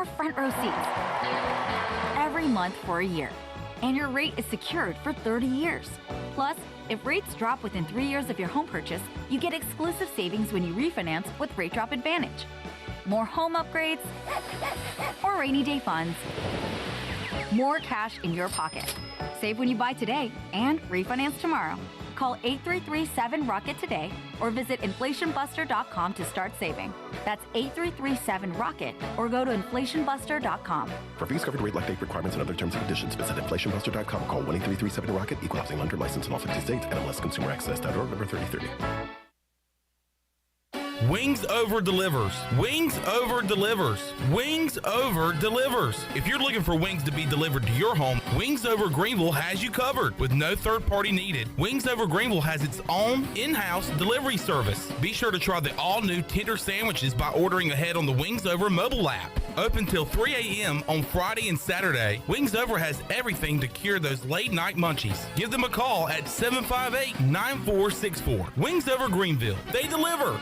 more front row seats every month for a year. And your rate is secured for 30 years. Plus, if rates drop within 3 years of your home purchase, you get exclusive savings when you refinance with Rate Drop Advantage. More home upgrades or rainy day funds. More cash in your pocket. Save when you buy today and refinance tomorrow. Call 833-7ROCKET today or visit inflationbuster.com to start saving. That's 833-7ROCKET or go to inflationbuster.com. For fees covered, rate, like date requirements, and other terms and conditions, visit inflationbuster.com. Call 1-833-7ROCKET, equal housing lender, licensed in all 50 states, NMLS-ConsumerAccess.org, number 3030. Wings Over delivers. Wings Over delivers. Wings Over delivers. If you're looking for wings to be delivered to your home, Wings Over Greenville has you covered with no third party needed. Wings Over Greenville has its own in-house delivery service. Be sure to try the all-new tender sandwiches by ordering ahead on the Wings Over mobile app. Open till 3 a.m. on Friday and Saturday, Wings Over has everything to cure those late night munchies. Give them a call at 758-9464. Wings Over Greenville. They deliver.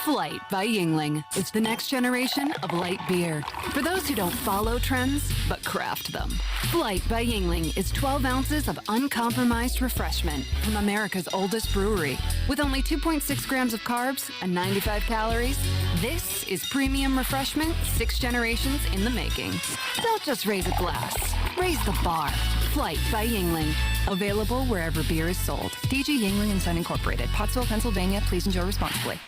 Flight by Yingling. It's the next generation of light beer. For those who don't follow trends, but craft them. Flight by Yingling is 12 ounces of uncompromised refreshment from America's oldest brewery. With only 2.6 grams of carbs and 95 calories, this is premium refreshment 6 generations in the making. Don't just raise a glass. Raise the bar. Flight by Yingling. Available wherever beer is sold. DG Yingling & Son Incorporated. Pottsville, Pennsylvania. Please enjoy responsibly.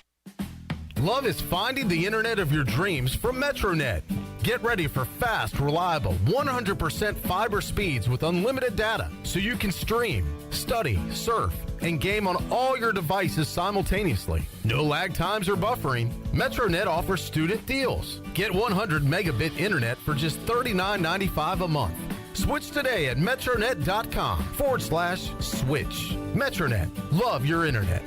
Love is finding the internet of your dreams from MetroNet. Get ready for fast, reliable, 100% fiber speeds with unlimited data so you can stream, study, surf, and game on all your devices simultaneously. No lag times or buffering. MetroNet offers student deals. Get 100 megabit internet for just $39.95 a month. Switch today at metronet.com/switch. MetroNet. Love your internet.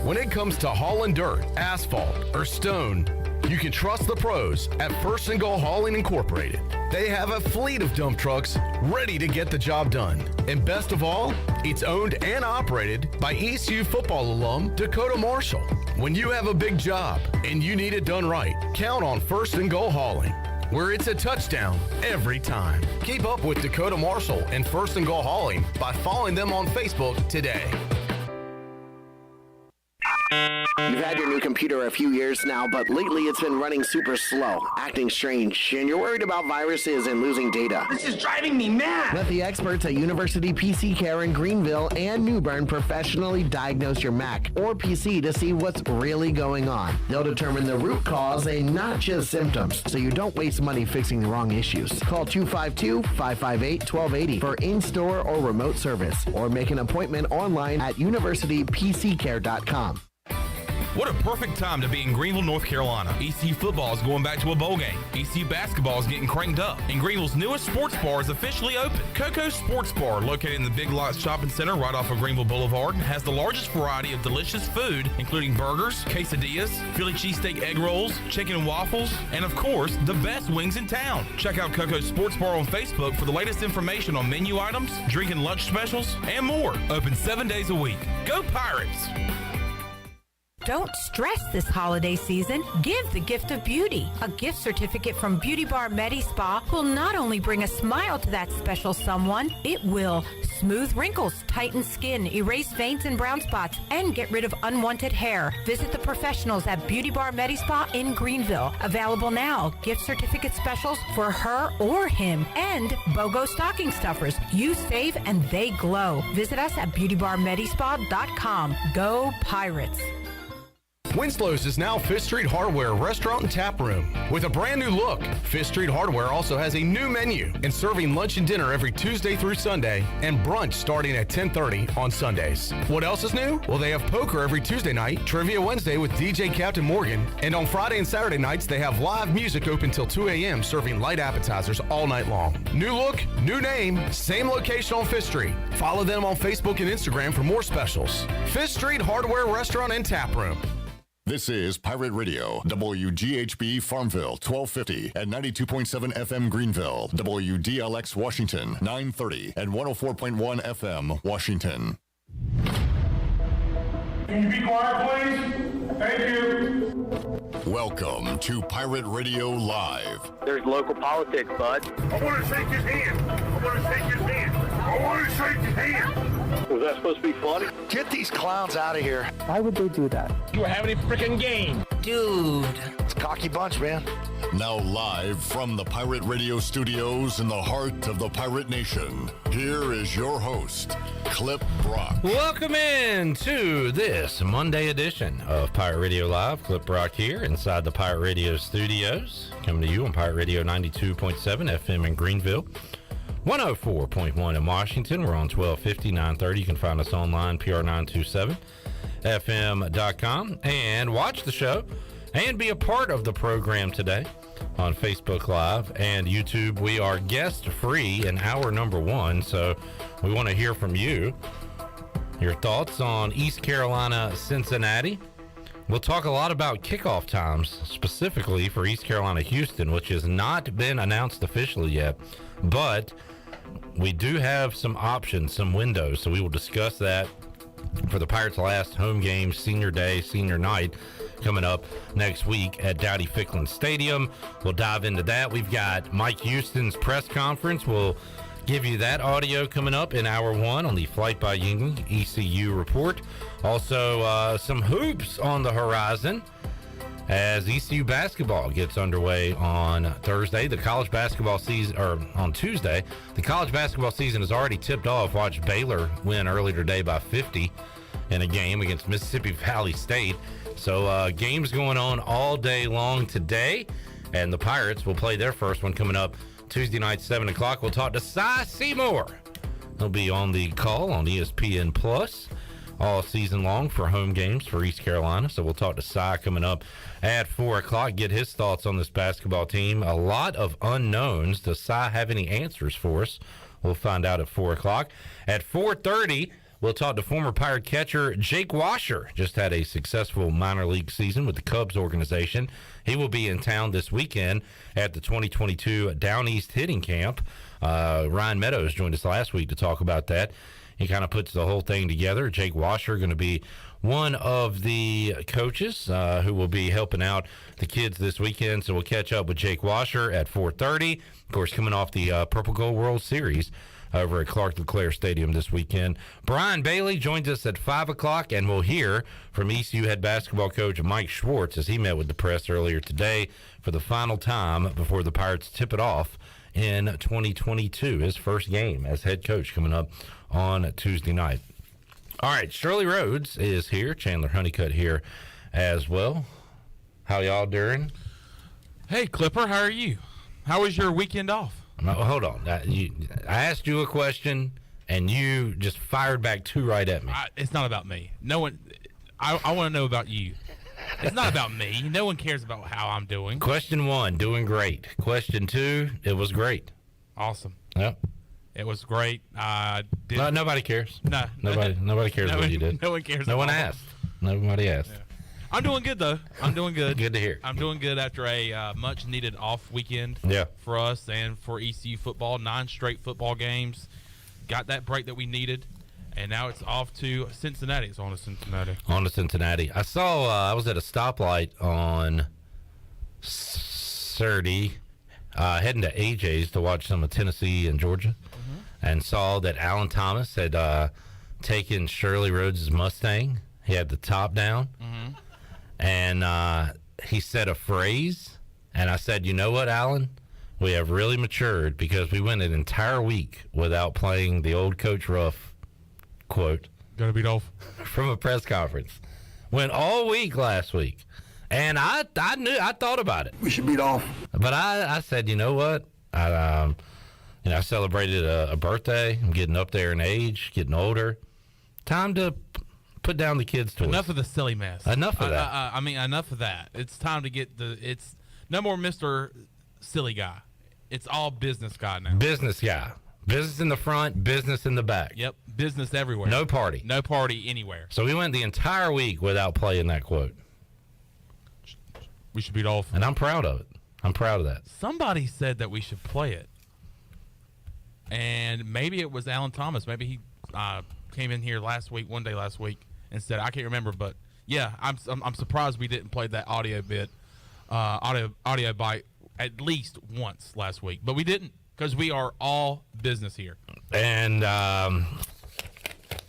When it comes to hauling dirt, asphalt, or stone, you can trust the pros at First and Goal Hauling Incorporated. They have a fleet of dump trucks ready to get the job done. And best of all, it's owned and operated by ECU football alum Dakota Marshall. When you have a big job and you need it done right, count on First and Goal Hauling, where it's a touchdown every time. Keep up with Dakota Marshall and First and Goal Hauling by following them on Facebook today. You've had your new computer a few years now, but lately it's been running super slow, acting strange, and you're worried about viruses and losing data. This is driving me mad! Let the experts at University PC Care in Greenville and New Bern professionally diagnose your Mac or PC to see what's really going on. They'll determine the root cause and not just symptoms, so you don't waste money fixing the wrong issues. Call 252-558-1280 for in-store or remote service, or make an appointment online at universitypccare.com. What a perfect time to be in Greenville, North Carolina. ECU football is going back to a bowl game. ECU basketball is getting cranked up. And Greenville's newest sports bar is officially open. Coco Sports Bar, located in the Big Lots Shopping Center right off of Greenville Boulevard, has the largest variety of delicious food, including burgers, quesadillas, Philly cheesesteak egg rolls, chicken and waffles, and of course, the best wings in town. Check out Coco Sports Bar on Facebook for the latest information on menu items, drink and lunch specials, and more. Open 7 days a week. Go Pirates! Don't stress this holiday season. Give the gift of beauty. A gift certificate from Beauty Bar Medi Spa will not only bring a smile to that special someone, it will smooth wrinkles, tighten skin, erase veins and brown spots, and get rid of unwanted hair. Visit the professionals at Beauty Bar Medi Spa in Greenville. Available now. Gift certificate specials for her or him. And BOGO stocking stuffers. You save and they glow. Visit us at beautybarmedispa.com. Go Pirates. Winslow's is now Fifth Street Hardware Restaurant and Tap Room. With a brand new look, Fifth Street Hardware also has a new menu and serving lunch and dinner every Tuesday through Sunday and brunch starting at 10:30 on Sundays. What else is new? Well, they have poker every Tuesday night, Trivia Wednesday with DJ Captain Morgan, and on Friday and Saturday nights they have live music open till 2 a.m. serving light appetizers all night long. New look, new name, same location on Fifth Street. Follow them on Facebook and Instagram for more specials. Fifth Street Hardware Restaurant and Tap Room. This is Pirate Radio, WGHB Farmville, 1250 and 92.7 FM Greenville, WDLX Washington, 930 and 104.1 FM Washington. Can you be quiet, please? Thank you. Welcome to Pirate Radio Live. There's local politics, bud. I want to shake his hand. I want to shake his hand. I want to shake his hand. Was that supposed to be funny? Get these clowns out of here. Why would they do that? You were having a freaking game. Dude. It's a cocky bunch, man. Now live from the Pirate Radio studios in the heart of the Pirate Nation, here is your host, Clip Brock. Welcome in to this Monday edition of Pirate Radio Live. Clip Brock here inside the Pirate Radio studios, coming to you on Pirate Radio 92.7 FM in Greenville, 104.1 in Washington. We're on 1250, 930. You can find us online, pr927fm.com, and watch the show and be a part of the program today on Facebook Live and YouTube. We are guest free in hour number 1, so we want to hear from you. Your thoughts on East Carolina, Cincinnati. We'll talk a lot about kickoff times, specifically for East Carolina, Houston, which has not been announced officially yet, but we do have some options, some windows, so we will discuss that for the Pirates' last home game, senior day, senior night, coming up next week at Dowdy Ficklin Stadium. We'll dive into that. We've got Mike Houston's press conference. We'll give you that audio coming up in hour 1 on the Flight by Yingling ECU report. Also, some hoops on the horizon as ECU basketball gets underway on Thursday. The college basketball season, or on Tuesday, the college basketball season is already tipped off. Watched Baylor win earlier today by 50 in a game against Mississippi Valley State. So games going on all day long today, and the Pirates will play their first one coming up Tuesday night, 7 o'clock. We'll talk to Seymour. He'll be on the call on ESPN Plus all season long for home games for East Carolina. So we'll talk to Cy coming up at 4 o'clock, get his thoughts on this basketball team. A lot of unknowns. Does Cy have any answers for us? We'll find out at 4 o'clock. At 4:30, we'll talk to former Pirate catcher Jake Washer. Just had a successful minor league season with the Cubs organization. He will be in town this weekend at the 2022 Down East Hitting Camp. Ryan Meadows joined us last week to talk about that. He kind of puts the whole thing together. Jake Washer going to be one of the coaches who will be helping out the kids this weekend. So we'll catch up with Jake Washer at 4:30. Of course, coming off the Purple Gold World Series over at Clark LeClaire Stadium this weekend. Brian Bailey joins us at 5 o'clock, and we'll hear from ECU head basketball coach Mike Schwartz as he met with the press earlier today for the final time before the Pirates tip it off in 2022. His first game as head coach coming up on Tuesday night. All right, Shirley Rhodes is here. Chandler Honeycutt here as well. How y'all doing? Hey, Clipper, how are you? How was your weekend off? No, hold on. I asked you a question, and you just fired back 2 right at me. It's not about me. No one. I want to know about you. It's not about me. No one cares about how I'm doing. Question 1, doing great. Question 2, it was great. Awesome. Yep. It was great. No, nobody cares. No. Nobody cares what you did. No one cares. No one asked. Nobody asked. Yeah. I'm doing good, though. I'm doing good. Good to hear. I'm doing good after a much-needed off weekend for us and for ECU football. 9 straight football games. Got that break that we needed, and now it's off to Cincinnati. It's on to Cincinnati. On to Cincinnati. I saw I was at a stoplight on Saturday heading to AJ's to watch some of Tennessee and Georgia, and saw that Alan Thomas had taken Shirley Rhodes' Mustang. He had the top down. And he said a phrase, and I said, you know what, Alan? We have really matured because we went an entire week without playing the old Coach Ruff quote. Gonna beat off. From a press conference. Went all week last week. And I thought about it. We should beat off. But I said, you know what? I celebrated a birthday. I'm getting up there in age, getting older. Time to put down the kids' toys. Enough of the silly mess. Enough of that. Enough of that. It's time to get it's no more Mr. Silly Guy. It's all business guy now. Business guy. Business in the front, business in the back. Yep. Business everywhere. No party. No party anywhere. So we went the entire week without playing that quote. We should beat off. And I'm proud of it. I'm proud of that. Somebody said that we should play it. And maybe it was Alan Thomas. Maybe he came in here one day last week, and said, I can't remember, but yeah, I'm surprised we didn't play that audio bit audio bite at least once last week, but we didn't because we are all business here. And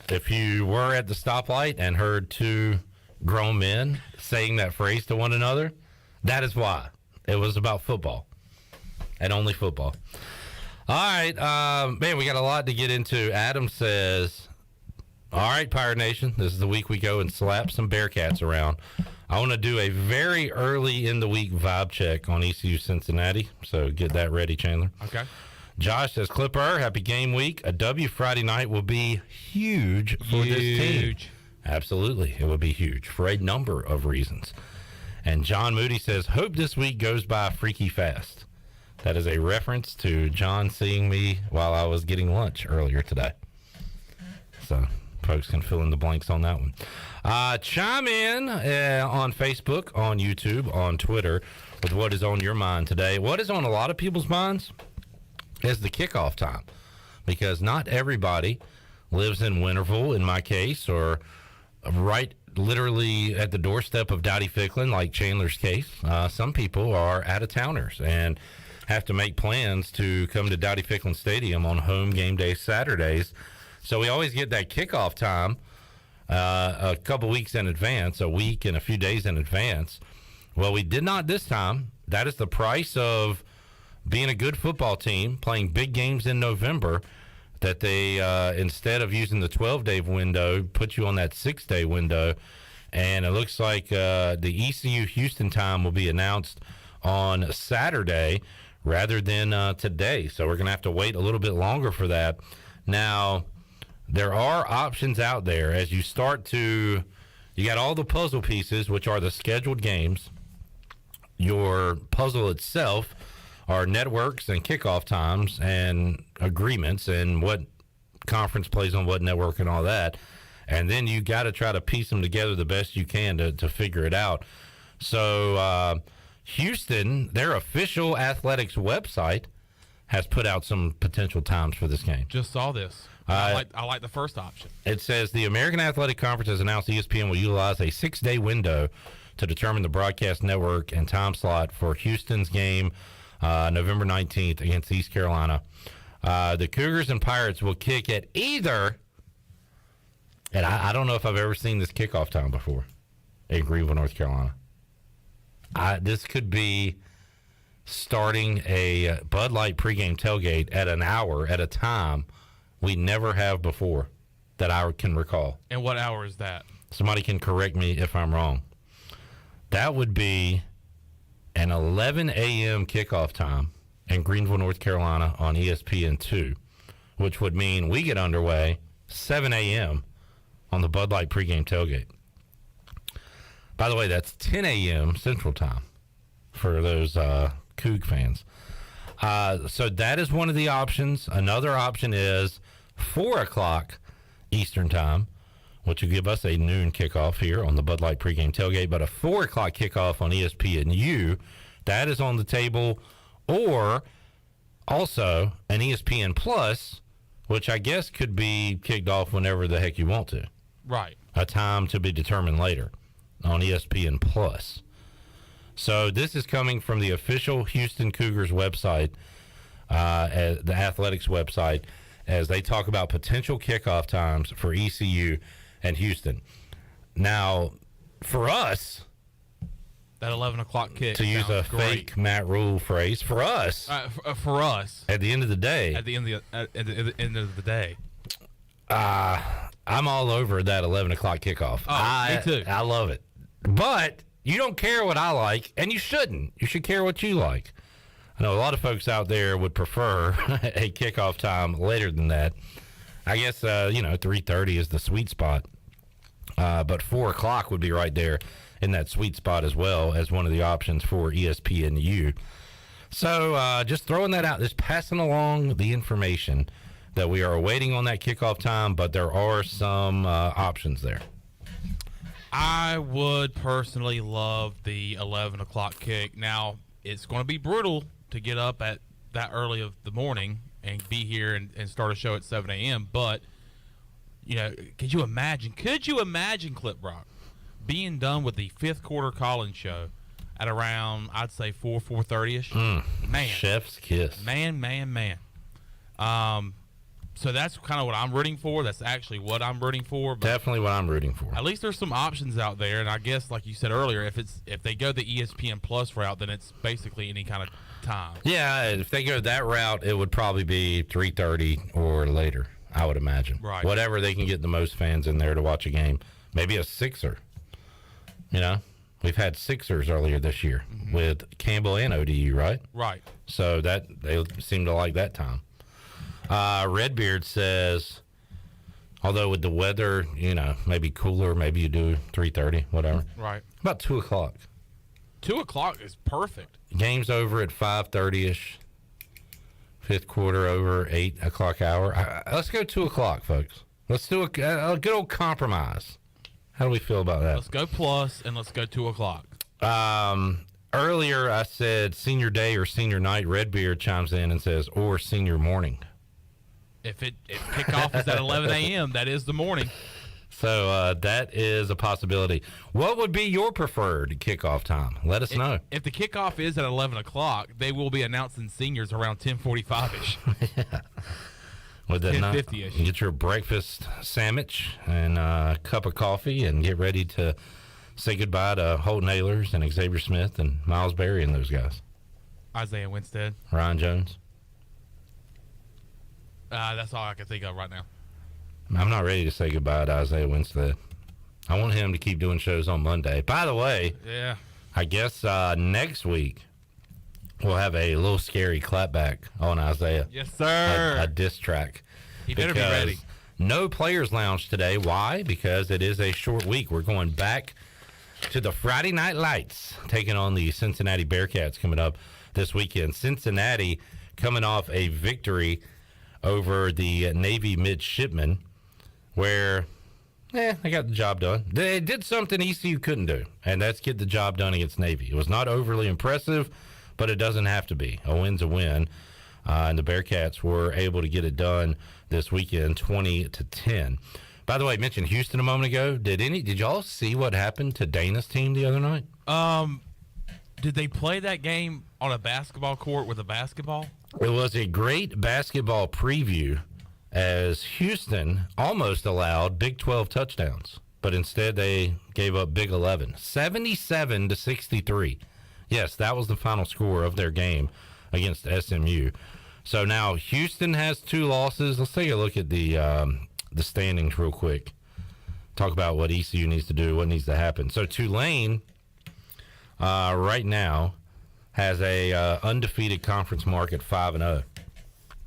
if you were at the stoplight and heard two grown men saying that phrase to one another, that is why. It was about football and only football. All right, man, we got a lot to get into. Adam says, all right, Pirate Nation, this is the week we go and slap some Bearcats around. I want to do a very early in the week vibe check on ECU Cincinnati, so get that ready, Chandler. Okay. Josh says, Clipper, happy game week. A W Friday night will be huge for this team. Absolutely, it will be huge for a number of reasons. And John Moody says, hope this week goes by freaky fast. That is a reference to John seeing me while I was getting lunch earlier today. So folks can fill in the blanks on that one. Chime in on Facebook, on YouTube, on Twitter with what is on your mind today. What is on a lot of people's minds is the kickoff time, because not everybody lives in Winterville, in my case, or right literally at the doorstep of Dowdy Ficklin, like Chandler's case. Some people are out-of-towners and have to make plans to come to Dowdy Ficklin Stadium on home game day Saturdays. So we always get that kickoff time a couple weeks in advance, a week and a few days in advance. Well, we did not this time. That is the price of being a good football team, playing big games in November, that they, instead of using the 12-day window, put you on that 6-day window. And it looks like the ECU Houston time will be announced on Saturday rather than today. So we're going to have to wait a little bit longer for that. Now, there are options out there as you start to, you got all the puzzle pieces, which are the scheduled games. Your puzzle itself are networks and kickoff times and agreements and what conference plays on what network and all that. And then you got to try to piece them together the best you can to figure it out. So Houston, their official athletics website, has put out some potential times for this game. Just saw this. I like the first option. It says the American Athletic Conference has announced ESPN will utilize a 6-day window to determine the broadcast network and time slot for Houston's game November 19th against East Carolina. The Cougars and Pirates will kick at either, and I don't know if I've ever seen this kickoff time before in Greenville, North Carolina. This could be starting a Bud Light pregame tailgate at an hour at a time we never have before that I can recall. And what hour is that? Somebody can correct me if I'm wrong. That would be an 11 a.m. kickoff time in Greenville, North Carolina on ESPN2, which would mean we get underway 7 a.m. on the Bud Light pregame tailgate. By the way, that's 10 a.m. Central Time for those Coug fans. So that is one of the options. Another option is 4 o'clock Eastern Time, which will give us a noon kickoff here on the Bud Light pregame tailgate, but a 4 o'clock kickoff on ESPNU, that is on the table, or also an ESPN Plus, which I guess could be kicked off whenever the heck you want to. Right. A time to be determined later on ESPN Plus. So this is coming from the official Houston Cougars website, the athletics website, as they talk about potential kickoff times for ECU and Houston. Now, for us, that 11 o'clock kick, to use a fake Matt Rule phrase, for us, at the end of the day, at the end of the day, I'm all over that 11 o'clock kickoff. Me too. I love it, but you don't care what I like, and you shouldn't. You should care what you like. I know a lot of folks out there would prefer a kickoff time later than that. I guess 3:30 is the sweet spot, but 4 o'clock would be right there in that sweet spot as well as one of the options for ESPNU. So just throwing that out, just passing along the information that we are awaiting on that kickoff time, but there are some options there. I would personally love the 11 o'clock kick. Now, it's going to be brutal to get up at that early of the morning and be here and start a show at 7 a.m., but, could you imagine, Clip Rock, being done with the fifth quarter call-in show at around, I'd say 4:30ish. Man, chef's kiss. Man. So that's kind of what I'm rooting for. That's actually what I'm rooting for. But definitely what I'm rooting for. At least there's some options out there, and I guess, like you said earlier, if they go the ESPN Plus route, then it's basically any kind of time. Yeah, if they go that route, it would probably be 3:30 or later, I would imagine. Right. Whatever they can get the most fans in there to watch a game. Maybe a Sixer. You know, we've had Sixers earlier this year with Campbell and ODU, right? Right. So that they seem to like that time. Redbeard says, although with the weather, you know, maybe cooler, maybe you do 3:30, whatever. Right. About 2 o'clock. 2 o'clock is perfect. Game's over at 5:30ish. Fifth quarter over 8 o'clock hour. Let's go 2 o'clock, folks. Let's do a good old compromise. How do we feel about that? Let's go plus and let's go 2 o'clock. Earlier I said senior day or senior night. Redbeard chimes in and says, or senior morning. If kickoff is at 11 a.m., that is the morning. So that is a possibility. What would be your preferred kickoff time? Let us know. If the kickoff is at 11 o'clock, they will be announcing seniors around 10:45-ish. Yeah. With that 10:50-ish. Get your breakfast sandwich and a cup of coffee and get ready to say goodbye to Holton Ahlers and Xavier Smith and Miles Berry and those guys. Isaiah Winstead. Ryan Jones. That's all I can think of right now. I'm not ready to say goodbye to Isaiah Winstead. I want him to keep doing shows on Monday. By the way, yeah, I guess next week we'll have a little scary clapback on Isaiah. Yes, sir. A diss track. He better be ready. No Players Lounge today. Why? Because it is a short week. We're going back to the Friday Night Lights, taking on the Cincinnati Bearcats coming up this weekend. Cincinnati coming off a victory over the Navy midshipmen, where they got the job done. They did something ECU couldn't do, and that's get the job done against Navy. It was not overly impressive, but it doesn't have to be. A win's a win, and the Bearcats were able to get it done this weekend, 20-10. By the way, I mentioned Houston a moment ago. Did y'all see what happened to Dana's team the other night? Did they play that game on a basketball court with a basketball? It was a great basketball preview as Houston almost allowed Big 12 touchdowns, but instead they gave up Big 11, 77-63. Yes, that was the final score of their game against SMU. So now Houston has 2 losses. Let's take a look at the standings real quick. Talk about what ECU needs to do, what needs to happen. So Tulane right now has a undefeated conference mark at 5-0.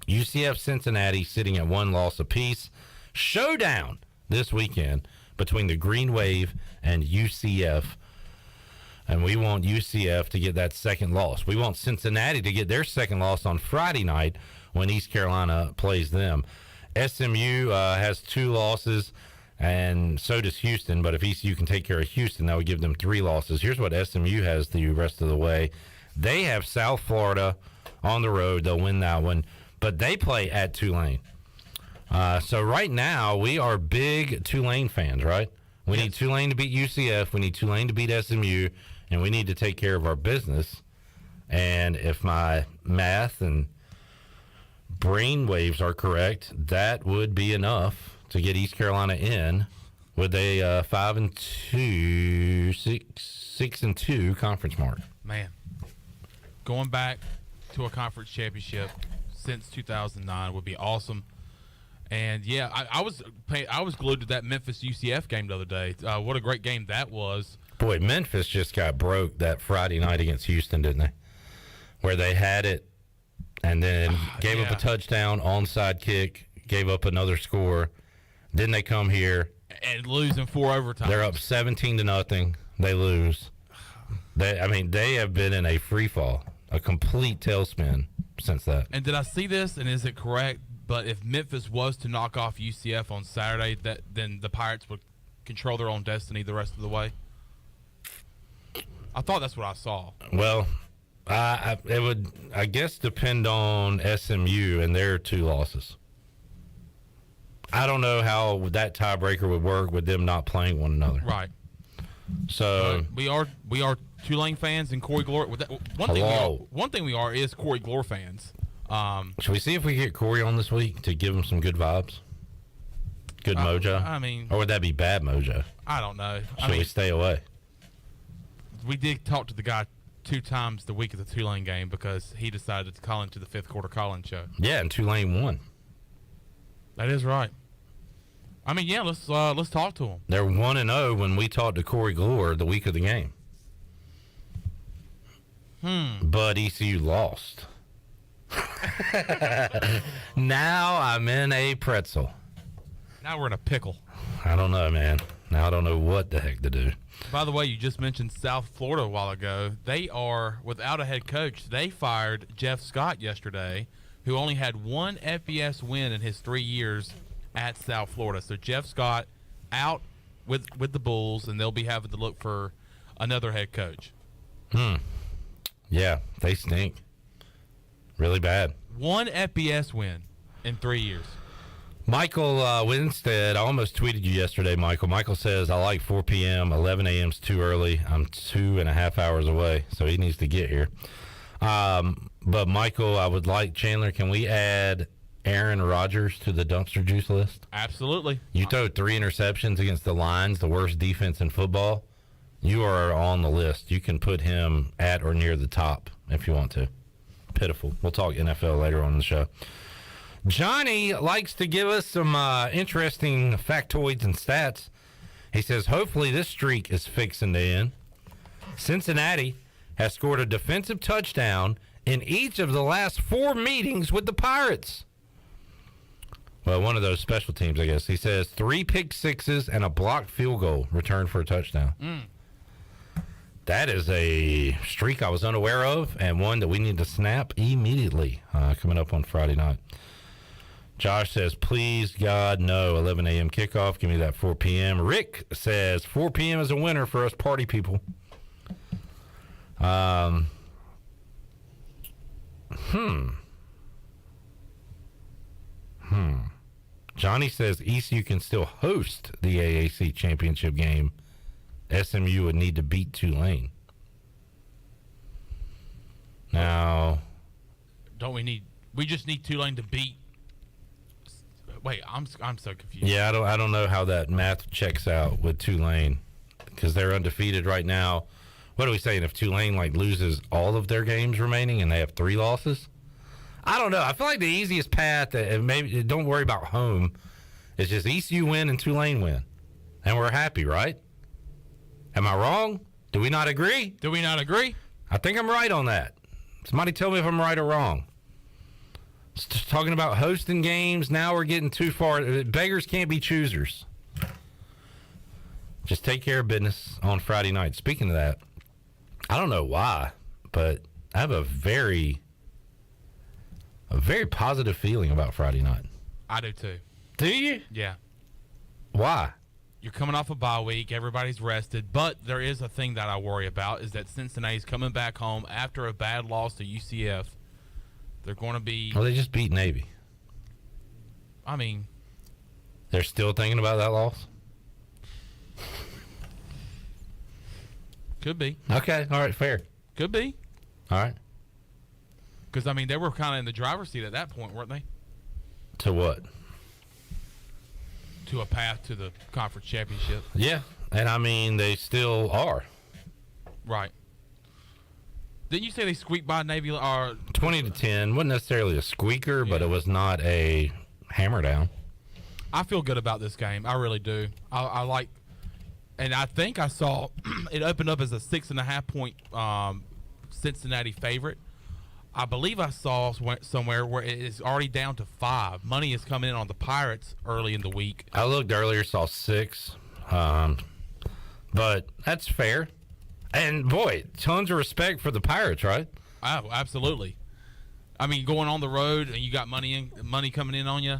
UCF Cincinnati sitting at 1 loss apiece. Showdown this weekend between the Green Wave and UCF. And we want UCF to get that second loss. We want Cincinnati to get their second loss on Friday night when East Carolina plays them. SMU has 2 losses, and so does Houston. But if ECU can take care of Houston, that would give them 3 losses. Here's what SMU has the rest of the way. They have South Florida on the road. They'll win that one. But they play at Tulane. So right now, we are big Tulane fans, right? We need Tulane to beat UCF. We need Tulane to beat SMU. And we need to take care of our business. And if my math and brain waves are correct, that would be enough to get East Carolina in with a 5-2, 6-2 conference mark. Man, going back to a conference championship since 2009 would be awesome. And yeah, I was glued to that Memphis UCF game the other day. What a great game that was. Boy, Memphis just got broke that Friday night against Houston, didn't they? Where they had it and then gave up a touchdown, onside kick, gave up another score. Then they come here and losing 4 overtime. They're up 17-0. They lose. They have been in a free fall, a complete tailspin since that. And did I see this? And is it correct? But if Memphis was to knock off UCF on Saturday, then the Pirates would control their own destiny the rest of the way. I thought that's what I saw. Well, it would, I guess, depend on SMU and their 2 losses. I don't know how that tiebreaker would work with them not playing one another. Right. So we are Tulane fans and Corey Glore. One thing we are is Corey Glore fans. Should we see if we get Corey on this week to give him some good vibes? Good mojo? I mean... Or would that be bad mojo? I don't know. Should we stay away? We did talk to the guy 2 times the week of the Tulane game because he decided to call into the 5th quarter call-in show. Yeah, and Tulane won. That is right. I mean, yeah, let's talk to him. They're 1-0 when we talked to Corey Glore the week of the game. But ECU lost. Now I'm in a pretzel. Now we're in a pickle. I don't know, man. Now I don't know what the heck to do. By the way, you just mentioned South Florida a while ago. They are without a head coach. They fired Jeff Scott yesterday, who only had 1 FBS win in his 3 years at South Florida. So Jeff Scott out with the Bulls, and they'll be having to look for another head coach. Yeah, they stink. Really bad. 1 FBS win in 3 years. Michael Winstead, I almost tweeted you yesterday, Michael. Michael says, I like 4 p.m., 11 a.m. is too early. I'm 2.5 hours away, so he needs to get here. But, Michael, I would like, Chandler, can we add Aaron Rodgers to the dumpster juice list? Absolutely. You throw 3 interceptions against the Lions, the worst defense in football. You are on the list. You can put him at or near the top if you want to. Pitiful. We'll talk NFL later on in the show. Johnny likes to give us some interesting factoids and stats. He says, hopefully this streak is fixing to end. Cincinnati has scored a defensive touchdown in each of the last 4 meetings with the Pirates. Well, one of those special teams, I guess. He says 3 pick sixes and a blocked field goal returned for a touchdown. That is a streak I was unaware of and one that we need to snap immediately coming up on Friday night. Josh says, please, God, no, 11 a.m. kickoff. Give me that 4 p.m. Rick says 4 p.m. is a winner for us party people. Johnny says ECU can still host the AAC championship game. SMU would need to beat Tulane. Now, we just need Tulane to beat. Wait, I'm so confused. Yeah, I don't know how that math checks out with Tulane because they're undefeated right now. What are we saying? If Tulane loses all of their games remaining and they have 3 losses? I don't know. I feel like the easiest path, maybe don't worry about home, is just ECU win and Tulane win. And we're happy, right? Am I wrong? Do we not agree? I think I'm right on that. Somebody tell me if I'm right or wrong. Just talking about hosting games, now we're getting too far. Beggars can't be choosers. Just take care of business on Friday night. Speaking of that, I don't know why, but I have a very positive feeling about Friday night. I do too. Do you? Yeah. Why? You're coming off a bye week. Everybody's rested. But there is a thing that I worry about is that Cincinnati's coming back home after a bad loss to UCF. They're going to be... Well, they just beat Navy. I mean... They're still thinking about that loss? Could be. Okay. All right. Fair. Could be. All right. Because, I mean, they were kind of in the driver's seat at that point, weren't they? To what? To a path to the conference championship. Yeah. And, I mean, they still are. Right. Didn't you say they squeaked by Navy? 20-10. Wasn't necessarily a squeaker, but it was not a hammer down. I feel good about this game. I really do. I like, and I think I saw it opened up as a 6.5 point Cincinnati favorite. I believe I saw somewhere where it is already down to 5. Money is coming in on the Pirates early in the week. I looked earlier, saw 6. But that's fair. And, boy, tons of respect for the Pirates, right? Oh, absolutely. I mean, going on the road and you got money coming in on you.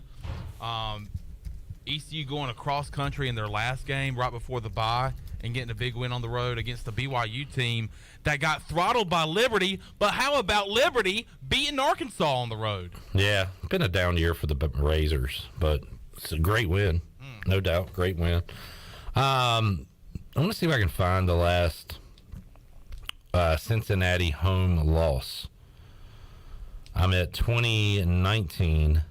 ECU going across country in their last game right before the bye and getting a big win on the road against the BYU team that got throttled by Liberty. But how about Liberty beating Arkansas on the road? Yeah, been a down year for the Razors, but it's a great win. No doubt, great win. I want to see if I can find the last Cincinnati home loss. I'm at 2019,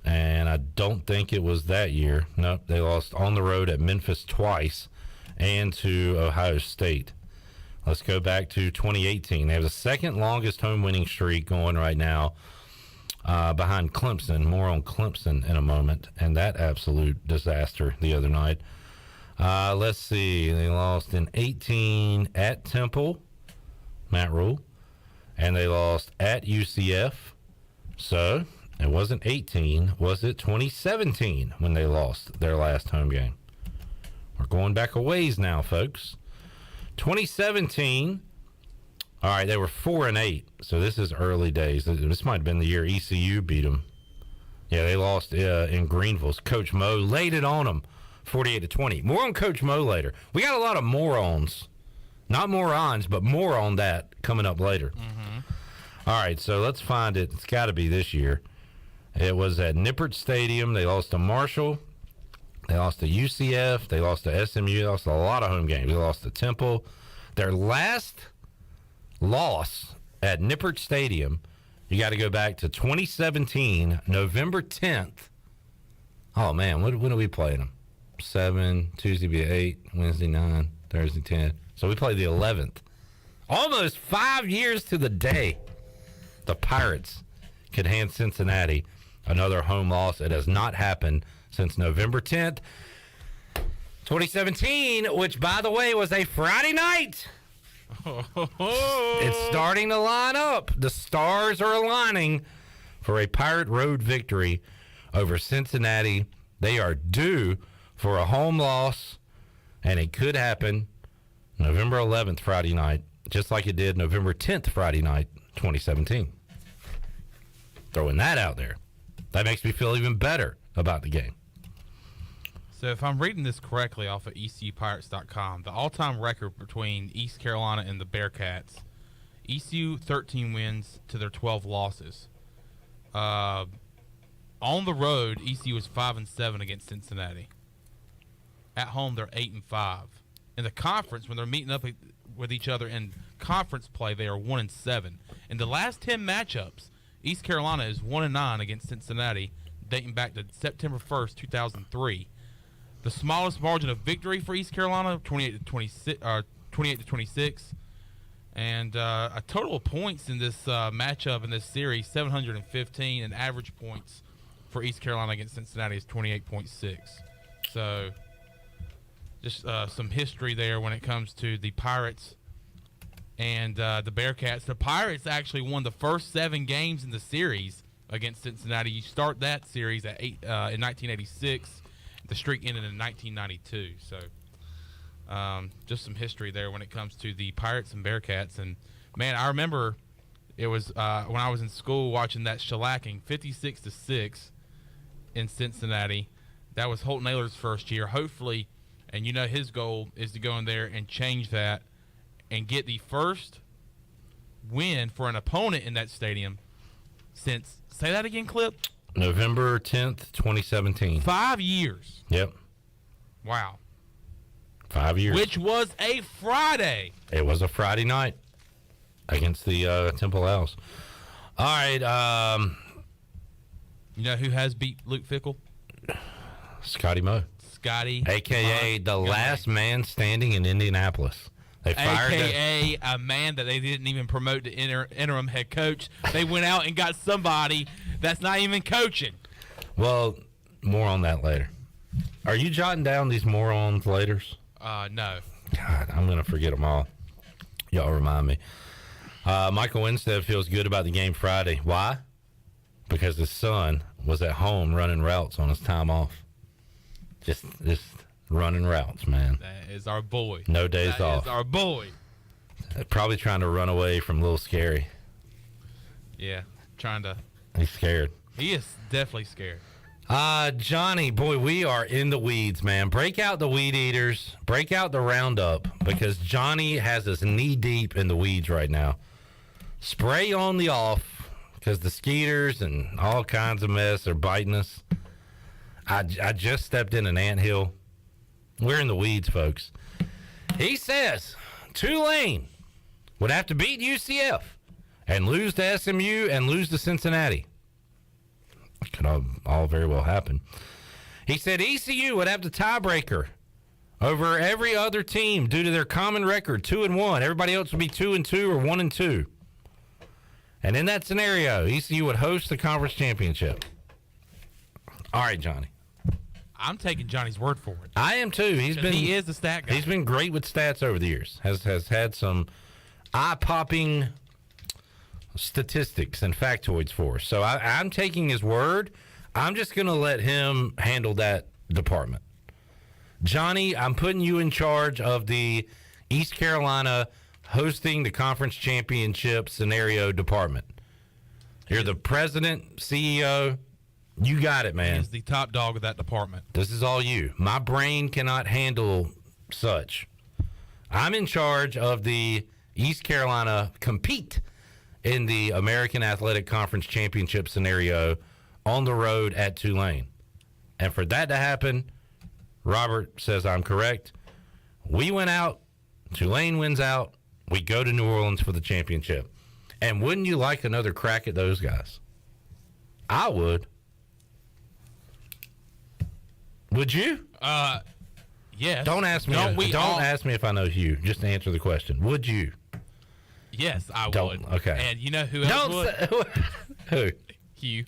and I don't think it was that year. Nope, they lost on the road at Memphis twice and to Ohio State. Let's go back to 2018. They have the second longest home winning streak going right now, behind Clemson. More on Clemson in a moment, and that absolute disaster the other night. Let's see. They lost in 18 at Temple, Matt Rule, and they lost at UCF. So it wasn't 18. Was it 2017 when they lost their last home game? We're going back a ways now, folks. 2017. All right, they were 4-8. So this is early days. This might have been the year ECU beat them. Yeah, they lost in Greenville. Coach Mo laid it on them, 48-20. More on Coach Mo later. We got a lot of morons, not morons, but more on that coming up later. Mm-hmm. All right, so let's find it. It's got to be this year. It was at Nippert Stadium. They lost to Marshall. They lost to UCF. They lost to SMU. They lost a lot of home games. They lost to Temple. Their last loss at Nippert Stadium, you got to go back to 2017, November 10th. Oh, man, when are we playing them? 7, Tuesday be 8, Wednesday 9, Thursday 10. So we played the 11th. Almost 5 years to the day. The Pirates could hand Cincinnati another home loss. It has not happened since November 10th, 2017, which, by the way, was a Friday night. It's starting to line up. The stars are aligning for a Pirate Road victory over Cincinnati. They are due for a home loss, and it could happen November 11th, Friday night, just like it did November 10th, Friday night, 2017. Throwing that out there. That makes me feel even better about the game. So if I'm reading this correctly off of ECUPirates.com, the all-time record between East Carolina and the Bearcats, ECU 13 wins to their 12 losses. On the road, ECU was 5-7 against Cincinnati. At home, they're 8-5. In the conference, when they're meeting up with each other in conference play, they are 1-7. In the last 10 matchups, East Carolina is 1-9 against Cincinnati, dating back to September 1st, 2003. The smallest margin of victory for East Carolina, 28-26, and a total of points in this matchup in this series, 715, and average points for East Carolina against Cincinnati is 28.6. So, just some history there when it comes to the Pirates and the Bearcats. The Pirates actually won the first 7 games in the series against Cincinnati. You start that series in 1986. The streak ended in 1992. So, just some history there when it comes to the Pirates and Bearcats. And, man, I remember it was when I was in school watching that shellacking, 56-6 in Cincinnati. That was Holt Naylor's first year. Hopefully, and you know his goal is to go in there and change that and get the first win for an opponent in that stadium since, say that again, Clip? November 10th, 2017. 5 years. Yep. Wow. 5 years. Which was a Friday. It was a Friday night against the Temple Owls. All right. You know who has beat Luke Fickell? Scotty Moe. Scotty. A.K.A. the last man standing in Indianapolis. They fired A.K.A. a man that they didn't even promote to interim head coach. They went out and got somebody that's not even coaching. Well, more on that later. Are you jotting down these morons laters? No. God, I'm going to forget them all. Y'all remind me. Michael Winstead feels good about the game Friday. Why? Because his son was at home running routes on his time off. Just running routes, man. That is our boy. No days off. That is our boy. Probably trying to run away from Little Scary. Yeah, trying to. He's scared. He is definitely scared. Johnny, boy, we are in the weeds, man. Break out the weed eaters. Break out the Roundup, because Johnny has us knee-deep in the weeds right now. Spray on the off, because the skeeters and all kinds of mess are biting us. I just stepped in an anthill. We're in the weeds, folks. He says Tulane would have to beat UCF and lose to SMU and lose to Cincinnati. It could all very well happen. He said ECU would have the tiebreaker over every other team due to their common record, 2-1. Everybody else would be 2-2 or 1-2. And in that scenario, ECU would host the conference championship. All right, Johnny. I'm taking Johnny's word for it. I am too. He is the stat guy. He's been great with stats over the years. Has had some eye-popping statistics and factoids for us. So I'm taking his word. I'm just going to let him handle that department. Johnny, I'm putting you in charge of the East Carolina hosting the conference championship scenario department. You're the president, CEO. You got it, man. He's the top dog of that department. This is all you. My brain cannot handle such. I'm in charge of the East Carolina compete in the American Athletic Conference Championship scenario on the road at Tulane. And for that to happen, Robert says I'm correct. We went out. Tulane wins out. We go to New Orleans for the championship. And wouldn't you like another crack at those guys? I would. Would you? Yes. Don't ask me. Don't ask me if I know Hugh. Just answer the question. Would you? Yes, I would. Okay. And you know who else would? Who? Hugh.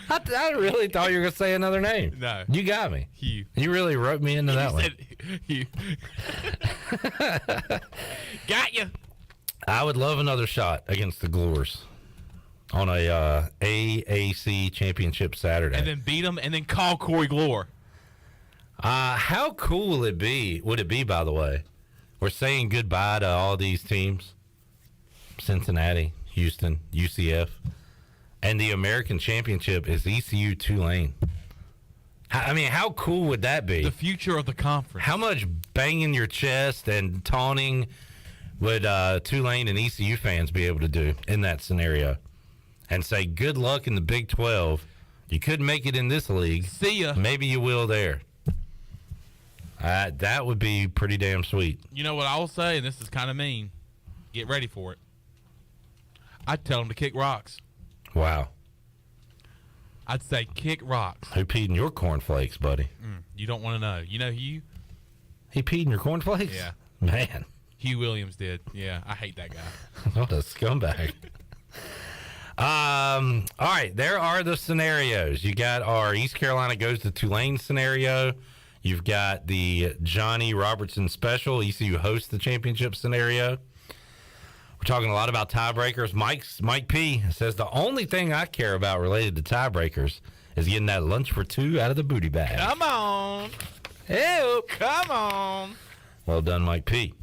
I really thought you were going to say another name. No. You got me. Hugh. You really wrote me into that one. Hugh. Got you. I would love another shot against the Glores on a AAC championship Saturday. And then beat them and then call Corey Glore. How cool would it be, by the way? We're saying goodbye to all these teams. Cincinnati, Houston, UCF. And the American championship is ECU Tulane. I mean, how cool would that be? The future of the conference. How much banging your chest and taunting would Tulane and ECU fans be able to do in that scenario? And say, good luck in the Big 12. You couldn't make it in this league. See ya. Maybe you will there. That would be pretty damn sweet. You know what I will say, and this is kind of mean. Get ready for it. I'd tell them to kick rocks. Wow. I'd say kick rocks. Who peed in your cornflakes, buddy? You don't want to know. You know Hugh? He peed in your cornflakes? Yeah. Man. Hugh Williams did. Yeah, I hate that guy. What a scumbag. All right, there are the scenarios. You got our East Carolina goes to Tulane scenario. You've got the Johnny Robertson special, ECU hosts the championship scenario. We're talking a lot about tiebreakers. Mike P says the only thing I care about related to tiebreakers is getting that lunch for two out of the booty bag. Come on. Hey, come on. Well done, Mike P.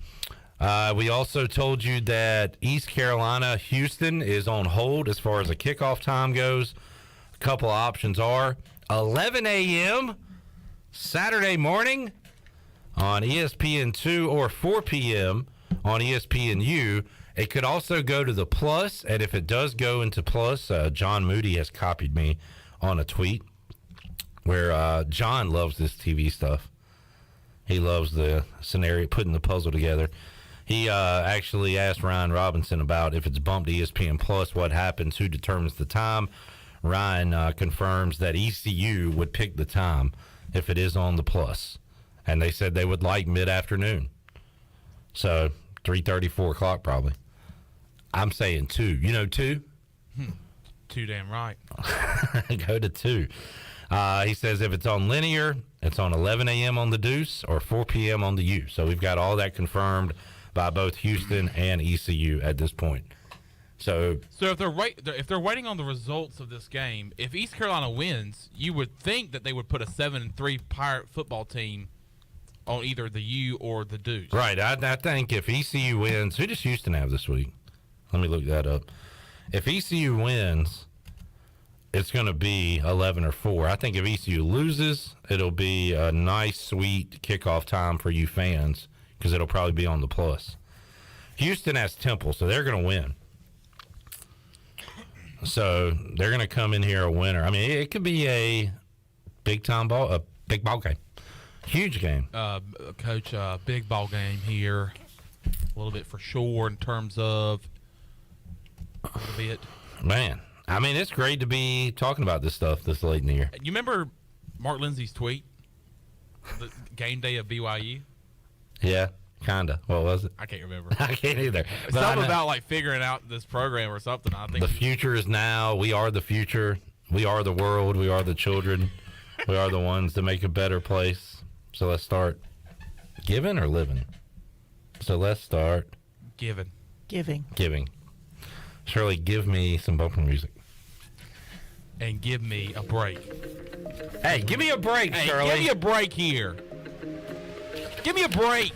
We also told you that East Carolina, Houston is on hold as far as the kickoff time goes. A couple of options are 11 a.m. Saturday morning on ESPN2 or 4 p.m. on ESPNU. It could also go to the Plus, and if it does go into Plus, John Moody has copied me on a tweet where John loves this TV stuff. He loves the scenario, putting the puzzle together. He actually asked Ryan Robinson about if it's bumped to ESPN Plus, what happens, who determines the time. Ryan confirms that ECU would pick the time if it is on the Plus. And they said they would like mid-afternoon. So 3:30, 4 o'clock probably. I'm saying 2. You know 2? Too damn right. Go to 2. He says if it's on linear, it's on 11 a.m. on the Deuce or 4 p.m. on the U. So we've got all that confirmed by both Houston and ECU at this point. So if they're waiting on the results of this game, if East Carolina wins, you would think that they would put a 7-3 Pirate football team on either the U or the Deuce. Right. I think if ECU wins, who does Houston have this week? Let me look that up. If ECU wins, it's going to be 11 or 4. I think if ECU loses, it'll be a nice, sweet kickoff time for you fans because it'll probably be on the Plus. Houston has Temple, so they're going to win. So they're going to come in here a winner. I mean, it could be a big ball game. Huge game. Coach, big ball game here. a little bit for sure in terms of a little bit. Man, I mean, it's great to be talking about this stuff this late in the year. You remember Mark Lindsay's tweet? The game day of BYU? Yeah, kind of. What was it? I can't remember. I can't either. Something about like figuring out this program or something. I think the future is now. We are the future. We are the world. We are the children. We are the ones that make a better place. So let's start giving or living. So let's start giving. Giving. Shirley, give me some bumper music. And give me a break. Hey, give me a break, Shirley. Give me a break here. Give me a break.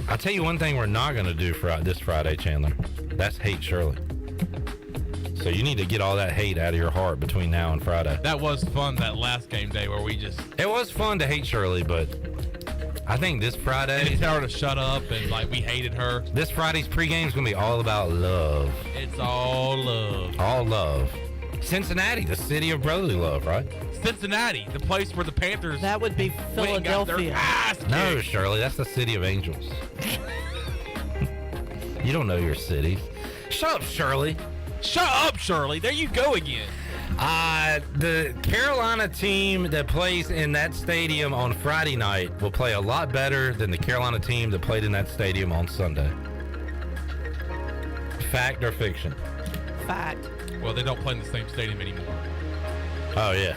I'll tell you one thing we're not going to do this Friday, Chandler. That's hate Shirley. So you need to get all that hate out of your heart between now and Friday. That was fun, that last game day where we just... It was fun to hate Shirley, but I think this Friday... And tell her to shut up and, like, we hated her. This Friday's pregame is going to be all about love. It's all love. All love. Cincinnati, the city of brotherly love, right? Cincinnati, the place where the Panthers... That would be Philadelphia. No, Shirley, that's the city of angels. You don't know your cities. Shut up, Shirley. Shut up, Shirley. There you go again. The Carolina team that plays in that stadium on Friday night will play a lot better than the Carolina team that played in that stadium on Sunday. Fact or fiction? Fact. Well, they don't play in the same stadium anymore. Oh, yeah.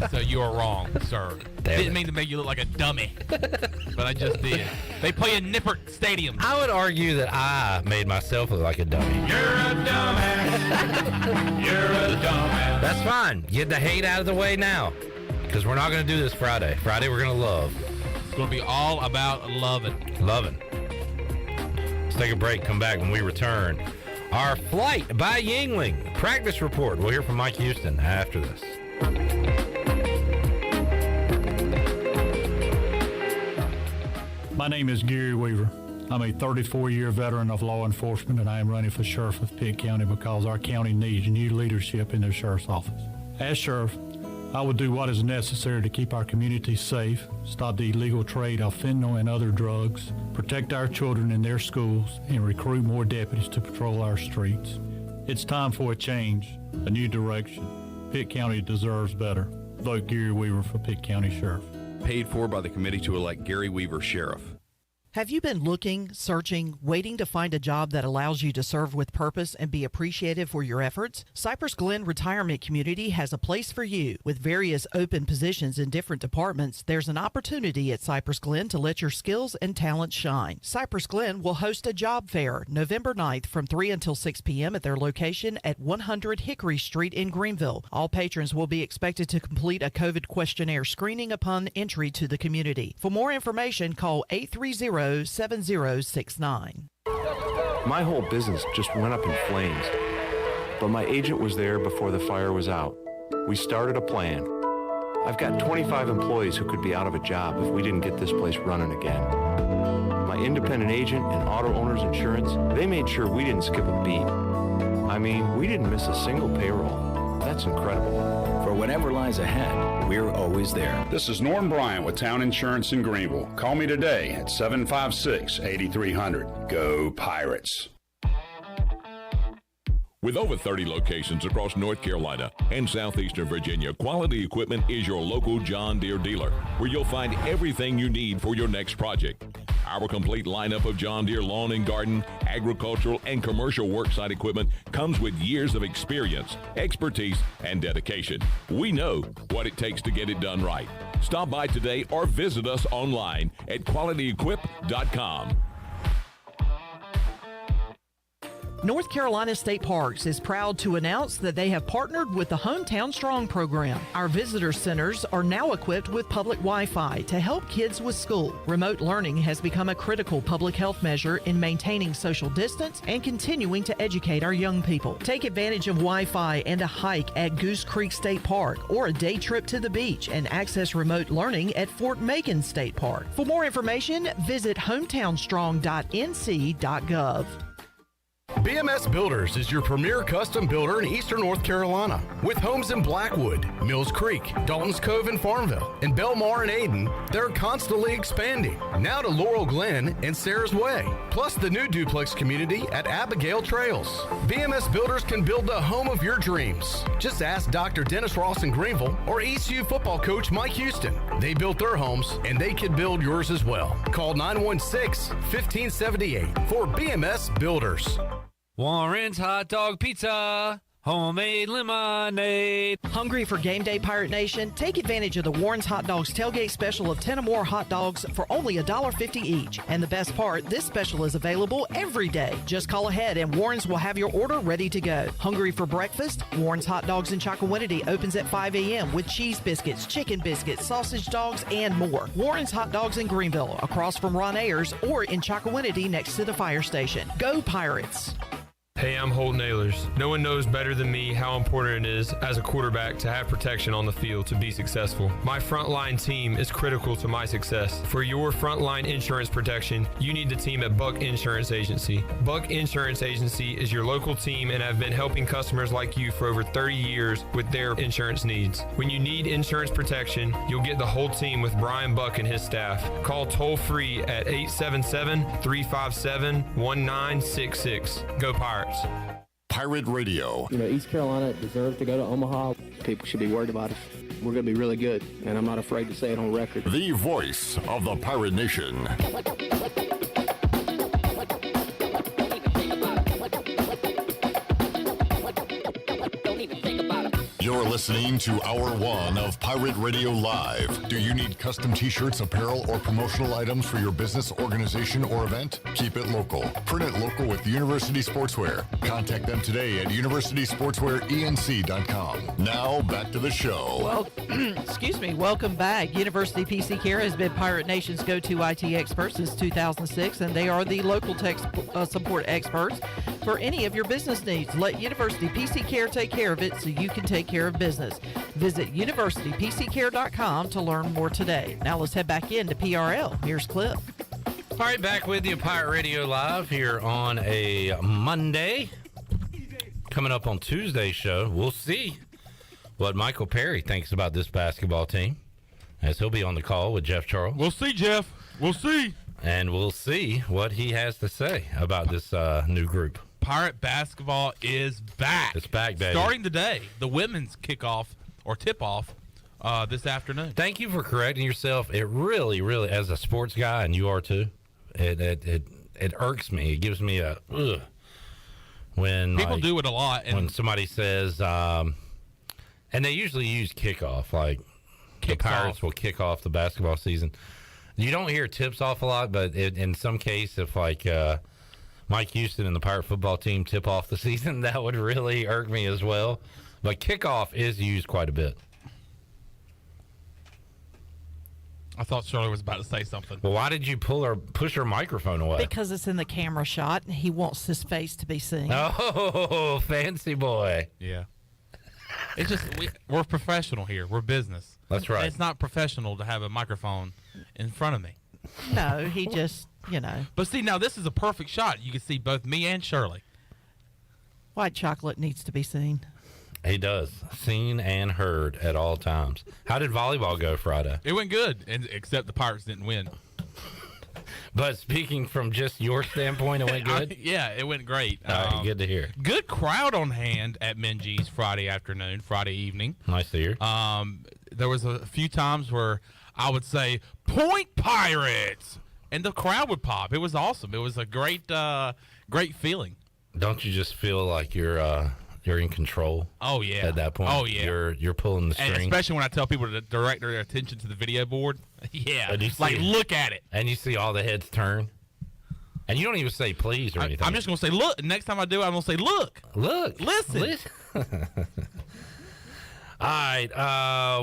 So you are wrong, sir. Didn't mean to make you look like a dummy, but I just did. They play in Nippert Stadium. I would argue that I made myself look like a dummy. You're a dumbass. You're a dumbass. That's fine. Get the hate out of the way now, because we're not going to do this Friday. Friday, we're going to love. It's going to be all about loving. Loving. Let's take a break. Come back when we return. Our flight by Yingling practice report. We'll hear from Mike Houston after this. My name is Gary Weaver. I'm a 34-year veteran of law enforcement, and I am running for sheriff of Pitt County because our county needs new leadership in the sheriff's office. As sheriff, I will do what is necessary to keep our community safe, stop the illegal trade of fentanyl and other drugs, protect our children in their schools, and recruit more deputies to patrol our streets. It's time for a change, a new direction. Pitt County deserves better. Vote Gary Weaver for Pitt County Sheriff. Paid for by the committee to elect Gary Weaver Sheriff. Have you been looking, searching, waiting to find a job that allows you to serve with purpose and be appreciated for your efforts? Cypress Glen Retirement Community has a place for you. With various open positions in different departments, there's an opportunity at Cypress Glen to let your skills and talents shine. Cypress Glen will host a job fair November 9th from 3 until 6 p.m. at their location at 100 Hickory Street in Greenville. All patrons will be expected to complete a COVID questionnaire screening upon entry to the community. For more information, call 830-7069. My whole business just went up in flames, but my agent was there before the fire was out. We started a plan. I've got 25 employees who could be out of a job if we didn't get this place running again. My independent agent and auto owners insurance, they made sure we didn't skip a beat. I mean, we didn't miss a single payroll. That's incredible. For whatever lies ahead, we're always there. This is Norm Bryant with Town Insurance in Greenville. Call me today at 756-8300. Go Pirates. With over 30 locations across North Carolina and southeastern Virginia, Quality Equipment is your local John Deere dealer, where you'll find everything you need for your next project. Our complete lineup of John Deere lawn and garden, agricultural, and commercial worksite equipment comes with years of experience, expertise, and dedication. We know what it takes to get it done right. Stop by today or visit us online at qualityequip.com. North Carolina State Parks is proud to announce that they have partnered with the Hometown Strong program. Our visitor centers are now equipped with public Wi-Fi to help kids with school. Remote learning has become a critical public health measure in maintaining social distance and continuing to educate our young people. Take advantage of Wi-Fi and a hike at Goose Creek State Park or a day trip to the beach and access remote learning at Fort Macon State Park. For more information, visit hometownstrong.nc.gov. BMS Builders is your premier custom builder in eastern North Carolina. With homes in Blackwood, Mills Creek, Dalton's Cove and Farmville, and Belmar and Ayden, they're constantly expanding. Now to Laurel Glen and Sarah's Way, plus the new duplex community at Abigail Trails. BMS Builders can build the home of your dreams. Just ask Dr. Dennis Ross in Greenville or ECU football coach Mike Houston. They built their homes, and they can build yours as well. Call 916-1578 for BMS Builders. Warren's Hot Dog Pizza. Homemade lemonade. Hungry for game day, Pirate Nation? Take advantage of the Warren's Hot Dogs tailgate special of 10 or more hot dogs for only $1.50 each. And the best part, this special is available every day. Just call ahead and Warren's will have your order ready to go. Hungry for breakfast? Warren's Hot Dogs in Chocowinity opens at 5 a.m. with cheese biscuits, chicken biscuits, sausage dogs, and more. Warren's Hot Dogs in Greenville, across from Ron Ayers, or in Chocowinity next to the fire station. Go Pirates! Hey, I'm Holton Ahlers. No one knows better than me how important it is as a quarterback to have protection on the field to be successful. My frontline team is critical to my success. For your frontline insurance protection, you need the team at Buck Insurance Agency. Buck Insurance Agency is your local team and have been helping customers like you for over 30 years with their insurance needs. When you need insurance protection, you'll get the whole team with Brian Buck and his staff. Call toll-free at 877-357-1966. Go Pirates. Pirate Radio. You know, East Carolina deserves to go to Omaha. People should be worried about us. We're going to be really good, and I'm not afraid to say it on record. The voice of the Pirate Nation. You're listening to Hour 1 of Pirate Radio Live. Do you need custom t-shirts, apparel, or promotional items for your business, organization, or event? Keep it local. Print it local with University Sportswear. Contact them today at universitysportswearenc.com. Now, back to the show. Well, excuse me. Welcome back. University PC Care has been Pirate Nation's go-to IT expert since 2006, and they are the local tech support experts for any of your business needs. Let University PC Care take care of it so you can take care of business. Visit universitypccare.com to learn more today. Now let's head back into PRL. Here's Cliff. All right, back with you, Pirate Radio Live here on a Monday. Coming up on Tuesday's show, we'll see what Michael Perry thinks about this basketball team, as he'll be on the call with Jeff Charles. We'll see, Jeff. We'll see. And we'll see what he has to say about this new group. Pirate basketball is back. It's back, baby. Starting today. The women's kickoff or tip-off this afternoon. Thank you for correcting yourself. It really, really, as a sports guy, and you are too, it irks me. It gives me a ugh. When people do it a lot. And when somebody says, and they usually use kickoff, like the Pirates will kick off the basketball season. You don't hear tips off a lot, but in some case, if like Mike Houston and the Pirate football team tip off the season, that would really irk me as well. But kickoff is used quite a bit. I thought Shirley was about to say something. Well, why did you push her microphone away? Because it's in the camera shot, and he wants his face to be seen. Oh, fancy boy. Yeah. It's just, we're professional here. We're business. That's right. It's not professional to have a microphone in front of me. No, he just, you know. But see, now this is a perfect shot. You can see both me and Shirley. White chocolate needs to be seen. He does. Seen and heard at all times. How did volleyball go Friday? It went good, except the Pirates didn't win. But speaking from just your standpoint, it went good? Yeah, it went great. All right, good to hear. Good crowd on hand at Minji's Friday evening. Nice to hear. There was a few times where I would say, "Point Pirates!" and the crowd would pop. It was awesome. It was a great feeling. Don't you just feel like you're in control? Oh yeah. At that point. Oh yeah. You're pulling the string. And especially when I tell people to direct their attention to the video board. Yeah. Like look at it. And you see all the heads turn. And you don't even say please or anything. I'm just gonna say look. Next time I do, I'm gonna say look. Look. Listen. All right.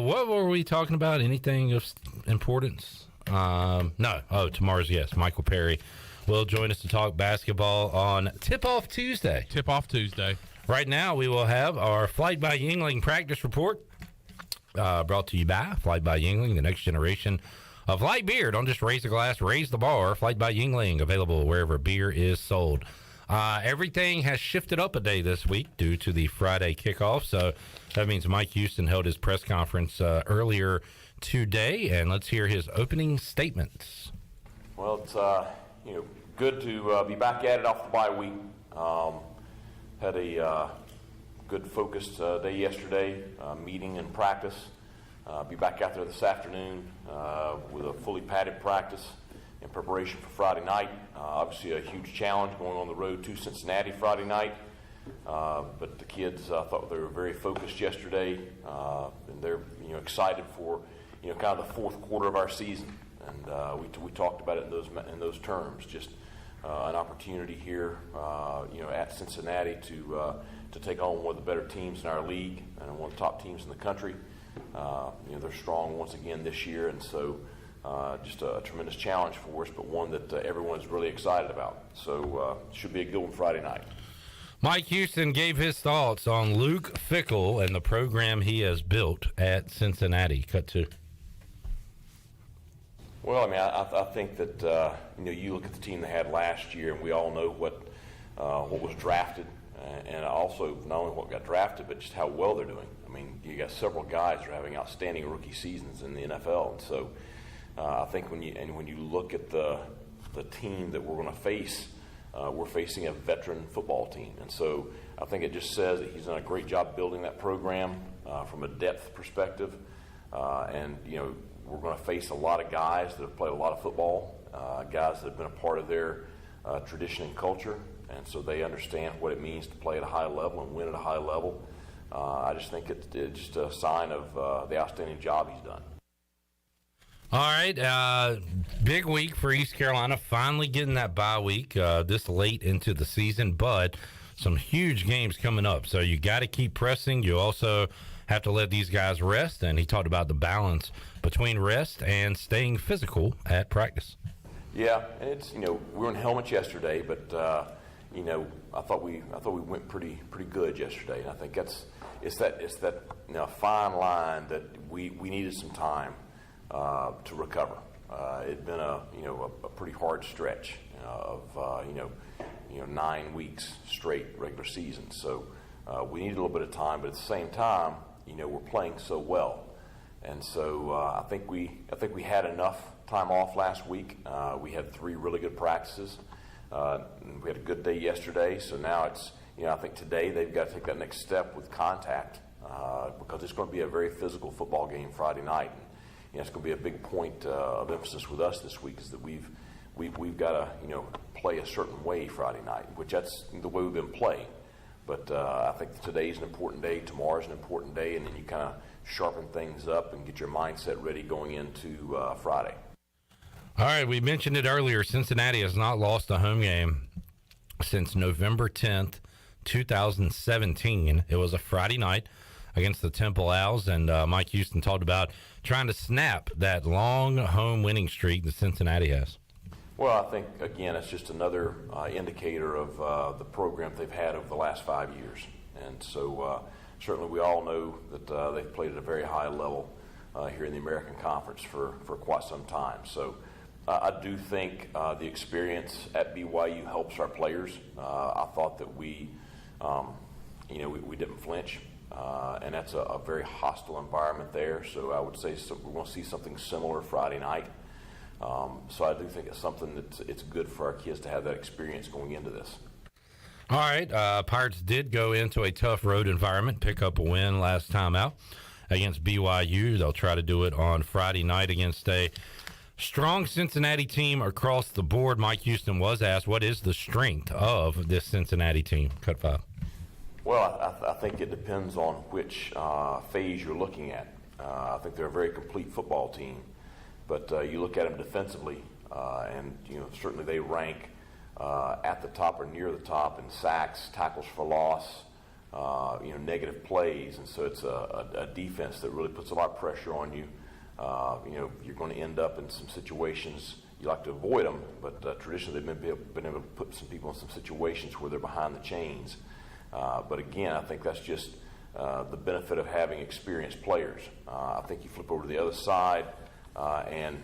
What were we talking about? Anything of importance? No. Oh, tomorrow's guest, Michael Perry, will join us to talk basketball on Tip-Off Tuesday. Tip-Off Tuesday. Right now, we will have our Flight by Yuengling practice report brought to you by Flight by Yuengling, the next generation of light beer. Don't just raise the glass, raise the bar. Flight by Yuengling, available wherever beer is sold. Everything has shifted up a day this week due to the Friday kickoff. So that means Mike Houston held his press conference earlier today, and let's hear his opening statements. Well, it's good to be back at it off the bye week. Had a good focused day yesterday, meeting and practice. Be back out there this afternoon with a fully padded practice in preparation for Friday night. Obviously a huge challenge going on the road to Cincinnati Friday night. But the kids thought they were very focused yesterday, and they're excited for kind of the fourth quarter of our season. And we talked about it in those terms. Just an opportunity here, at Cincinnati to take on one of the better teams in our league and one of the top teams in the country. They're strong once again this year, and so just a tremendous challenge for us, but one that everyone is really excited about. So should be a good one Friday night. Mike Houston gave his thoughts on Luke Fickell and the program he has built at Cincinnati. Cut to. Well, I mean, I think that you look at the team they had last year, and we all know what was drafted, and also not only what got drafted, but just how well they're doing. I mean, you got several guys who are having outstanding rookie seasons in the NFL, and so I think when you look at the team that we're going to face, we're facing a veteran football team, and so I think it just says that he's done a great job building that program from a depth perspective, and we're going to face a lot of guys that have played a lot of football, guys that have been a part of their tradition and culture, and so they understand what it means to play at a high level and win at a high level. I just think it's just a sign of the outstanding job he's done. All right, big week for East Carolina, finally getting that bye week this late into the season, but some huge games coming up, so you got to keep pressing. You also have to let these guys rest, and he talked about the balance between rest and staying physical at practice. Yeah, and it's we were in helmets yesterday, but I thought we went pretty good yesterday, and I think it's that fine line that we needed some time to recover. It'd been a pretty hard stretch of 9 weeks straight regular season, so we needed a little bit of time, but at the same time, we're playing so well. And so I think we had enough time off last week. We had 3 really good practices. We had a good day yesterday. So now it's, I think today they've got to take that next step with contact because it's going to be a very physical football game Friday night. And, it's going to be a big point of emphasis with us this week is that we've got to, play a certain way Friday night, which that's the way we've been playing. But I think today's an important day, tomorrow's an important day, and then you kind of sharpen things up and get your mindset ready going into Friday. All right, we mentioned it earlier. Cincinnati has not lost a home game since November 10th, 2017. It was a Friday night against the Temple Owls, and Mike Houston talked about trying to snap that long home winning streak that Cincinnati has. Well, I think, again, it's just another indicator of the program they've had over the last 5 years. And so certainly we all know that they've played at a very high level here in the American Conference for quite some time. So I do think the experience at BYU helps our players. I thought that we didn't flinch, and that's a very hostile environment there. So I would say we're going to see something similar Friday night. So I do think it's something it's good for our kids to have that experience going into this. All right, Pirates did go into a tough road environment, pick up a win last time out against BYU. They'll try to do it on Friday night against a strong Cincinnati team across the board. Mike Houston was asked, what is the strength of this Cincinnati team? Cut 5. Well, I think it depends on which phase you're looking at. I think they're a very complete football team. But you look at them defensively, and certainly they rank at the top or near the top in sacks, tackles for loss, negative plays, and so it's a defense that really puts a lot of pressure on you. You're going to end up in some situations you like to avoid them, but traditionally they've been able to put some people in some situations where they're behind the chains. But again, I think that's just the benefit of having experienced players. I think you flip over to the other side. And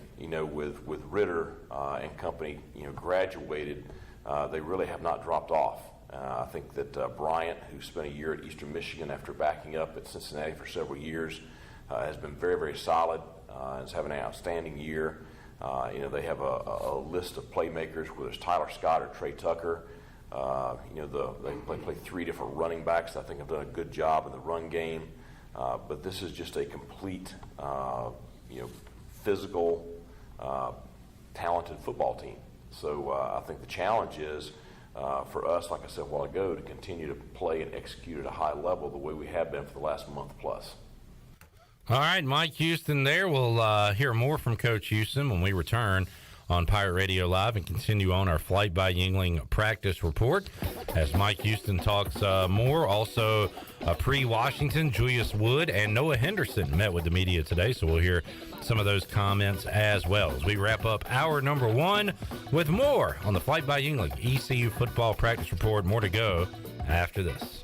with Ritter and company, graduated they really have not dropped off. I think that Bryant, who spent a year at Eastern Michigan after backing up at Cincinnati for several years, has been very, very solid. Is having an outstanding year. They have a list of playmakers, whether it's Tyler Scott or Trey Tucker. They play three different running backs that I think have done a good job in the run game. But this is just a complete, physical, talented football team. So I think the challenge is for us, like I said a while ago, to continue to play and execute at a high level the way we have been for the last month plus. All right, Mike Houston there. We'll hear more from Coach Houston when we return on Pirate Radio Live and continue on our Flight by Yingling practice report as Mike Houston talks more. Also, pre-Washington, Julius Wood and Noah Henderson met with the media today, so we'll hear some of those comments as well as we wrap up hour number one with more on the Flight by Yingling ECU football practice report. More to go after this.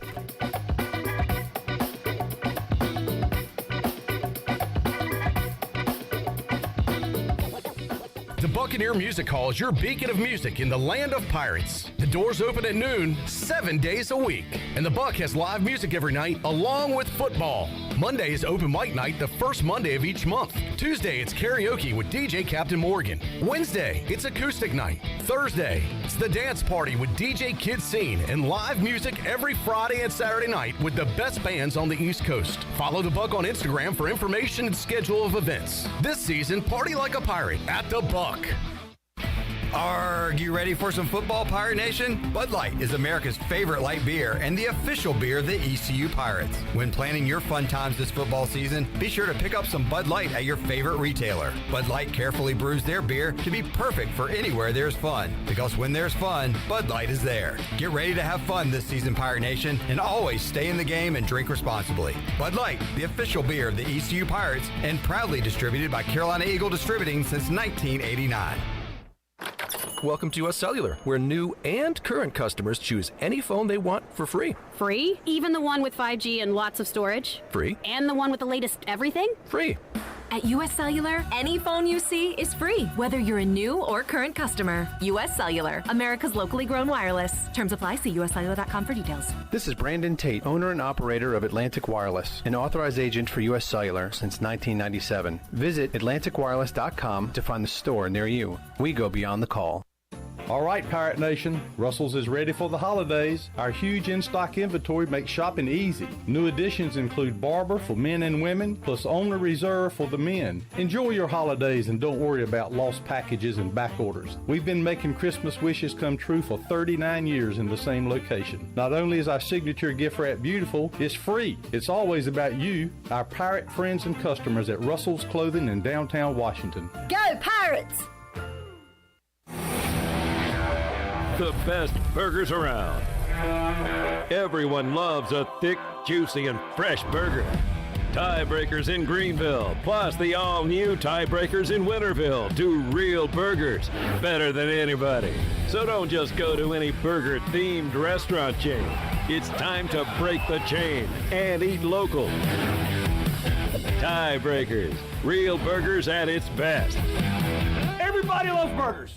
The Buccaneer Music Hall is your beacon of music in the land of pirates. The doors open at noon, 7 days a week. And the Buck has live music every night, along with football. Monday is open mic night, the first Monday of each month. Tuesday, it's karaoke with DJ Captain Morgan. Wednesday, it's acoustic night. Thursday, it's the dance party with DJ Kid Scene and live music every Friday and Saturday night with the best bands on the East Coast. Follow the Buck on Instagram for information and schedule of events. This season, party like a pirate at the Buck. Are you ready for some football, Pirate Nation? Bud Light is America's favorite light beer and the official beer of the ECU Pirates. When planning your fun times this football season, be sure to pick up some Bud Light at your favorite retailer. Bud Light carefully brews their beer to be perfect for anywhere there's fun. Because when there's fun, Bud Light is there. Get ready to have fun this season, Pirate Nation, and always stay in the game and drink responsibly. Bud Light, the official beer of the ECU Pirates, and proudly distributed by Carolina Eagle Distributing since 1989. Welcome to US Cellular, where new and current customers choose any phone they want for free. Free? Even the one with 5G and lots of storage? Free. And the one with the latest everything? Free. At US Cellular, any phone you see is free, whether you're a new or current customer. US Cellular, America's locally grown wireless. Terms apply. See uscellular.com for details. This is Brandon Tate, owner and operator of Atlantic Wireless, an authorized agent for US Cellular since 1997. Visit atlanticwireless.com to find the store near you. We go beyond the call. All right, Pirate Nation, Russell's is ready for the holidays. Our huge in-stock inventory makes shopping easy. New additions include Barber for men and women, plus Owner Reserve for the men. Enjoy your holidays and don't worry about lost packages and back orders. We've been making Christmas wishes come true for 39 years in the same location. Not only is our signature gift wrap beautiful, it's free. It's always about you, our pirate friends and customers at Russell's Clothing in downtown Washington. Go Pirates! The best burgers around. Everyone loves a thick, juicy, and fresh burger. Tiebreakers in Greenville, plus the all-new Tiebreakers in Winterville. Do real burgers better than anybody. So don't just go to any burger-themed restaurant chain. It's time to break the chain and eat local. Tiebreakers, real burgers at its best. Everybody loves burgers.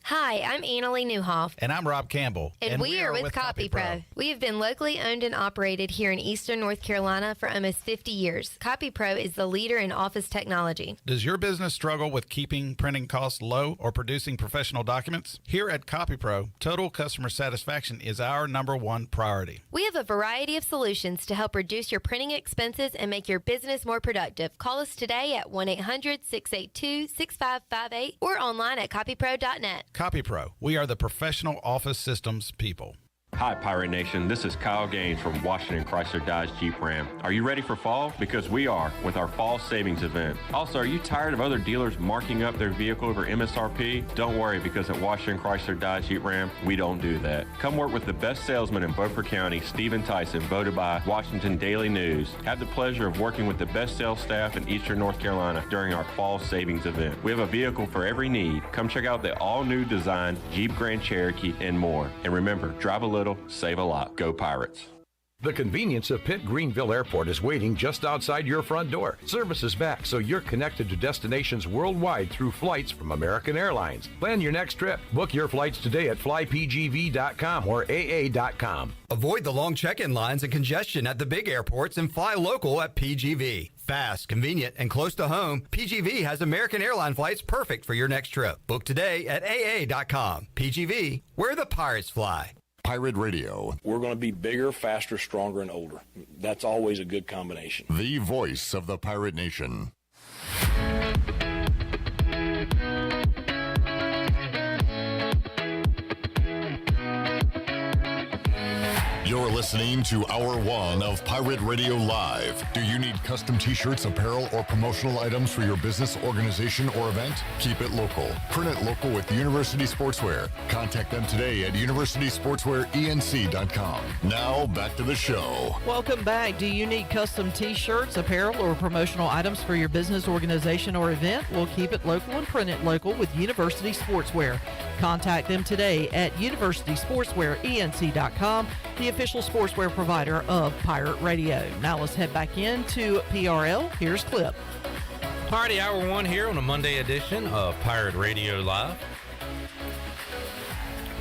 Hi, I'm Annalie Newhoff. And I'm Rob Campbell. And we are with CopyPro. We have been locally owned and operated here in Eastern North Carolina for almost 50 years. CopyPro is the leader in office technology. Does your business struggle with keeping printing costs low or producing professional documents? Here at CopyPro, total customer satisfaction is our #1 priority. We have a variety of solutions to help reduce your printing expenses and make your business more productive. Call us today at 1-800-682-6558 or online at copypro.net. CopyPro, we are the professional office systems people. Hi, Pirate Nation. This is Kyle Gaines from Washington Chrysler Dodge Jeep Ram. Are you ready for fall? Because we are with our fall savings event. Also, are you tired of other dealers marking up their vehicle over MSRP? Don't worry, because at Washington Chrysler Dodge Jeep Ram, we don't do that. Come work with the best salesman in Beaufort County, Stephen Tyson, voted by Washington Daily News. Have the pleasure of working with the best sales staff in Eastern North Carolina during our fall savings event. We have a vehicle for every need. Come check out the all-new design Jeep Grand Cherokee and more. And remember, drive a little, save a lot. Go Pirates. The convenience of Pitt Greenville Airport is waiting just outside your front door. Service is back, so you're connected to destinations worldwide through flights from American Airlines. Plan your next trip. Book your flights today at flypgv.com or aa.com. Avoid the long check-in lines and congestion at the big airports and fly local at PGV. Fast, convenient, and close to home, PGV has American Airline flights perfect for your next trip. Book today at aa.com. PGV, where the pirates fly. Pirate Radio. We're going to be bigger, faster, stronger, and older. That's always a good combination. The voice of the Pirate Nation. You're listening to Hour 1 of Pirate Radio Live. Do you need custom t-shirts, apparel, or promotional items for your business, organization, or event? Keep it local. Print it local with University Sportswear. Contact them today at universitysportswearenc.com. Now, back to the show. Welcome back. Do you need custom t-shirts, apparel, or promotional items for your business, organization, or event? We'll keep it local and print it local with University Sportswear. Contact them today at universitysportswearenc.com, the official sportswear provider of Pirate Radio. Now let's head back into PRL. Here's Clip. Party Hour 1 here on a Monday edition of Pirate Radio Live.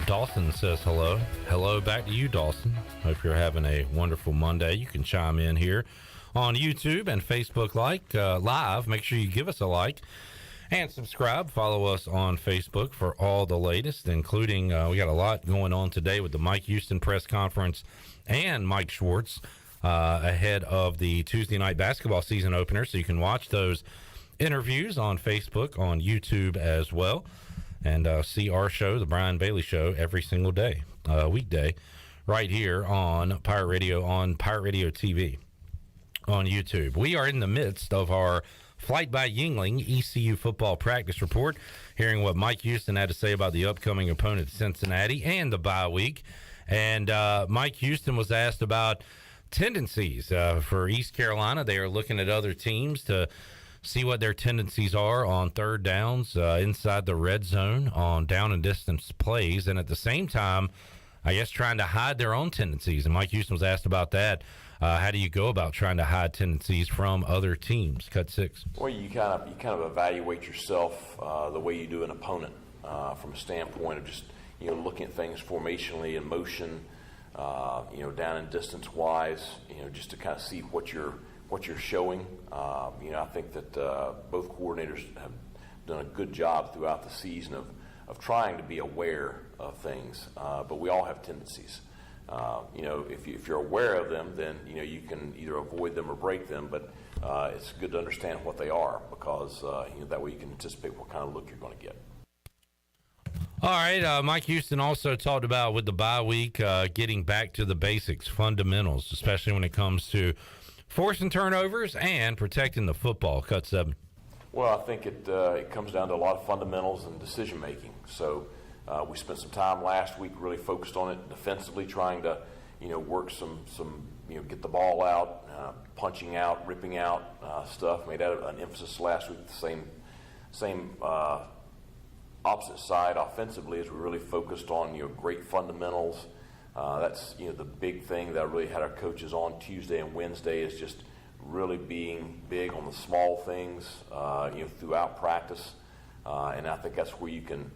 Dawson says hello. Hello back to you, Dawson. Hope you're having a wonderful Monday. You can chime in here on YouTube and Facebook Live. Make sure you give us a like and subscribe. Follow us on Facebook for all the latest, including we got a lot going on today with the Mike Houston press conference and Mike Schwartz ahead of the Tuesday night basketball season opener. So you can watch those interviews on Facebook, on YouTube as well, and see our show, the Brian Bailey Show, every single day, weekday, right here on Pirate Radio, on Pirate Radio TV on YouTube. We are in the midst of our Flight by Yingling ECU football practice report, hearing what Mike Houston had to say about the upcoming opponent, Cincinnati, and the bye week. And Mike Houston was asked about tendencies for East Carolina. They are looking at other teams to see what their tendencies are on third downs, inside the red zone, on down and distance plays, and at the same time, I guess, trying to hide their own tendencies. And Mike Houston was asked about that. How do you go about trying to hide tendencies from other teams? Cut 6. Well, you kind of evaluate yourself the way you do an opponent from a standpoint of just looking at things formationally in motion, down and distance wise, just to kind of see what you're showing. I think that both coordinators have done a good job throughout the season of trying to be aware of things, but we all have tendencies. If you're aware of them, then you can either avoid them or break them. But it's good to understand what they are, because that way you can anticipate what kind of look you're going to get. All right, Mike Houston also talked about, with the bye week, getting back to the basics, fundamentals, especially when it comes to forcing turnovers and protecting the football. Cut 7. Well, I think it comes down to a lot of fundamentals and decision making. So. We spent some time last week really focused on it defensively, trying to, work some get the ball out, punching out, ripping out stuff. Made that an emphasis last week. The same opposite side offensively, as we really focused on great fundamentals. That's the big thing that I really had our coaches on Tuesday and Wednesday, is just really being big on the small things throughout practice, and I think that's where you can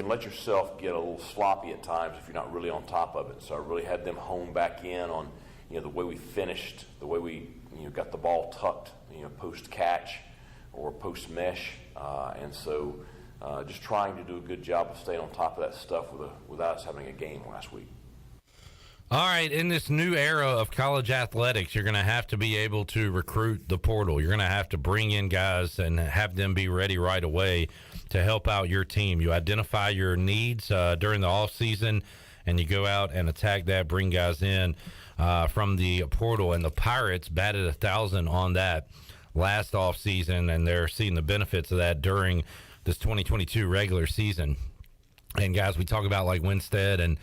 let yourself get a little sloppy at times if you're not really on top of it. So I really had them hone back in on the way we finished, the way we got the ball tucked, post catch or post mesh, and so just trying to do a good job of staying on top of that stuff without us having a game last week. All right, in this new era of college athletics, you're going to have to be able to recruit the portal. You're going to have to bring in guys and have them be ready right away to help out your team. You identify your needs during the offseason, and you go out and attack that, bring guys in from the portal. And the Pirates batted 1,000 on that last offseason, and they're seeing the benefits of that during this 2022 regular season. And guys, we talk about like Winstead and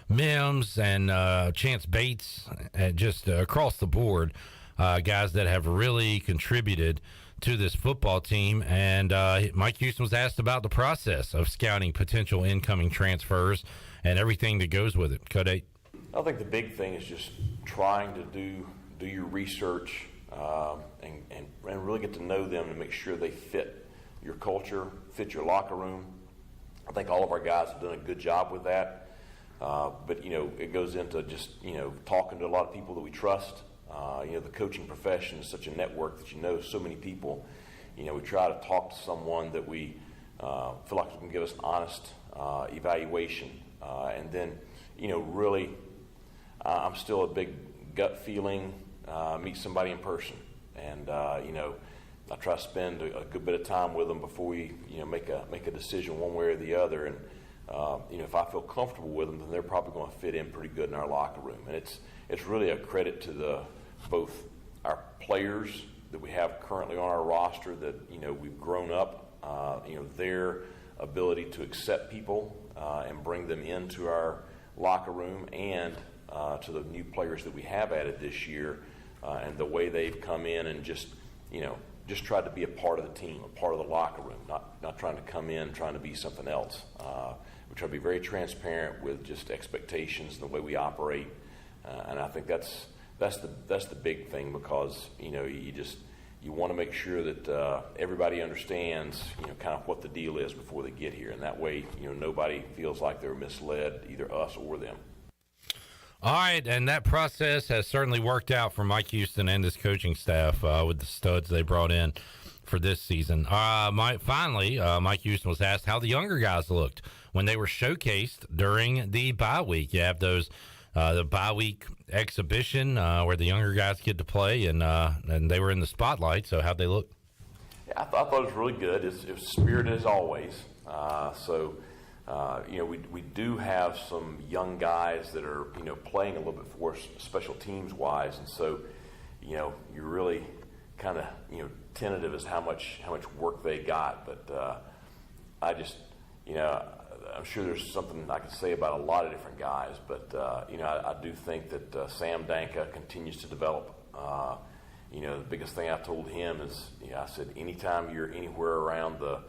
Mims and Chance Bates, just across the board, guys that have really contributed to this football team. And Mike Houston was asked about the process of scouting potential incoming transfers and everything that goes with it. Cut 8. I think the big thing is just trying to do your research and really get to know them and make sure they fit your culture, fit your locker room. I think all of our guys have done a good job with that. But, it goes into just, talking to a lot of people that we trust. The coaching profession is such a network that you know so many people. We try to talk to someone that we feel like can give us an honest evaluation. And then, really, I'm still a big gut feeling, meet somebody in person. And, I try to spend a good bit of time with them before we, make a decision one way or the other. And, if I feel comfortable with them, then they're probably going to fit in pretty good in our locker room. And it's really a credit to both our players that we have currently on our roster that, we've grown up, their ability to accept people and bring them into our locker room, and to the new players that we have added this year, and the way they've come in and just tried to be a part of the team, a part of the locker room, not trying to come in trying to be something else. We try to be very transparent with just expectations and the way we operate, and I think that's the big thing, because you want to make sure that everybody understands kind of what the deal is before they get here, and that way nobody feels like they're misled, either us or them. All right, and that process has certainly worked out for Mike Houston and his coaching staff with the studs they brought in for this season. Mike Houston was asked how the younger guys looked when they were showcased during the bye week. You have those the bye week exhibition where the younger guys get to play, and they were in the spotlight. So how'd they look? Yeah, I thought it was really good. It was spirited as always. We do have some young guys that are, playing a little bit for us special teams wise. And so, you're really kind of, tentative as how much work they got. But I'm sure there's something I could say about a lot of different guys. But, I do think that Sam Danka continues to develop. The biggest thing I told him is, I said, anytime you're anywhere around the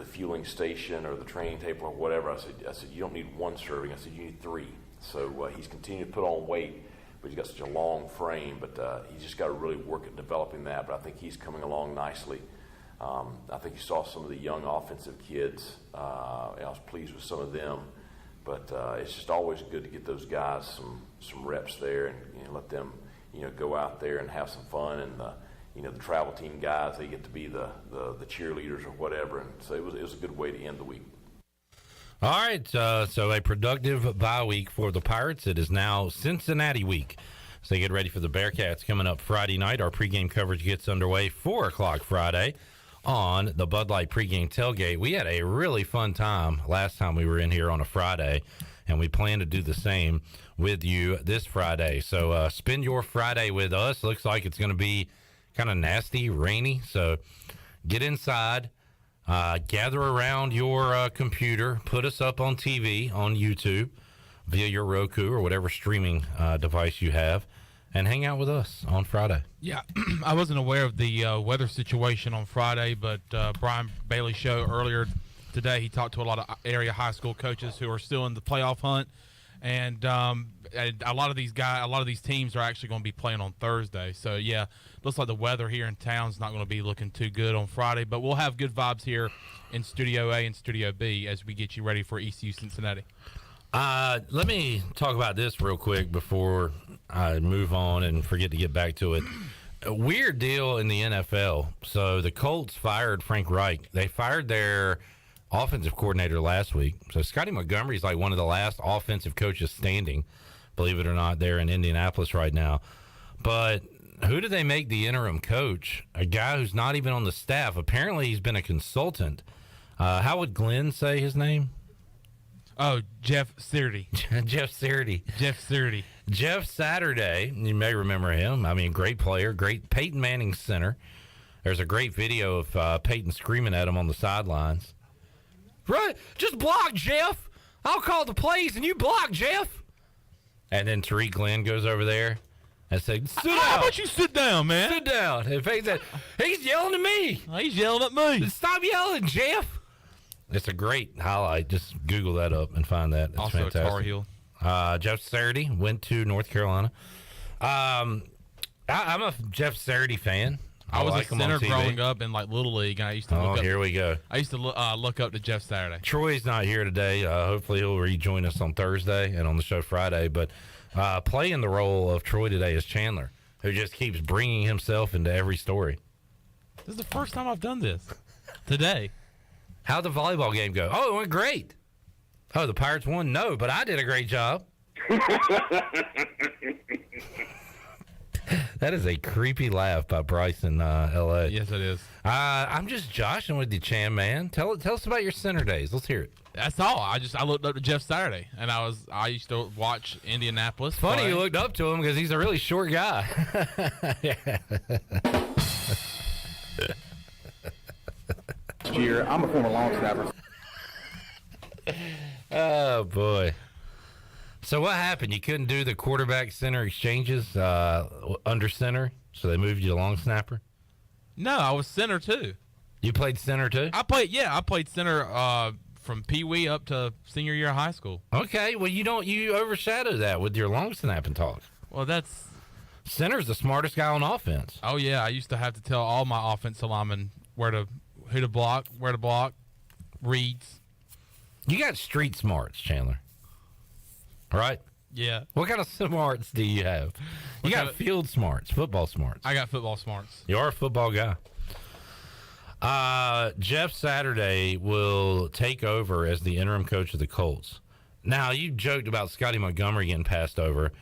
fueling station or the training table or whatever, I said, you don't need one serving. I said, you need 3. So he's continued to put on weight, but he's got such a long frame. But he's just got to really work at developing that. But I think he's coming along nicely. I think you saw some of the young offensive kids. I was pleased with some of them. But it's just always good to get those guys some reps there and let them go out there and have some fun. And the travel team guys, they get to be the cheerleaders or whatever. And so it was a good way to end the week. All right, so a productive bye week for the Pirates. It is now Cincinnati week. So get ready for the Bearcats coming up Friday night. Our pregame coverage gets underway 4 o'clock Friday on the Bud Light pregame tailgate. We had a really fun time last time we were in here on a Friday, and we plan to do the same with you this Friday. So spend your Friday with us. Looks like it's going to be kind of nasty, rainy. So get inside, gather around your computer, put us up on TV, on YouTube, via your Roku or whatever streaming device you have, and hang out with us on Friday. Yeah, I wasn't aware of the weather situation on Friday, but Brian Bailey's show earlier today, he talked to a lot of area high school coaches who are still in the playoff hunt. And a lot of these teams are actually going to be playing on Thursday. So, yeah, looks like the weather here in town is not going to be looking too good on Friday. But we'll have good vibes here in Studio A and Studio B as we get you ready for ECU Cincinnati. Let me talk about this real quick before I move on and forget to get back to it. A weird deal in the NFL. So the Colts fired Frank Reich. They fired their offensive coordinator last week. So Scotty Montgomery is like one of the last offensive coaches standing, believe it or not, there in Indianapolis right now. But who do they make the interim coach? A guy who's not even on the staff. Apparently he's been a consultant. How would Glenn say his name? Oh, Jeff Saturday. Jeff Saturday. Jeff Saturday. Jeff Saturday, you may remember him. I mean, great player, great Peyton Manning center. There's a great video of Peyton screaming at him on the sidelines. Right, just block, Jeff. I'll call the plays and you block, Jeff. And then Tariq Glenn goes over there and says, sit down. How about you sit down, man? Sit down. In fact, he's yelling at me. He's yelling at me. Stop yelling, Jeff. It's a great highlight. Just Google that up and find that. It's also fantastic. a Tar Heel. Jeff Saturday went to North Carolina. I'm a Jeff Saturday fan. I was like a center growing up in like Little League. And I used to look up. Here we go. I used to look up to Jeff Saturday. Troy's not here today. Hopefully he'll rejoin us on Thursday and on the show Friday. But playing the role of Troy today is Chandler, who just keeps bringing himself into every story. This is the first time I've done this today. How'd the volleyball game go? Oh, it went great. Oh, the Pirates won? No, but I did a great job. That is a creepy laugh by Bryce in L.A. Yes, it is. I'm just joshing with you, Chan, man. Tell us about your center days. Let's hear it. That's all. I looked up to Jeff Saturday, and I used to watch Indianapolis. Funny play. you looked up to him because he's a really short guy. Year, I'm a former long snapper. Oh boy. So what happened? You couldn't do the quarterback center exchanges under center, so they moved you to long snapper? No, I was center too. You played center too? I played center from Pee Wee up to senior year of high school. Okay, well you overshadow that with your long snapping talk. Well, that's center's the smartest guy on offense. Oh yeah, I used to have to tell all my offensive linemen who to block, where to block, reads. You got street smarts, Chandler. Right? Yeah. What kind of smarts do you have? You got field smarts, football smarts. I got football smarts. You are a football guy. Jeff Saturday will take over as the interim coach of the Colts. Now, you joked about Scotty Montgomery getting passed over.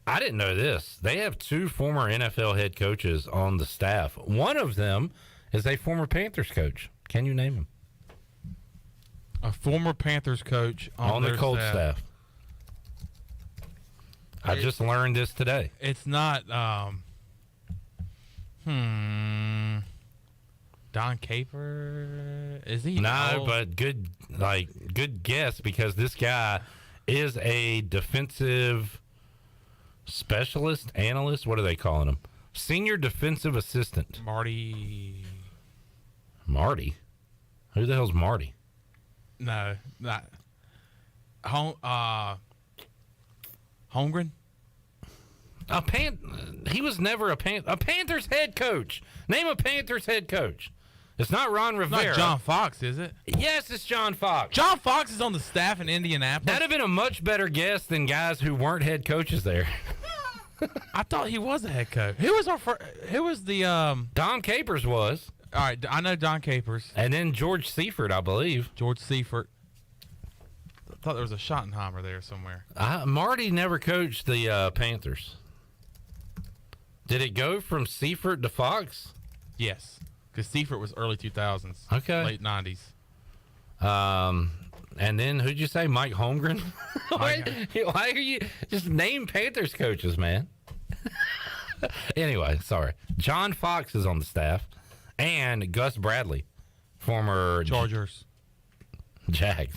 I didn't know this. They have 2 former NFL head coaches on the staff. One of them is a former Panthers coach. Can you name him? A former Panthers coach on the Colts staff. I just learned this today. It's not Don Caper. Is he? No, but good guess, because this guy is a defensive specialist, analyst. What are they calling him? Senior defensive assistant. Marty. Who the hell's Marty? No, not Holmgren. He was never a Panthers head coach. Name a Panthers head coach. It's not Ron Rivera. Not John Fox, is it? Yes, it's John Fox. John Fox is on the staff in Indianapolis. That'd have been a much better guess than guys who weren't head coaches there. I thought he was a head coach. Who was the Don Capers was. All right, I know Don Capers. And then George Seifert, I believe. George Seifert. I thought there was a Schottenheimer there somewhere. Marty never coached the Panthers. Did it go from Seifert to Fox? Yes, because Seifert was early 2000s. Okay. Late 90s. And then who'd you say? Mike Holmgren? Why are you just name Panthers coaches, man? Anyway, sorry. John Fox is on the staff, and Gus Bradley, former Chargers, Jags.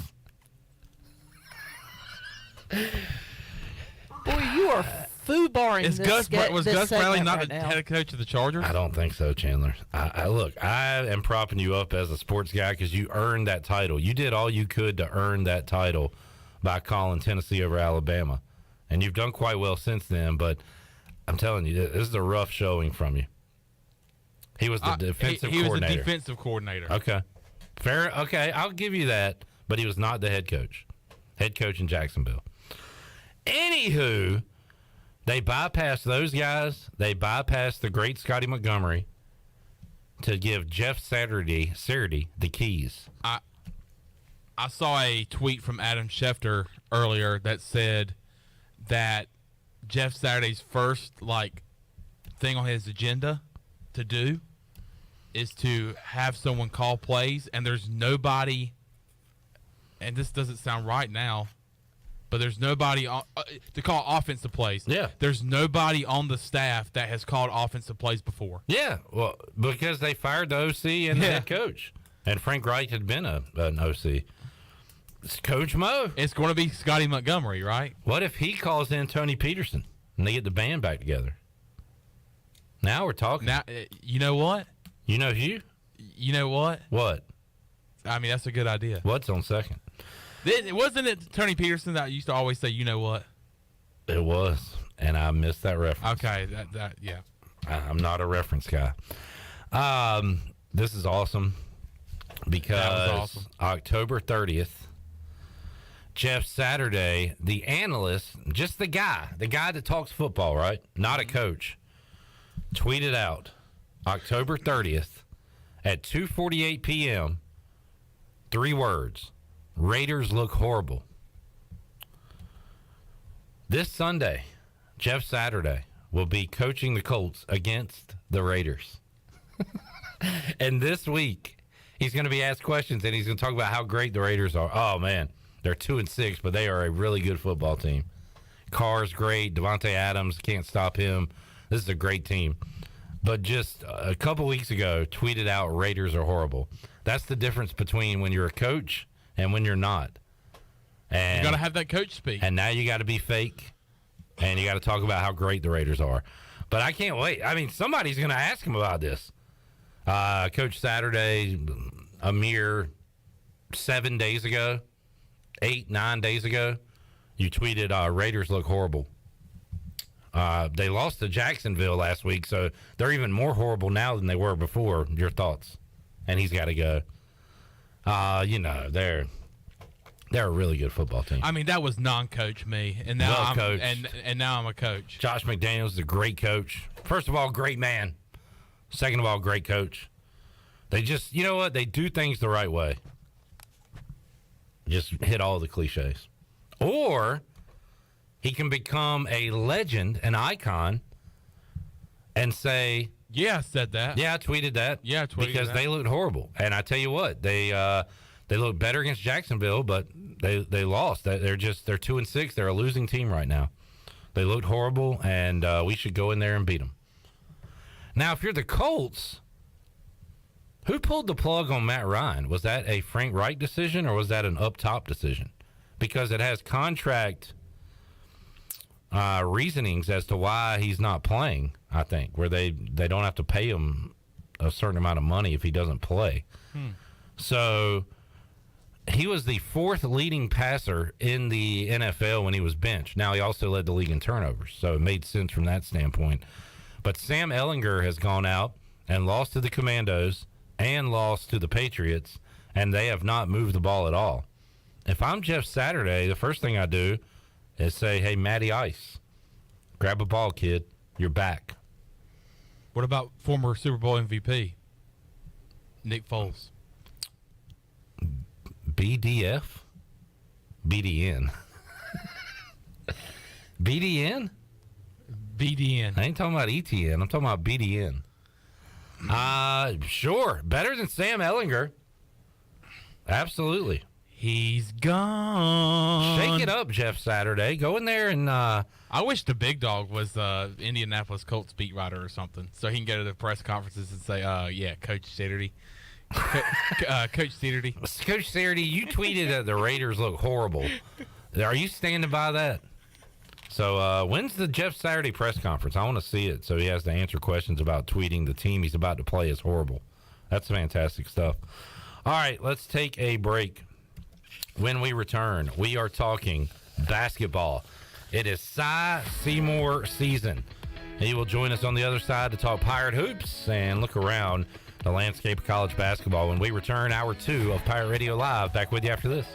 Boy, you are foo-barring was Gus Bradley not the head coach of the Chargers? I don't think so, Chandler. Look, I am propping you up as a sports guy because you earned that title. You did all you could to earn that title by calling Tennessee over Alabama. And you've done quite well since then, but I'm telling you, this is a rough showing from you. He was the defensive coordinator. He was the defensive coordinator. Okay. Fair. Okay, I'll give you that, but he was not the head coach. Head coach in Jacksonville. Anywho, they bypassed those guys. They bypassed the great Scotty Montgomery to give Jeff Saturday the keys. I saw a tweet from Adam Schefter earlier that said that Jeff Saturday's first thing on his agenda to do is to have someone call plays, and there's nobody, and this doesn't sound right now, but there's nobody to call offensive plays. Yeah. There's nobody on the staff that has called offensive plays before. Yeah, well, because they fired the OC and the head coach. And Frank Reich had been an OC. It's Coach Mo. It's going to be Scotty Montgomery, right? What if he calls in Tony Peterson and they get the band back together? Now we're talking. Now, you know what? You know who? You know what? What? I mean, that's a good idea. What's on second? Wasn't it Tony Peterson that used to always say, you know what? It was, and I missed that reference. Okay, yeah. I'm not a reference guy. This is awesome because That was awesome. October 30th, Jeff Saturday, the analyst, just the guy that talks football, right? Not a coach, tweeted out October 30th at 2:48 p.m. 3 words: Raiders look horrible. This Sunday, Jeff Saturday will be coaching the Colts against the Raiders. And this week, he's going to be asked questions, and he's going to talk about how great the Raiders are. Oh, man, they're 2-6, but they are a really good football team. Carr's great. Devontae Adams, can't stop him. This is a great team. But just a couple weeks ago, tweeted out Raiders are horrible. That's the difference between when you're a coach and when you're not. And You got to have that coach speak. And now you got to be fake, and you got to talk about how great the Raiders are. But I can't wait. I mean, somebody's going to ask him about this. Coach Saturday, a mere 7 days ago, 8-9 days ago, you tweeted Raiders look horrible. They lost to Jacksonville last week, so they're even more horrible now than they were before. Your thoughts? And he's got to go. They're a really good football team. I mean, that was non-coach me, and now I'm coach. and now I'm a coach. Josh McDaniels is a great coach. First of all, great man. Second of all, great coach. They just, you know what? They do things the right way. Just hit all the cliches. Or he can become a legend, an icon, and say, yeah, I said that. Yeah, I tweeted that. Yeah, I tweeted because that. they looked horrible. And I tell you what, they looked better against Jacksonville, but they lost. They're 2-6. They're a losing team right now. They looked horrible, and we should go in there and beat them. Now, if you're the Colts, who pulled the plug on Matt Ryan? Was that a Frank Reich decision, or was that an up-top decision? Because it has contract reasonings as to why he's not playing, I think, where they don't have to pay him a certain amount of money if he doesn't play. So he was the 4th leading passer in the NFL when he was benched. Now, he also led the league in turnovers, so it made sense from that standpoint. But Sam Ehlinger has gone out and lost to the Commandos and lost to the Patriots, and they have not moved the ball at all. If I'm Jeff Saturday, the first thing I do is say, hey, Matty Ice, grab a ball, kid. You're back. What about former Super Bowl MVP Nick Foles? BDF? BDN. BDN? BDN. I ain't talking about ETN. I'm talking about BDN. Sure. Better than Sam Ehlinger. Absolutely. He's gone. Shake it up, Jeff Saturday. Go in there and... I wish the big dog was Indianapolis Colts beat writer or something, so he can go to the press conferences and say, yeah, Coach Saturday. Coach Saturday. Coach Saturday, you tweeted that the Raiders look horrible. Are you standing by that? So when's the Jeff Saturday press conference? I want to see it so he has to answer questions about tweeting the team he's about to play is horrible. That's fantastic stuff. All right, let's take a break. When we return, we are talking basketball. It is Seymour season. He will join us on the other side to talk Pirate hoops and look around the landscape of college basketball. When we return, hour 2 of Pirate Radio Live. Back with you after this.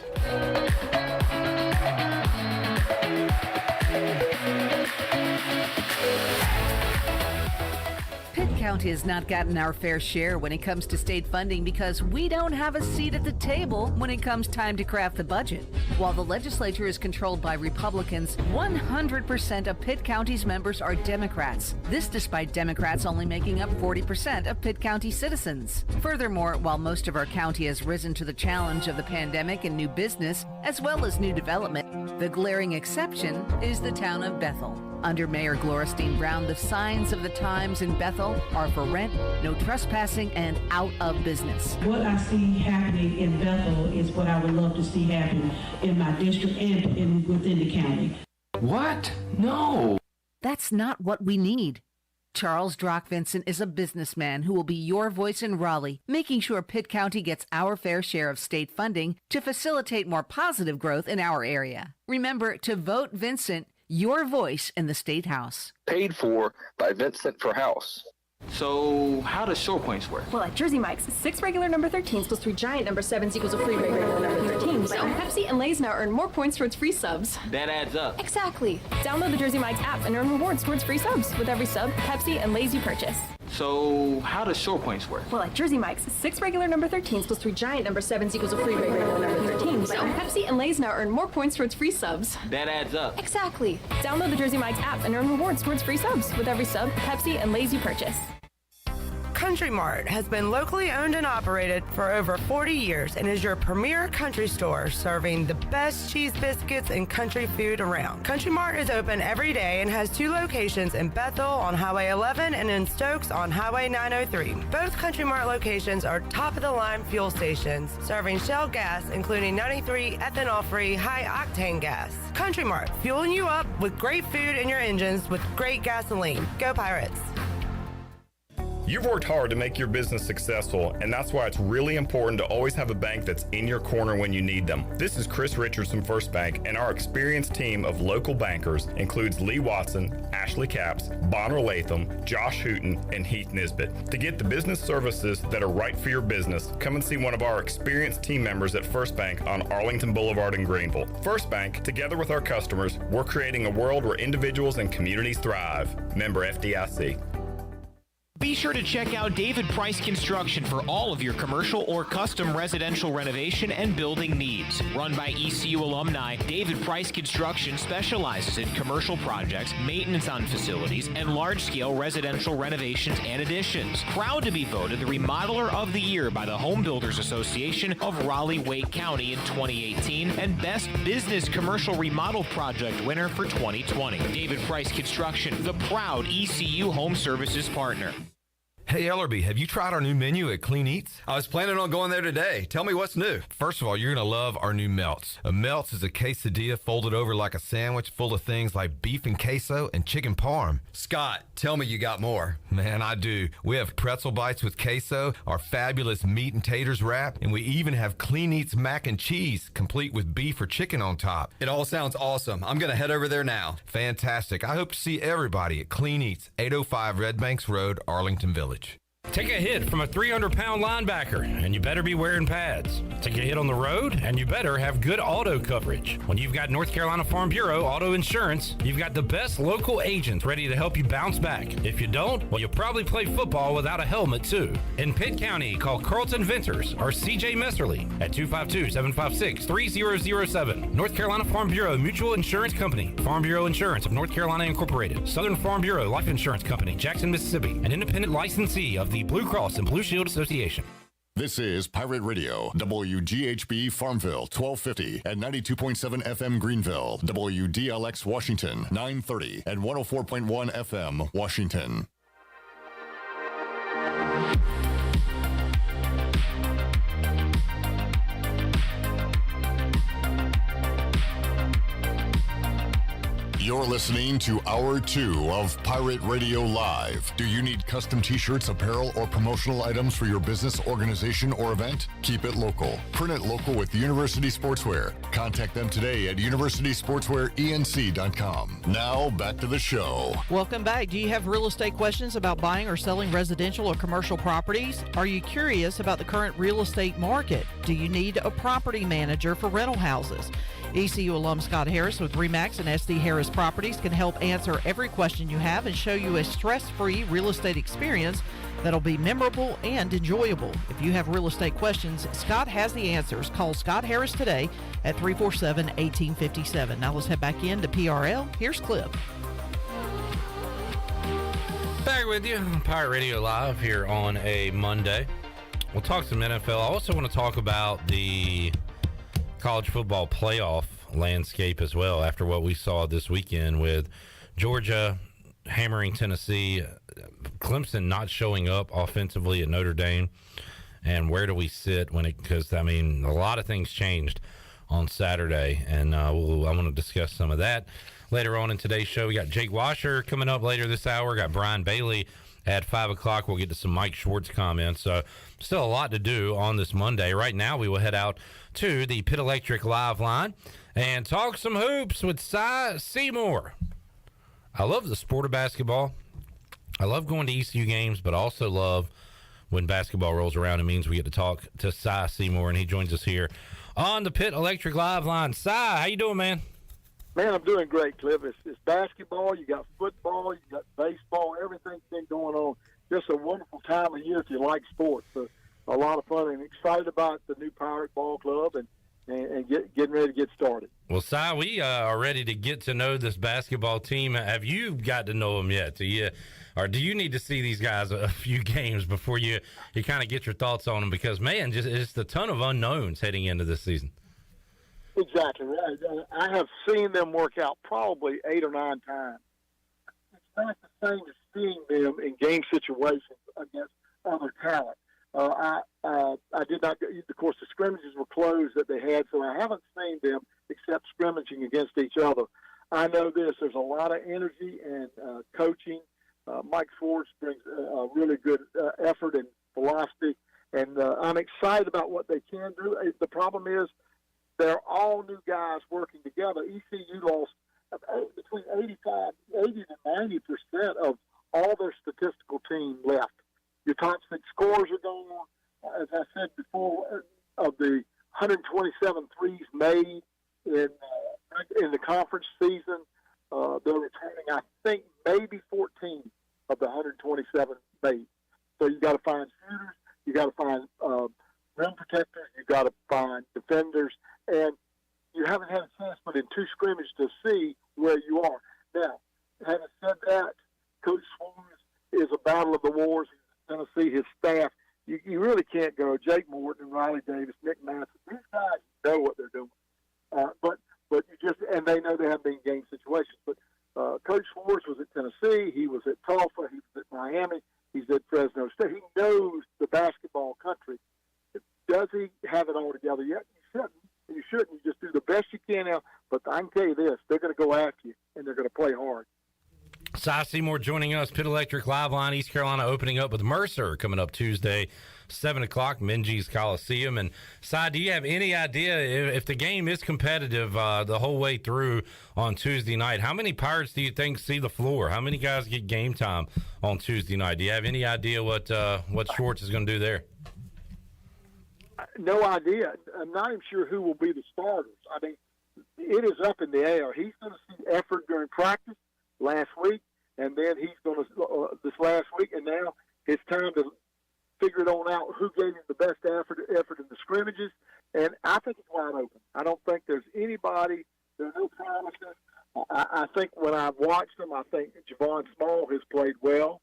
Pitt County has not gotten our fair share when it comes to state funding because we don't have a seat at the table when it comes time to craft the budget. While the legislature is controlled by Republicans, 100% of Pitt County's members are Democrats. This despite Democrats only making up 40% of Pitt County citizens. Furthermore, while most of our county has risen to the challenge of the pandemic and new business, as well as new development, the glaring exception is the town of Bethel. Under Mayor Glorstein Brown, the signs of the times in Bethel are for rent, no trespassing, and out of business. What I see happening in Bethel is what I would love to see happen in my district and within the county. What? No. That's not what we need. Charles Drock Vincent is a businessman who will be your voice in Raleigh, making sure Pitt County gets our fair share of state funding to facilitate more positive growth in our area. Remember, to vote Vincent, your voice in the State House. Paid for by Vincent for House. So, how does short points work? Well, at Jersey Mike's, 6 regular number 13s plus 3 giant number 7s equals a free regular number 13. So, Pepsi and Lay's now earn more points towards free subs. That adds up. Exactly. Download the Jersey Mike's app and earn rewards towards free subs with every sub, Pepsi, and Lay's you purchase. So, how does short points work? Well, at Jersey Mike's, 6 regular number 13s plus 3 giant number 7s equals a free regular number 13. So, Pepsi and Lay's now earn more points towards free subs. That adds up. Exactly. Download the Jersey Mike's app and earn rewards towards free subs with every sub, Pepsi, and Lay's you purchase. Country Mart has been locally owned and operated for over 40 years and is your premier country store serving the best cheese biscuits and country food around. Country Mart is open every day and has 2 locations in Bethel on Highway 11 and in Stokes on Highway 903. Both Country Mart locations are top-of-the-line fuel stations serving Shell gas, including 93 ethanol-free high-octane gas. Country Mart, fueling you up with great food in your engines with great gasoline. Go Pirates! You've worked hard to make your business successful, and that's why it's really important to always have a bank that's in your corner when you need them. This is Chris Richardson First Bank, and our experienced team of local bankers includes Lee Watson, Ashley Capps, Bonner Latham, Josh Hooten, and Heath Nisbet. To get the business services that are right for your business, come and see one of our experienced team members at First Bank on Arlington Boulevard in Greenville. First Bank, together with our customers, we're creating a world where individuals and communities thrive. Member FDIC. Be sure to check out David Price Construction for all of your commercial or custom residential renovation and building needs. Run by ECU alumni, David Price Construction specializes in commercial projects, maintenance on facilities, and large-scale residential renovations and additions. Proud to be voted the Remodeler of the Year by the Home Builders Association of Raleigh-Wake County in 2018 and Best Business Commercial Remodel Project winner for 2020. David Price Construction, the proud ECU Home Services partner. Hey, Ellerby, have you tried our new menu at Clean Eats? I was planning on going there today. Tell me what's new. First of all, you're going to love our new melts. A melts is a quesadilla folded over like a sandwich full of things like beef and queso and chicken parm. Scott, tell me you got more. Man, I do. We have pretzel bites with queso, our fabulous meat and taters wrap, and we even have Clean Eats mac and cheese, complete with beef or chicken on top. It all sounds awesome. I'm going to head over there now. Fantastic. I hope to see everybody at Clean Eats, 805 Red Banks Road, Arlington Village. Take a hit from a 300-pound linebacker, and you better be wearing pads. Take a hit on the road, and you better have good auto coverage. When you've got North Carolina Farm Bureau Auto Insurance, you've got the best local agents ready to help you bounce back. If you don't, well, you'll probably play football without a helmet, too. In Pitt County, call Carlton Venters or C.J. Messerly at 252-756-3007. North Carolina Farm Bureau Mutual Insurance Company. Farm Bureau Insurance of North Carolina Incorporated. Southern Farm Bureau Life Insurance Company, Jackson, Mississippi. An independent licensee of the Blue Cross and Blue Shield Association. This is Pirate Radio, WGHB Farmville, 1250 and 92.7 FM Greenville, WDLX Washington, 930 and 104.1 FM Washington. You're listening to Hour 2 of Pirate Radio Live. Do you need custom t-shirts, apparel, or promotional items for your business, organization, or event? Keep it local. Print it local with University Sportswear. Contact them today at universitysportswearenc.com. Now, back to the show. Welcome back. Do you have real estate questions about buying or selling residential or commercial properties? Are you curious about the current real estate market? Do you need a property manager for rental houses? ECU alum Scott Harris with RE/MAX and SD Harris Properties can help answer every question you have and show you a stress-free real estate experience that'll be memorable and enjoyable. If you have real estate questions, Scott has the answers. Call Scott Harris today at 347-1857. Now let's head back into PRL. Here's Cliff. Back with you on Pirate Radio Live here on a Monday. We'll talk some NFL. I also want to talk about the college football playoff landscape as well after what we saw this weekend with Georgia hammering Tennessee, Clemson not showing up offensively at Notre Dame, and where do we sit when it, because I mean a lot of things changed on Saturday, and I want to discuss some of that later on in today's show. We got Jake Washer coming up later this hour, got Brian Bailey At 5 o'clock, we'll get to some Mike Schwartz comments. So still a lot to do on this Monday. Right now, we will head out to the Pit Electric Live line and talk some hoops with Seymour. I love the sport of basketball. I love going to ECU games, but I also love when basketball rolls around. It means we get to talk to Seymour, and he joins us here on the Pit Electric Live line. How you doing, man? Man, I'm doing great, Cliff. It's basketball, you got football, you got baseball, everything's been going on. Just a wonderful time of year if you like sports. So a lot of fun, and excited about the new Pirate Ball Club and getting ready to get started. Well, Si, we are ready to get to know this basketball team. Have you got to know them yet? Or do you need to see these guys a few games before you kind of get your thoughts on them? Because, man, it's a ton of unknowns heading into this season. Exactly right. I have seen them work out probably 8 or 9 times. It's not the same as seeing them in game situations against other talent. I did not. Of course, the scrimmages were closed that they had, so I haven't seen them except scrimmaging against each other. I know this. There's a lot of energy and coaching. Mike Schwartz brings a really good effort and philosophy, and I'm excited about what they can do. The problem is, they're all new guys working together. ECU lost between 80 to 90% of all their statistical team left. Your top 6 scorers are gone. As I said before, of the 127 threes made in the conference season, they're returning, I think, maybe 14 of the 127 made. So you got to find shooters, you got to find rim protectors, you got to find defenders, and you haven't had a chance but in 2 scrimmages to see where you are. Now, having said that, Coach Seymour is a battle of the wars. He's going to see his staff. You really can't go Jake Morton and Riley Davis, Nick Massey. These guys know what they're doing. But you just, and they know they have been game situations. But Coach Schwartz was at Tennessee. He was at Tulsa. He was at Miami. He's at Fresno State. He knows the basketball country. Does he have it all together yet? You shouldn't. You just do the best you can now. But I can tell you this, they're going to go after you, and they're going to play hard. Seymour joining us, Pit Electric Live line. East Carolina opening up with Mercer coming up Tuesday, 7 o'clock, Minges Coliseum. And, do you have any idea if the game is competitive the whole way through on Tuesday night, how many Pirates do you think see the floor? How many guys get game time on Tuesday night? Do you have any idea what Schwartz is going to do there? No idea. I'm not even sure who will be the starters. I mean, it is up in the air. He's going to see effort during practice last week, and then he's going to this last week, and now it's time to figure it on out who gave him the best effort in the scrimmages, and I think it's wide open. I don't think there's anybody, there's no promises. I think when I've watched them, I think Javon Small has played well.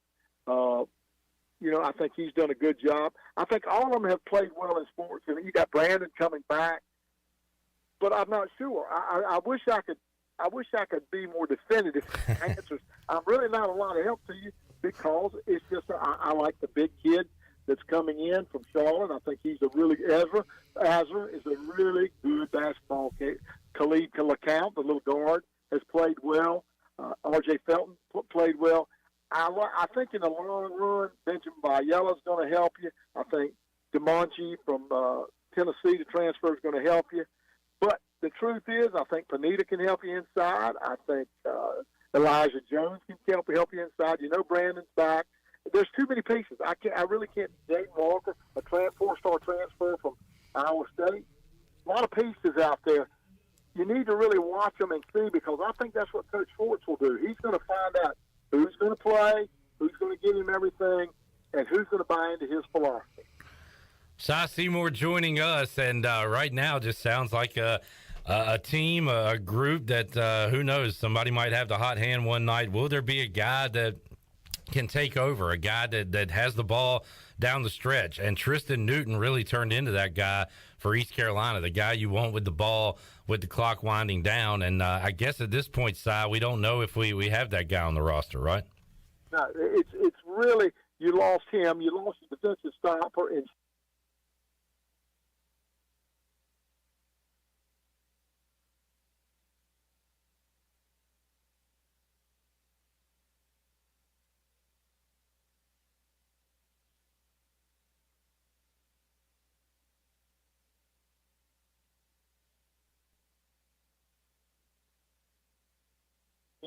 I think he's done a good job. I think all of them have played well in sports. And you got Brandon coming back, but I'm not sure. I wish I could be more definitive answers. I'm really not a lot of help to you because it's just I like the big kid that's coming in from Charlotte. I think he's a really Azra is a really good basketball kid. Khalid LeCount, the little guard, has played well. R.J. Felton played well. I think in the long run, Benjamin Biella is going to help you. I think DeMonchi from Tennessee, the transfer, is going to help you. But the truth is, I think Panetta can help you inside. I think Elijah Jones can help you inside. Brandon's back. There's too many pieces. I really can't. Jaden Walker, a 4-star transfer from Iowa State. A lot of pieces out there. You need to really watch them and see because I think that's what Coach Schwartz will do. He's going to find out who's going to play, who's going to give him everything, and who's going to buy into his philosophy. Seymour joining us, and right now just sounds like a team, a group that, who knows, somebody might have the hot hand one night. Will there be a guy that can take over, a guy that has the ball down the stretch? And Tristan Newton really turned into that guy for East Carolina, the guy you want with the ball, with the clock winding down. And I guess at this point, we don't know if we have that guy on the roster, right? No, it's really, you lost him. You lost the defensive stopper and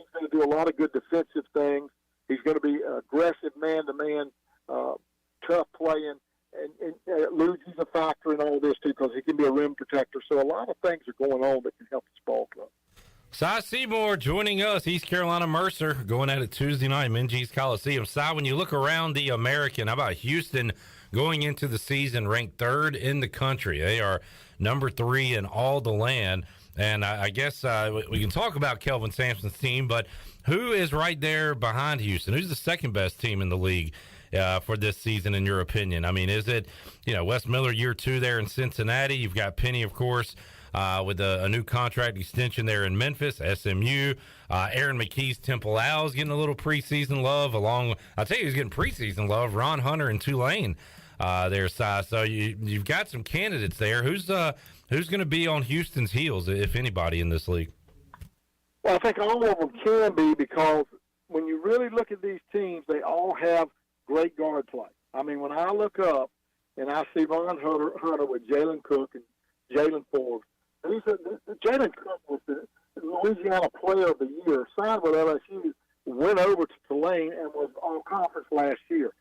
He's going to do a lot of good defensive things. He's going to be aggressive man-to-man, tough playing, and Luigi's a factor in all this too because he can be a rim protector. So a lot of things are going on that can help this ball club. Cy Seymour joining us, East Carolina Mercer, going at it Tuesday night, Minges Coliseum. Cy, when you look around the American, how about Houston going into the season ranked third in the country? They are number 3 in all the land. And I guess we can talk about Kelvin Sampson's team, but who is right there behind Houston? Who's the second best team in the league for this season, in your opinion? I mean, is it, Wes Miller year 2 there in Cincinnati? You've got Penny, of course, with a new contract extension there in Memphis, SMU. Aaron McKee's Temple Owls getting a little preseason love, I'll tell you who's getting preseason love, Ron Hunter and Tulane there, Si. So you've got some candidates there. Who's going to be on Houston's heels, if anybody, in this league? Well, I think all of them can be because when you really look at these teams, they all have great guard play. I mean, when I look up and I see Ron Hunter with Jalen Cook and Jalen Forbes, Jalen Cook was the Louisiana Player of the Year, signed with LSU, went over to Tulane, and was all conference last year.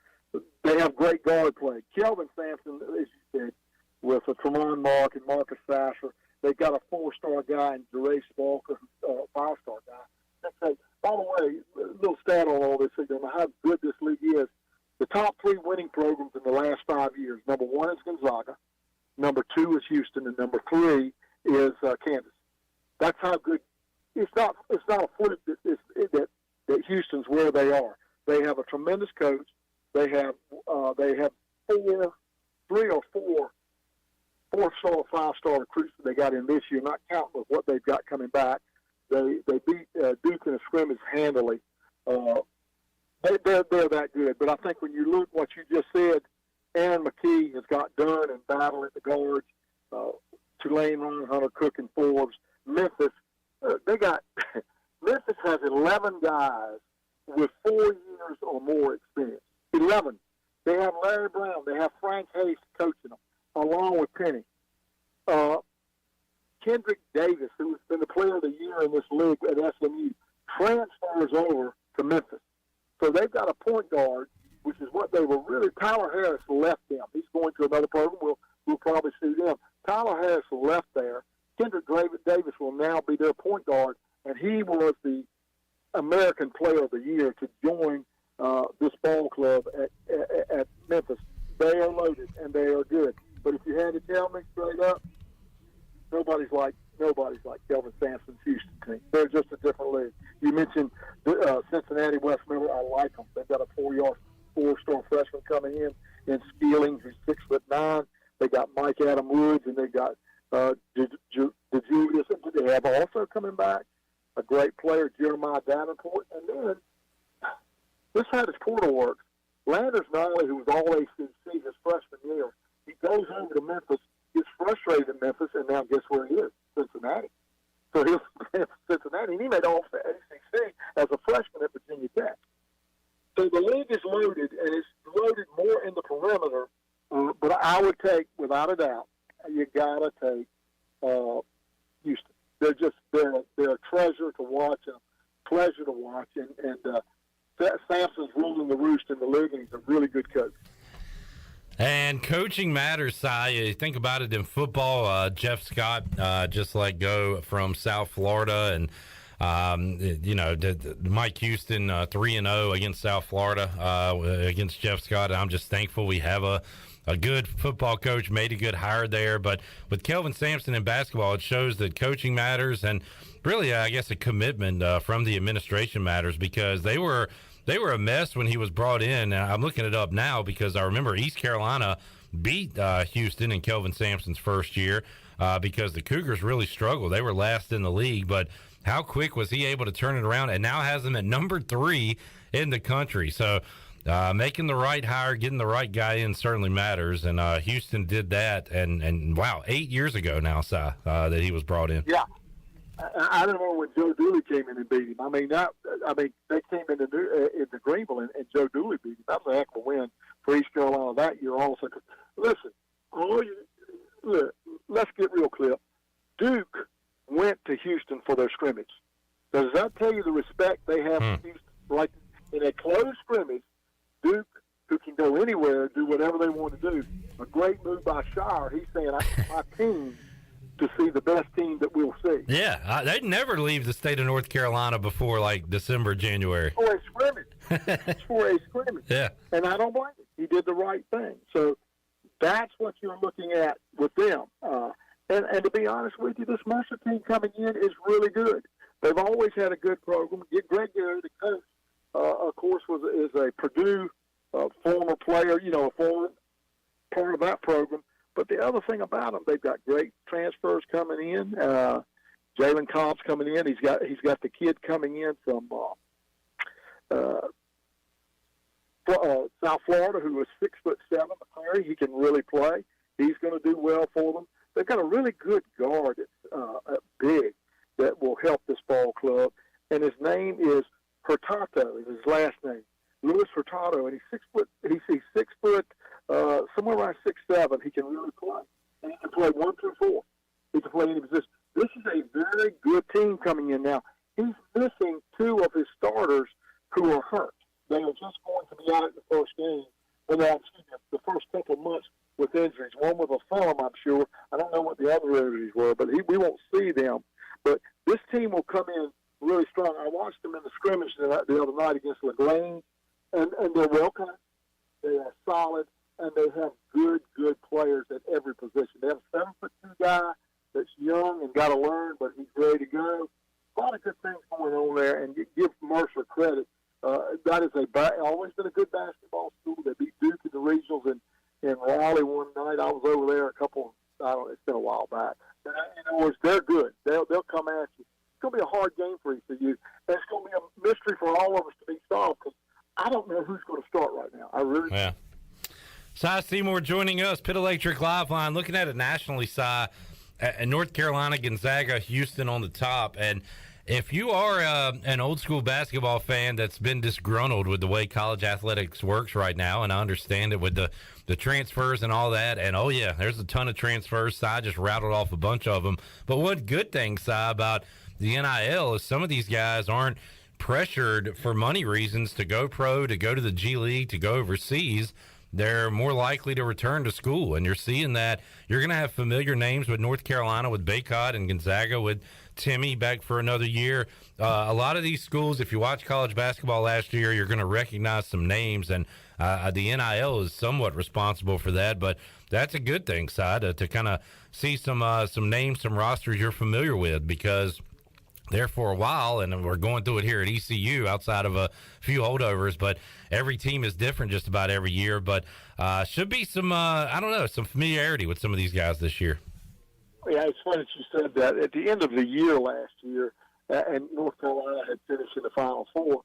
They have great guard play. Kelvin Sampson, as you said, with Tremont Mark and Marcus Sasser. They've got a 4-star guy in DeRay Spalker, a 5-star guy. By the way, a little stat on all this, so you know how good this league is. The top 3 winning programs in the last 5 years, number 1 is Gonzaga, number 2 is Houston, and number 3 is Kansas. That's how good. It's not a fluke that Houston's where they are. They have a tremendous coach. They have 3 or 4 4-star, 5-star recruits that they got in this year, not counting with what they've got coming back. They beat Duke in a scrimmage handily. They're that good. But I think when you look what you just said, Aaron McKee has got done and battle at the guards. Tulane, Ron Hunter, Cook, and Forbes. Memphis, Memphis has 11 guys with 4 years or more experience. 11. They have Larry Brown. They have Frank Hayes coaching them, along with Penny. Kendrick Davis, who's been the player of the year in this league at SMU, transfers over to Memphis. So they've got a point guard, which is what they were really. Tyler Harris left them. He's going to another program. We'll probably see them. Tyler Harris left there. Kendrick Davis will now be their point guard, and he was the American Player of the Year to join this ball club at Memphis. They are loaded, and they are good. But if you had to tell me straight up, nobody's like Kelvin Sampson's Houston team. They're just a different league. You mentioned Cincinnati, Wes Miller. I like them. They've got a 4-star freshman coming in Skeeling, who's 6'9". They got Mike Adam Woods, and they got DeJulius. They have also coming back a great player, Jeremiah Davenport. And then this is how this portal works. Landers Nolly, who was all ACC his freshman year, he goes over to Memphis, gets frustrated in Memphis, and now guess where he is? Cincinnati. So he's Cincinnati, and he made all ACC as a freshman at Virginia Tech. So the league is loaded, and it's loaded more in the perimeter. But I would take, without a doubt, you gotta take Houston. They're a treasure to watch, and a pleasure to watch, and Sampson's ruling the roost in the league, and he's a really good coach. And coaching matters, Si. You think about it in football. Jeff Scott just let go from South Florida, and Mike Houston 3-0 against South Florida against Jeff Scott. I'm just thankful we have a good football coach, made a good hire there. But with Kelvin Sampson in basketball, it shows that coaching matters, and really, I guess, a commitment from the administration matters, because they were a mess when he was brought in. I'm looking it up now because I remember East Carolina beat Houston in Kelvin Sampson's first year because the Cougars really struggled. They were last in the league, but how quick was he able to turn it around, and now has them at number 3 in the country. So making the right hire, getting the right guy in certainly matters, and Houston did that, and wow, 8 years ago now, Si, that he was brought in. Yeah. I don't know when Joe Dooley came in and beat him. I mean, they came into Greenville and Joe Dooley beat him. That was a heck of a win for East Carolina that year also. Listen, let's get real clear. Duke went to Houston for their scrimmage. Does that tell you the respect they have for Houston? Like in a close scrimmage, Duke, who can go anywhere, do whatever they want to do. A great move by Shire. He's saying, I want my team to see the best team that we'll see. Yeah, they'd never leave the state of North Carolina before like December, January. For a scrimmage. It's for a scrimmage. Yeah. And I don't blame him. He did the right thing. So that's what you're looking at with them. And to be honest with you, this Mercer team coming in is really good. They've always had a good program. Greg Gary, the coach, of course, is a Purdue former player, a former part of that program. But the other thing about them, they've got great transfers coming in. Jalen Cobb's coming in. He's got the kid coming in from South Florida, who is 6'7", McCary. He can really play. He's going to do well for them. They've got a really good guard at big that will help this ball club, and his name is Hurtado. Is his last name, Louis Hurtado, and he's 6 foot. He's 6 foot, somewhere around 6'7". He can really play. And he can play 1 through 4. He can play any position. This is a very good team coming in now. He's missing 2 of his starters who are hurt. They are just going to be out at the first game, the first couple of months with injuries. One with a thumb, I'm sure. I don't know what the other injuries were, but we won't see them. But this team will come in really strong. I watched them in the scrimmage the other night against LaGrange, and they're well coached. They are solid, and they have good players at every position. They have a 7'2" guy that's young and got to learn, but he's ready to go. A lot of good things going on there, and give Mercer credit. That is always been a good basketball school. They beat Duke in the regionals in Raleigh one night. I was over there it's been a while back. And in other words, they're good. They'll come at you. It's going to be a hard game for ECU. And it's going to be a mystery for all of us to be solved because I don't know who's going to start right now. I really Yeah. Cy Seymour joining us, Pit Electric Live Line. Looking at it nationally, Cy, North Carolina, Gonzaga, Houston on the top. And if you are an old school basketball fan that's been disgruntled with the way college athletics works right now, and I understand it with the transfers and all that, and oh yeah, there's a ton of transfers. Cy just rattled off a bunch of them. But one good thing, Cy, about the NIL is some of these guys aren't pressured for money reasons to go pro, to go to the G League, to go overseas. They're more likely to return to school, and you're seeing that. You're going to have familiar names with North Carolina, with Baycott, and Gonzaga with Timmy back for another year. A lot of these schools, if you watch college basketball last year, you're going to recognize some names, and the NIL is somewhat responsible for that, but that's a good thing, Si, to kind of see some names, some rosters you're familiar with, because there for a while, and we're going through it here at ECU outside of a few holdovers, but every team is different just about every year. But should be some, some familiarity with some of these guys this year. Yeah, it's funny that you said that. At the end of the year last year, and North Carolina had finished in the Final Four,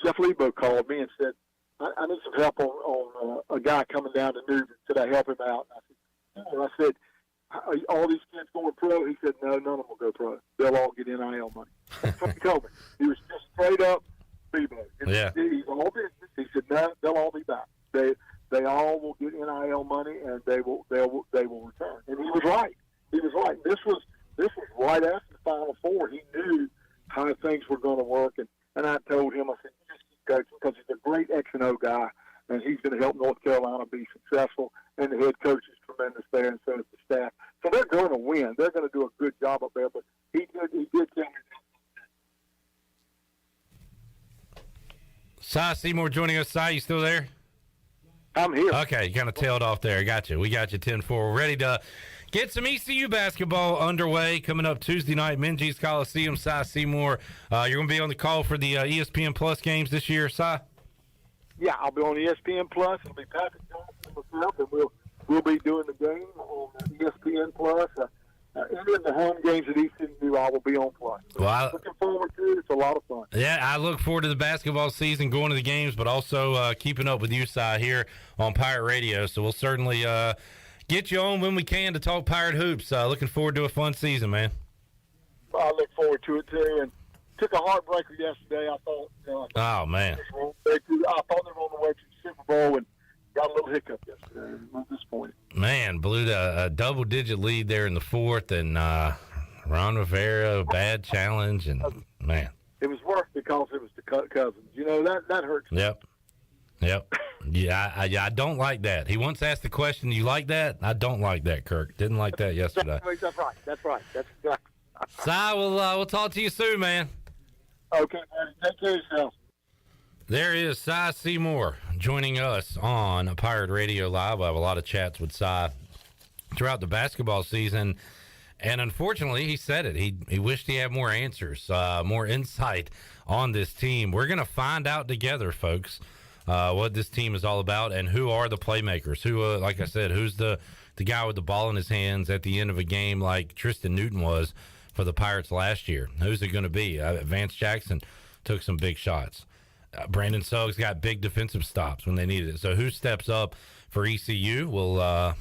Jeff Lebo called me and said, I need some help on a guy coming down to Newton. Could I help him out? And I said, are all these kids going pro? He said, no, none of them will go pro. They'll all get NIL money. That's what he told me. He was just straight up Bebo. Yeah. He's all business. He said, no, they'll all be back. They all will get NIL money, and they will return. And he was right. He was right. This was right after the Final Four. He knew how things were going to work, and I told him, I said, you just keep coaching, because he's a great X&O guy, and he's going to help North Carolina be successful, and the head coach is tremendous there, and so is the staff. So they're going to win. They're going to do a good job up there, but he did tell me that. Cy Seymour joining us. Cy, you still there? I'm here. Okay, you kind of tailed off there. Got you. We got you 10-4. We're ready to get some ECU basketball underway coming up Tuesday night, Minges Coliseum. Cy Seymour, you're going to be on the call for the ESPN Plus games this year, Cy? Yeah, I'll be on ESPN Plus. It'll be Patrick Johnson and myself, and we'll be doing the game on ESPN Plus. Any of the home games at ECU, I will be on Plus. So looking forward to it. It's a lot of fun. Yeah, I look forward to the basketball season, going to the games, but also keeping up with you, Cy, here on Pirate Radio. So we'll certainly get you on when we can to talk Pirate Hoops. Looking forward to a fun season, man. I look forward to it, too. And took a heartbreaker yesterday. I thought, oh, man. I thought they were on the way to the Super Bowl and got a little hiccup yesterday. I'm disappointed. Man, blew a double-digit lead there in the fourth, and Ron Rivera, bad challenge. And Man. It was worse because it was the Cousins. You know, that hurts. Yep. Yeah, I don't like that. He once asked the question, you like that? I don't like that, Kirk. Didn't like that yesterday. That's right. Si, we'll talk to you soon, man. Okay, buddy. Take care of yourself. There is Si Seymour joining us on Pirate Radio Live. I have a lot of chats with Si throughout the basketball season, and unfortunately, he said it. He wished he had more answers, more insight on this team. We're going to find out together, folks, what this team is all about and who are the playmakers. Who, like I said, who's the guy with the ball in his hands at the end of a game like Tristan Newton was for the Pirates last year? Who's it going to be? Vance Jackson took some big shots. Brandon Suggs got big defensive stops when they needed it. So who steps up for ECU? We'll, I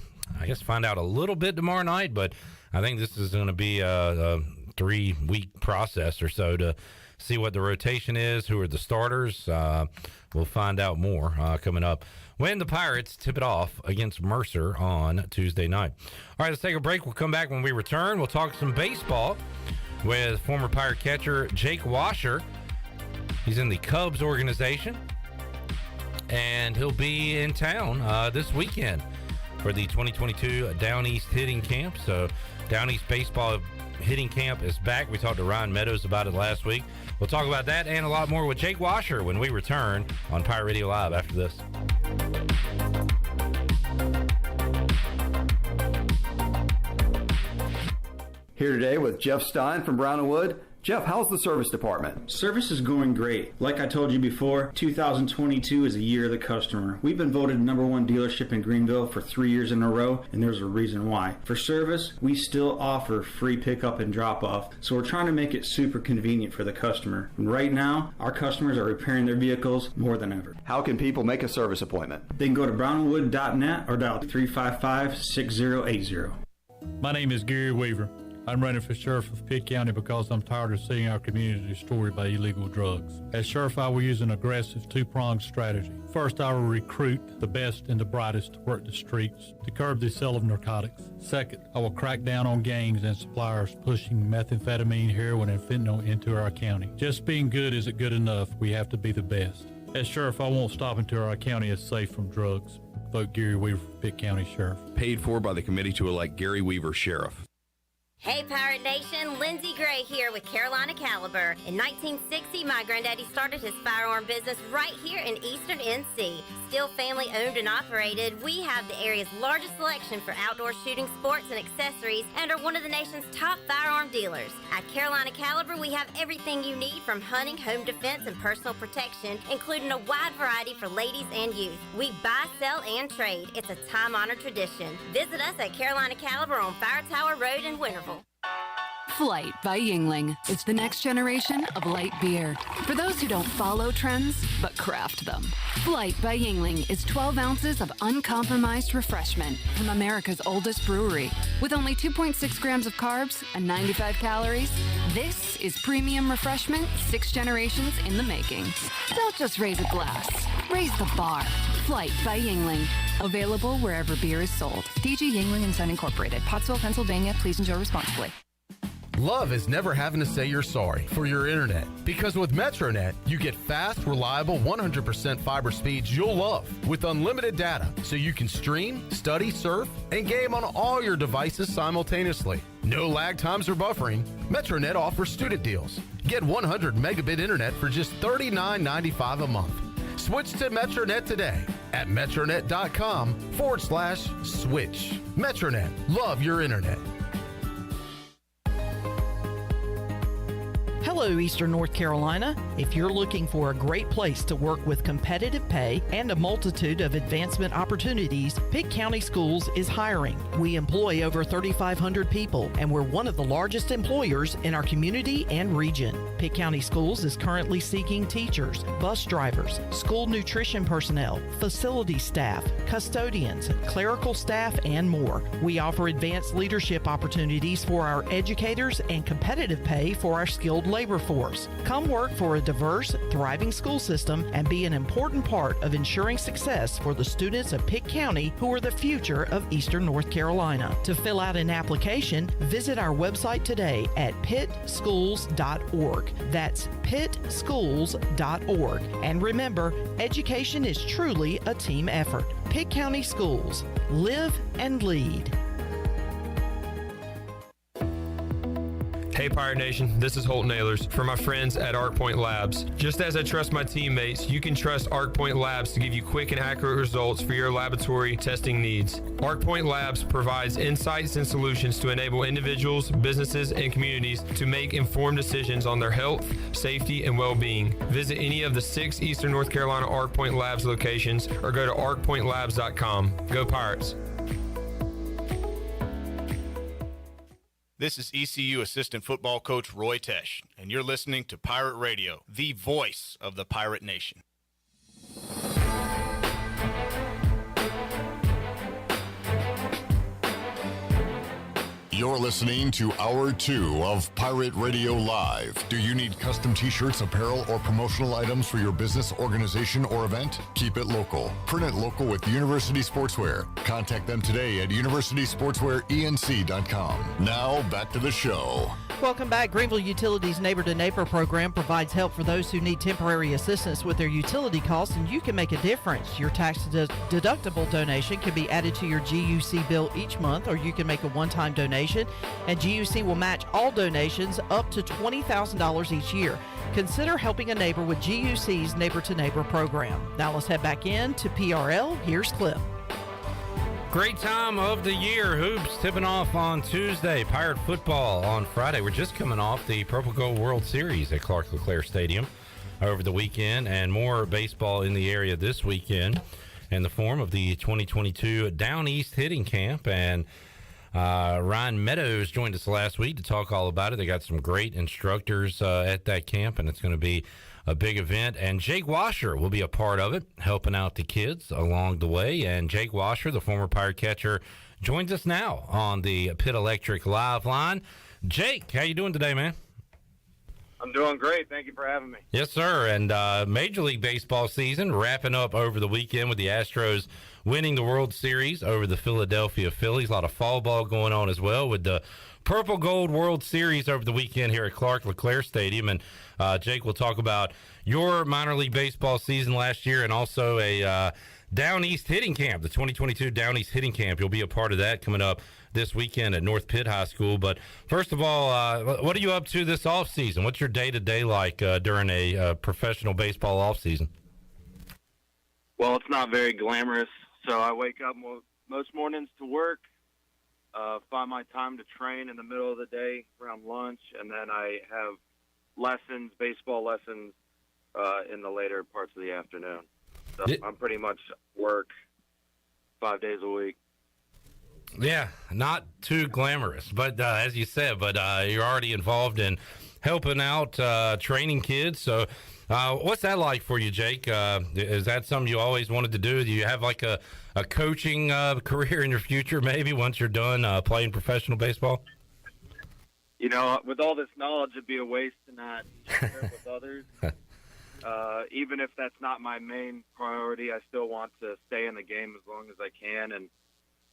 guess, find out a little bit tomorrow night, but I think this is going to be a 3-week process or so to see what the rotation is, who are the starters. We'll find out more coming up when the Pirates tip it off against Mercer on Tuesday night. All right, let's take a break. We'll come back when we return. We'll talk some baseball with former Pirate catcher Jake Washer. He's in the Cubs organization, and he'll be in town this weekend for the 2022 Down East hitting camp. So Down East baseball hitting camp is back. We talked to Ryan Meadows about it last week. We'll talk about that and a lot more with Jake Washer when we return on Pirate Radio Live after this. Here today with Jeff Stein from Brown & Wood. Jeff, how's the service department? Service is going great. Like I told you before, 2022 is a year of the customer. We've been voted #1 dealership in Greenville for 3 years in a row, and there's a reason why. For service, we still offer free pickup and drop-off, so we're trying to make it super convenient for the customer. And right now, our customers are repairing their vehicles more than ever. How can people make a service appointment? They can go to brownwood.net or dial 355-6080. My name is Gary Weaver. I'm running for sheriff of Pitt County because I'm tired of seeing our community destroyed by illegal drugs. As sheriff, I will use an aggressive two-pronged strategy. First, I will recruit the best and the brightest to work the streets to curb the sale of narcotics. Second, I will crack down on gangs and suppliers pushing methamphetamine, heroin, and fentanyl into our county. Just being good isn't good enough. We have to be the best. As sheriff, I won't stop until our county is safe from drugs. Vote Gary Weaver for Pitt County Sheriff. Paid for by the committee to elect Gary Weaver Sheriff. Hey Pirate Nation, Lindsay Gray here with Carolina Caliber. In 1960, my granddaddy started his firearm business right here in Eastern NC. Still family owned and operated, we have the area's largest selection for outdoor shooting sports and accessories and are one of the nation's top firearm dealers. At Carolina Caliber, we have everything you need from hunting, home defense, and personal protection, including a wide variety for ladies and youth. We buy, sell, and trade. It's a time-honored tradition. Visit us at Carolina Caliber on Fire Tower Road in Winterville. Flight by Yingling is the next generation of light beer. For those who don't follow trends, but craft them. Flight by Yingling is 12 ounces of uncompromised refreshment from America's oldest brewery. With only 2.6 grams of carbs and 95 calories, this is premium refreshment 6 generations in the making. Don't just raise a glass, raise the bar. Flight by Yingling. Available wherever beer is sold. DG Yingling & Son Incorporated, Pottsville, Pennsylvania. Please enjoy responsibly. Love is never having to say you're sorry for your internet. Because with MetroNet, you get fast, reliable, 100% fiber speeds you'll love with unlimited data so you can stream, study, surf, and game on all your devices simultaneously. No lag times or buffering. MetroNet offers student deals. Get 100 megabit internet for just $39.95 a month. Switch to MetroNet today at metronet.com/switch. MetroNet. Love your internet. Hello, Eastern North Carolina. If you're looking for a great place to work with competitive pay and a multitude of advancement opportunities, Pitt County Schools is hiring. We employ over 3,500 people, and we're one of the largest employers in our community and region. Pitt County Schools is currently seeking teachers, bus drivers, school nutrition personnel, facility staff, custodians, clerical staff, and more. We offer advanced leadership opportunities for our educators and competitive pay for our skilled labor force. Come work for a diverse, thriving school system and be an important part of ensuring success for the students of Pitt County who are the future of Eastern North Carolina. To fill out an application, visit our website today at pittschools.org. That's pittschools.org. And remember, education is truly a team effort. Pitt County Schools. Live and lead. Hey Pirate Nation, this is Holt Nailers for my friends at ArcPoint Labs. Just as I trust my teammates, you can trust ArcPoint Labs to give you quick and accurate results for your laboratory testing needs. ArcPoint Labs provides insights and solutions to enable individuals, businesses, and communities to make informed decisions on their health, safety, and well-being. Visit any of the 6 Eastern North Carolina ArcPoint Labs locations or go to arcpointlabs.com. Go Pirates! This is ECU Assistant Football Coach Roy Tesh, and you're listening to Pirate Radio, the voice of the Pirate Nation. You're listening to Hour 2 of Pirate Radio Live. Do you need custom t-shirts, apparel, or promotional items for your business, organization, or event? Keep it local. Print it local with University Sportswear. Contact them today at universitysportswearenc.com. Now, back to the show. Welcome back. Greenville Utilities Neighbor to Neighbor program provides help for those who need temporary assistance with their utility costs, and you can make a difference. Your tax-deductible donation can be added to your GUC bill each month, or you can make a one-time donation, and GUC will match all donations up to $20,000 each year. Consider helping a neighbor with GUC's Neighbor to Neighbor program. Now let's head back in to PRL. Here's Cliff. Great time of the year. Hoops tipping off on Tuesday. Pirate football on Friday. We're just coming off the Purple Gold World Series at Clark LeClaire Stadium over the weekend, and more baseball in the area this weekend in the form of the 2022 Down East Hitting Camp. And Ryan Meadows joined us last week to talk all about it. They got some great instructors at that camp, and it's going to be a big event, and Jake Washer will be a part of it, helping out the kids along the way. And Jake Washer, the former Pirate catcher, joins us now on the Pitt Electric Live line. Jake, how you doing today, man? I'm doing great. Thank you for having me. Yes, sir. And Major League Baseball season wrapping up over the weekend with the Astros winning the World Series over the Philadelphia Phillies. A lot of fall ball going on as well with the Purple Gold World Series over the weekend here at Clark LeClaire Stadium. And Jake, will talk about your minor league baseball season last year and also a Down East Hitting Camp, the 2022 Down East Hitting Camp. You'll be a part of that coming up this weekend at North Pitt High School. But first of all, what are you up to this off season? What's your day-to-day like during a professional baseball off season? Well, it's not very glamorous. So I wake up most mornings to work, find my time to train in the middle of the day around lunch, and then I have lessons, baseball lessons, in the later parts of the afternoon. So I'm pretty much work 5 days a week. Yeah, not too glamorous, but as you said, but you're already involved in helping out training kids. So what's that like for you, Jake? Is that something you always wanted to do? Do you have like a coaching career in your future, maybe once you're done playing professional baseball? You know, with all this knowledge, it'd be a waste to not share it with others. Even if that's not my main priority, I still want to stay in the game as long as I can. And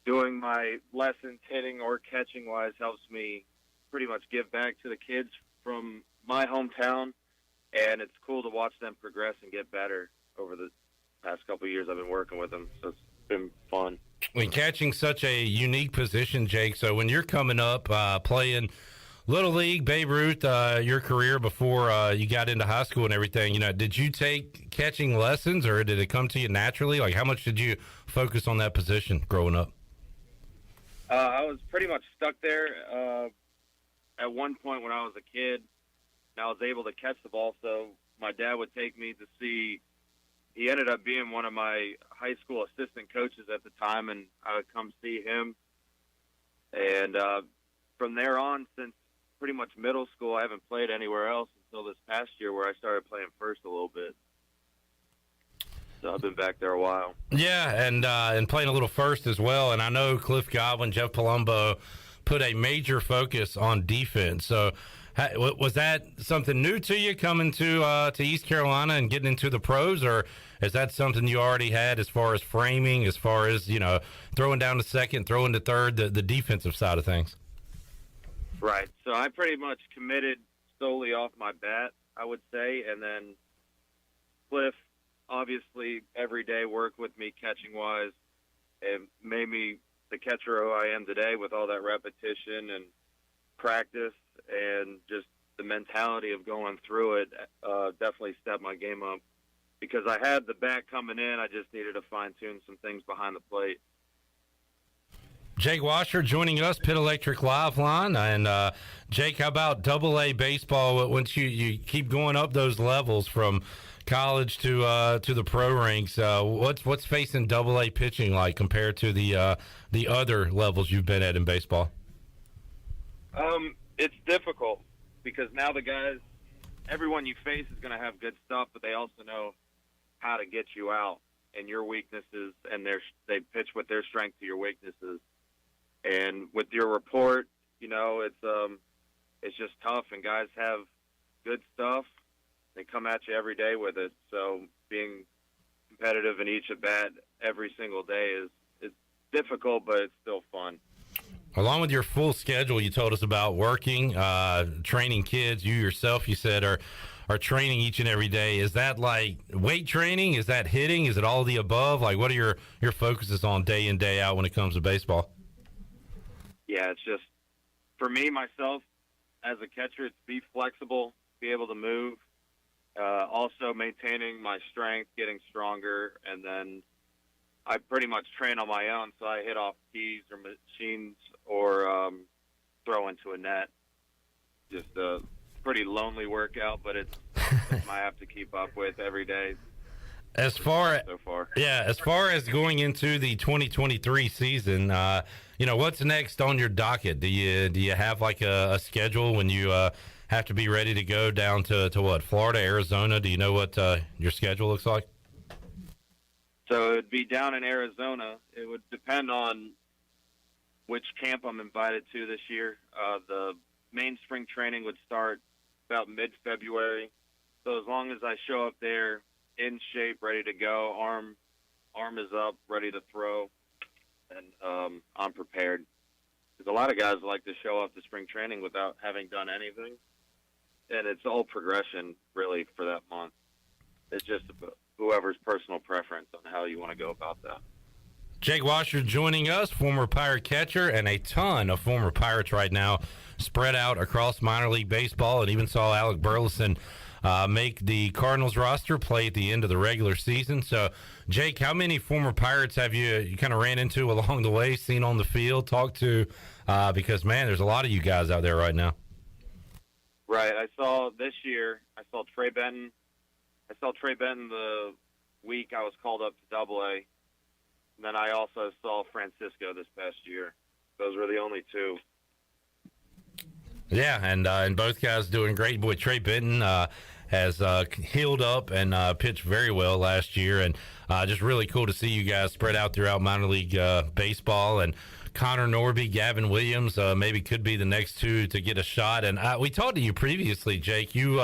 doing my lessons, hitting or catching-wise, helps me pretty much give back to the kids from my hometown. And it's cool to watch them progress and get better over the past couple of years I've been working with them. So it's been fun. I mean, catching such a unique position, Jake. So when you're coming up playing Little League, Babe Ruth, your career before you got into high school and everything, you know, did you take catching lessons or did it come to you naturally? Like, how much did you focus on that position growing up? I was pretty much stuck there at one point when I was a kid. And I was able to catch the ball, so my dad would take me to see. He ended up being one of my high school assistant coaches at the time, and I would come see him. And from there on, since pretty much middle school, I haven't played anywhere else until this past year where I started playing first a little bit. So I've been back there a while. Yeah, and playing a little first as well. And I know Cliff Godwin, Jeff Palumbo put a major focus on defense. So was that something new to you coming to East Carolina and getting into the pros, or is that something you already had as far as framing, as far as, you know, throwing down to second, throwing to third, the defensive side of things? Right. So I pretty much committed solely off my bat, I would say. And then Cliff, obviously, every day worked with me catching-wise and made me the catcher who I am today with all that repetition and practice and just the mentality of going through it. Definitely stepped my game up because I had the bat coming in. I just needed to fine-tune some things behind the plate. Jake Washer joining us, Pit Electric Live Line. And Jake, how about Double-A baseball? Once you keep going up those levels from college to the pro ranks, what's facing Double-A pitching like compared to the other levels you've been at in baseball? It's difficult because now the guys, everyone you face is going to have good stuff, but they also know how to get you out and your weaknesses, and they pitch with their strength to your weaknesses. And with your report, it's just tough, and guys have good stuff. They come at you every day with it. So being competitive in each at bat every single day is difficult, but it's still fun. Along with your full schedule, you told us about working, training kids. You yourself, you said, are training each and every day. Is that like weight training? Is that hitting? Is it all of the above? Like, what are your focuses on day in, day out when it comes to baseball? Yeah, it's just, for me, myself, as a catcher, it's be flexible, be able to move, also maintaining my strength, getting stronger, and then I pretty much train on my own, so I hit off keys or machines or throw into a net. Just a pretty lonely workout, but it's something I have to keep up with every day. As far as going into the 2023 season, what's next on your docket? Do you have like a schedule when you have to be ready to go down to what, Florida, Arizona? Do you know what your schedule looks like? So it'd be down in Arizona. It would depend on which camp I'm invited to this year. The main spring training would start about mid-February. So as long as I show up there in shape, ready to go, arm is up, ready to throw, and I'm prepared. Because a lot of guys like to show up to spring training without having done anything, and it's all progression really for that month. It's just whoever's personal preference on how you want to go about that. Jake Washer joining us, former Pirate catcher, and a ton of former Pirates right now spread out across minor league baseball, and even saw Alec Burleson make the Cardinals roster, play at the end of the regular season. So, Jake, how many former Pirates have you kind of ran into along the way, seen on the field, talked to? Because, man, there's a lot of you guys out there right now. Right. I saw Trey Benton. I saw Trey Benton the week I was called up to Double-A. And then I also saw Francisco this past year. Those were the only two. Yeah, and both guys doing great. Boy, Trey Benton has healed up and pitched very well last year, and just really cool to see you guys spread out throughout minor league baseball. And Connor Norby, Gavin Williams, maybe could be the next two to get a shot. And we talked to you previously, Jake. You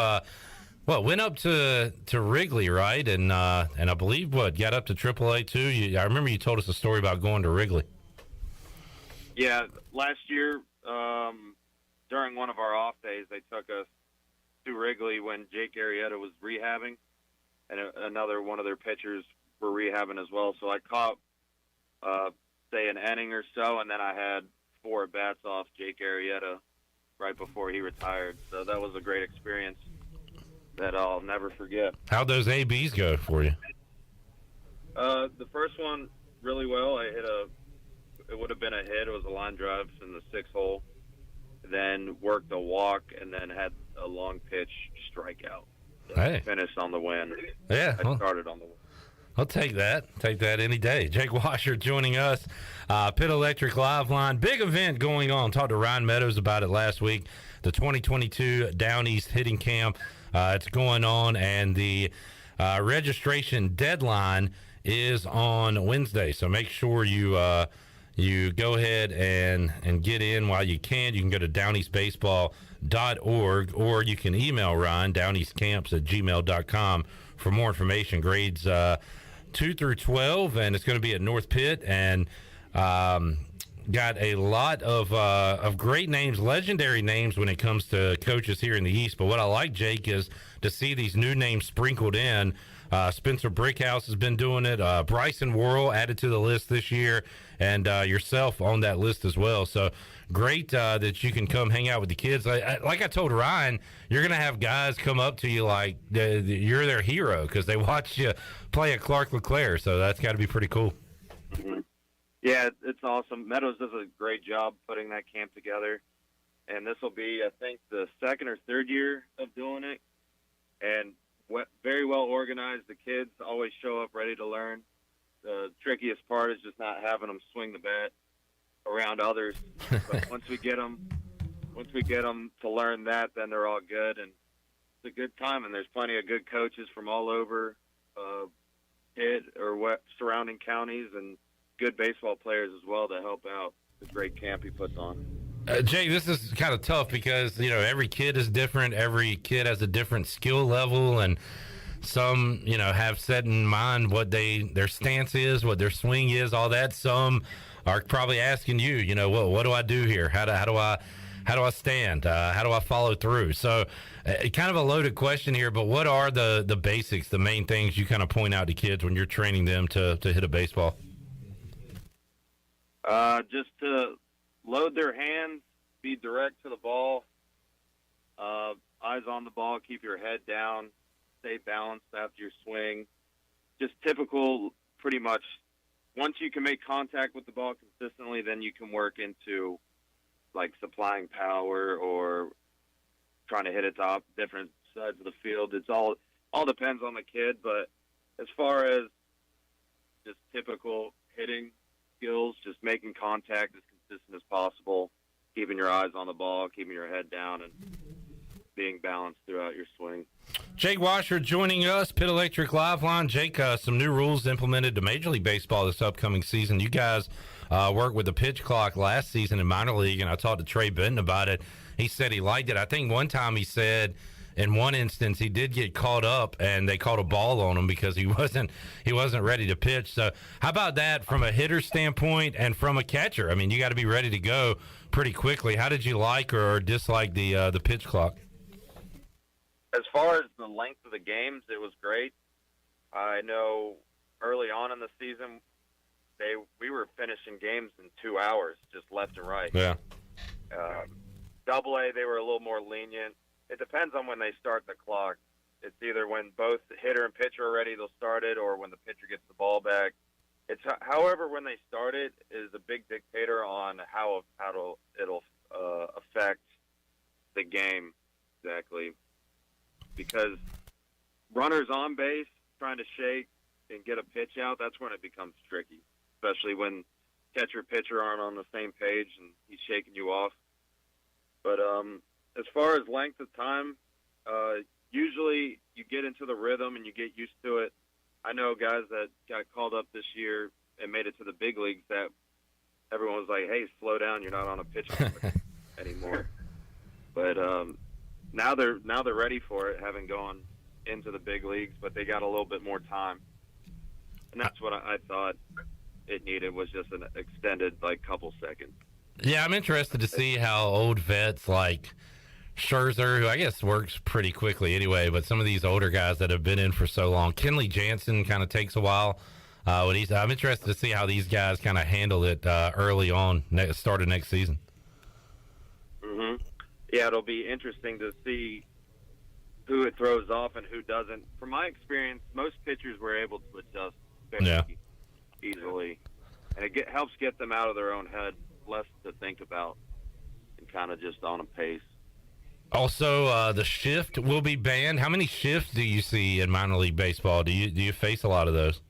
went up to Wrigley, right? And I believe got up to AAA too. I remember you told us a story about going to Wrigley. Yeah, last year. During one of our off days, they took us to Wrigley when Jake Arrieta was rehabbing, and another one of their pitchers were rehabbing as well. So I caught, say, an inning or so, and then I had 4 at-bats off Jake Arrieta right before he retired. So that was a great experience that I'll never forget. How'd those ABs go for you? The first one, really well. It would have been a hit. It was a line drive in the 6th hole. Then worked a walk, and then had a long pitch strikeout. Hey. Finished on the win. Yeah. I started on the win. I'll take that. Take that any day. Jake Washer joining us. Pit Electric Live Line. Big event going on. Talked to Ryan Meadows about it last week. The 2022 Down East Hitting Camp. It's going on, and the registration deadline is on Wednesday. So make sure you go ahead and get in while you can. You can go to downeastbaseball.org, or you can email Ryan, downeastcamps@gmail.com, for more information. Grades 2 through 12, and it's going to be at North Pitt. And got a lot of great names, legendary names when it comes to coaches here in the East. But what I like, Jake, is to see these new names sprinkled in. Spencer Brickhouse has been doing it. Bryson Worrell added to the list this year, and yourself on that list as well. So great that you can come hang out with the kids. Like I told Ryan, you're going to have guys come up to you like you're their hero because they watched you play at Clark LeClaire. So that's got to be pretty cool. Mm-hmm. Yeah, it's awesome. Meadows does a great job putting that camp together. And this will be, I think, the second or third year of doing it. And very well organized. The kids always show up ready to learn. The trickiest part is just not having them swing the bat around others. But once we get them to learn that, then they're all good, and it's a good time. And there's plenty of good coaches from all over surrounding counties, and good baseball players as well to help out the great camp he puts on. Jay, this is kind of tough because, every kid is different. Every kid has a different skill level, and some, have set in mind what their stance is, what their swing is, all that. Some are probably asking you, what do I do here? How do I stand? How do I follow through? So kind of a loaded question here, but what are the basics, the main things you kind of point out to kids when you're training them to hit a baseball? Just to load their hands, be direct to the ball, eyes on the ball, keep your head down, stay balanced after your swing. Just typical, pretty much. Once you can make contact with the ball consistently, then you can work into like supplying power or trying to hit it to different sides of the field. It's all depends on the kid, but as far as just typical hitting skills, just making contact as consistent as possible, keeping your eyes on the ball, keeping your head down, and being balanced throughout your swing. Jake Washer joining us, Pit Electric Live Line. Jake, some new rules implemented to Major League Baseball this upcoming season. You guys worked with the pitch clock last season in minor league, and I talked to Trey Benton about it. He said he liked it. I think one time he said in one instance he did get caught up and they called a ball on him because he wasn't ready to pitch. So how about that from a hitter standpoint and from a catcher? I mean, you got to be ready to go pretty quickly. How did you like or dislike the pitch clock? As far as the length of the games, it was great. I know early on in the season, we were finishing games in 2 hours, just left and right. Yeah. Double-A, they were a little more lenient. It depends on when they start the clock. It's either when both the hitter and pitcher are ready, they'll start it, or when the pitcher gets the ball back. However, when they start it is a big dictator on how it'll affect the game exactly. Because runners on base trying to shake and get a pitch out, that's when it becomes tricky, especially when catcher pitcher aren't on the same page and he's shaking you off. But as far as length of time, usually you get into the rhythm and you get used to it. I know guys that got called up this year and made it to the big leagues that everyone was like, hey, slow down, you're not on a pitch clock anymore. But now they're ready for it, having gone into the big leagues, but they got a little bit more time. And that's what I thought it needed, was just an extended couple seconds. Yeah, I'm interested to see how old vets like Scherzer, who I guess works pretty quickly anyway, but some of these older guys that have been in for so long, Kenley Jansen kind of takes a while. I'm interested to see how these guys kind of handle it early on, start of next season. Mm-hmm. Yeah, it'll be interesting to see who it throws off and who doesn't. From my experience, most pitchers were able to adjust very easily, and it helps get them out of their own head, less to think about, and kind of just on a pace. Also, the shift will be banned. How many shifts do you see in minor league baseball? Do you face a lot of those?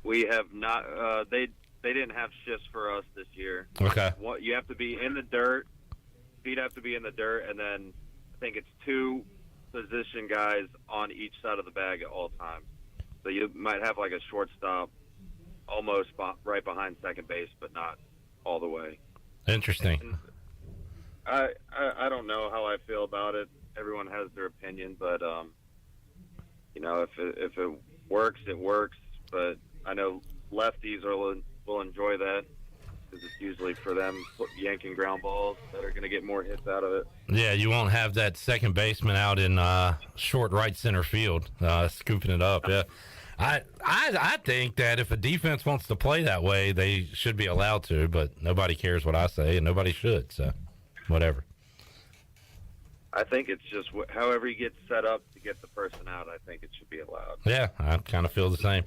We have not. They didn't have shifts for us this year. Okay. You have to be in the dirt. Feet have to be in the dirt, and then I think it's 2 position guys on each side of the bag at all times. So you might have a shortstop almost right behind second base, but not all the way. Interesting. And I don't know how I feel about it. Everyone has their opinion, but if it works, it works. But I know lefties will enjoy that. because it's usually for them yanking ground balls that are going to get more hits out of it. Yeah, you won't have that second baseman out in short right center field scooping it up. Yeah, I think that if a defense wants to play that way, they should be allowed to, but nobody cares what I say, and nobody should, so whatever. I think it's just however he gets set up to get the person out, I think it should be allowed. Yeah, I kind of feel the same.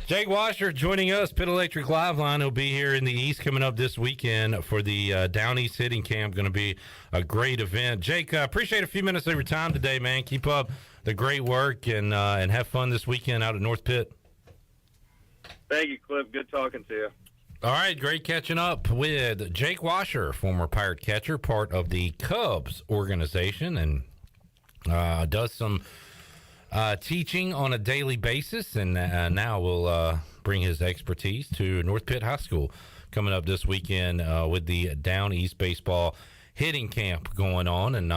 Jake Washer joining us, Pit Electric Live Line. He'll be here in the East coming up this weekend for the Down East Hitting Camp. Going to be a great event. Jake, appreciate a few minutes of your time today, man. Keep up the great work and have fun this weekend out at North Pitt. Thank you, Cliff. Good talking to you. All right, great catching up with Jake Washer, former Pirate catcher, part of the Cubs organization, and does some teaching on a daily basis, and now will bring his expertise to North Pitt High School coming up this weekend with the Down East Baseball Hitting Camp going on, and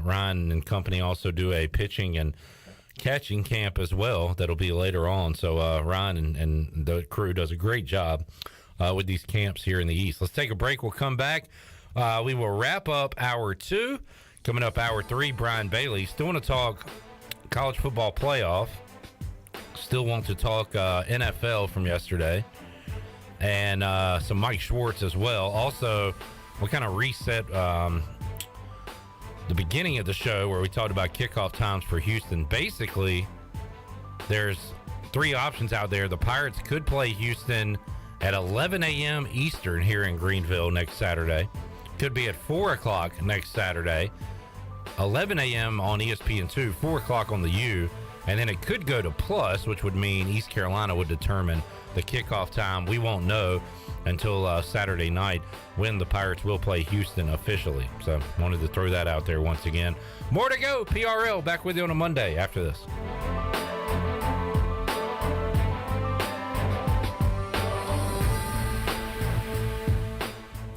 Ryan and company also do a pitching and catching camp as well that'll be later on. So Ryan and the crew does a great job with these camps here in the East. Let's take a break. We'll come back. We will wrap up Hour 2. Coming up Hour 3, Brian Bailey. Still want to talk college football playoff. Still want to talk NFL from yesterday. And some Mike Schwartz as well. Also, we'll kind of reset the beginning of the show where we talked about kickoff times for Houston. Basically, there's 3 options out there. The Pirates could play Houston at 11 a.m. Eastern here in Greenville next Saturday. Could be at 4 o'clock next Saturday. 11 a.m. on ESPN2, 4 o'clock on the U. And then it could go to Plus, which would mean East Carolina would determine the kickoff time. We won't know until Saturday night when the Pirates will play Houston officially. So wanted to throw that out there once again. More to go. PRL back with you on a Monday after this.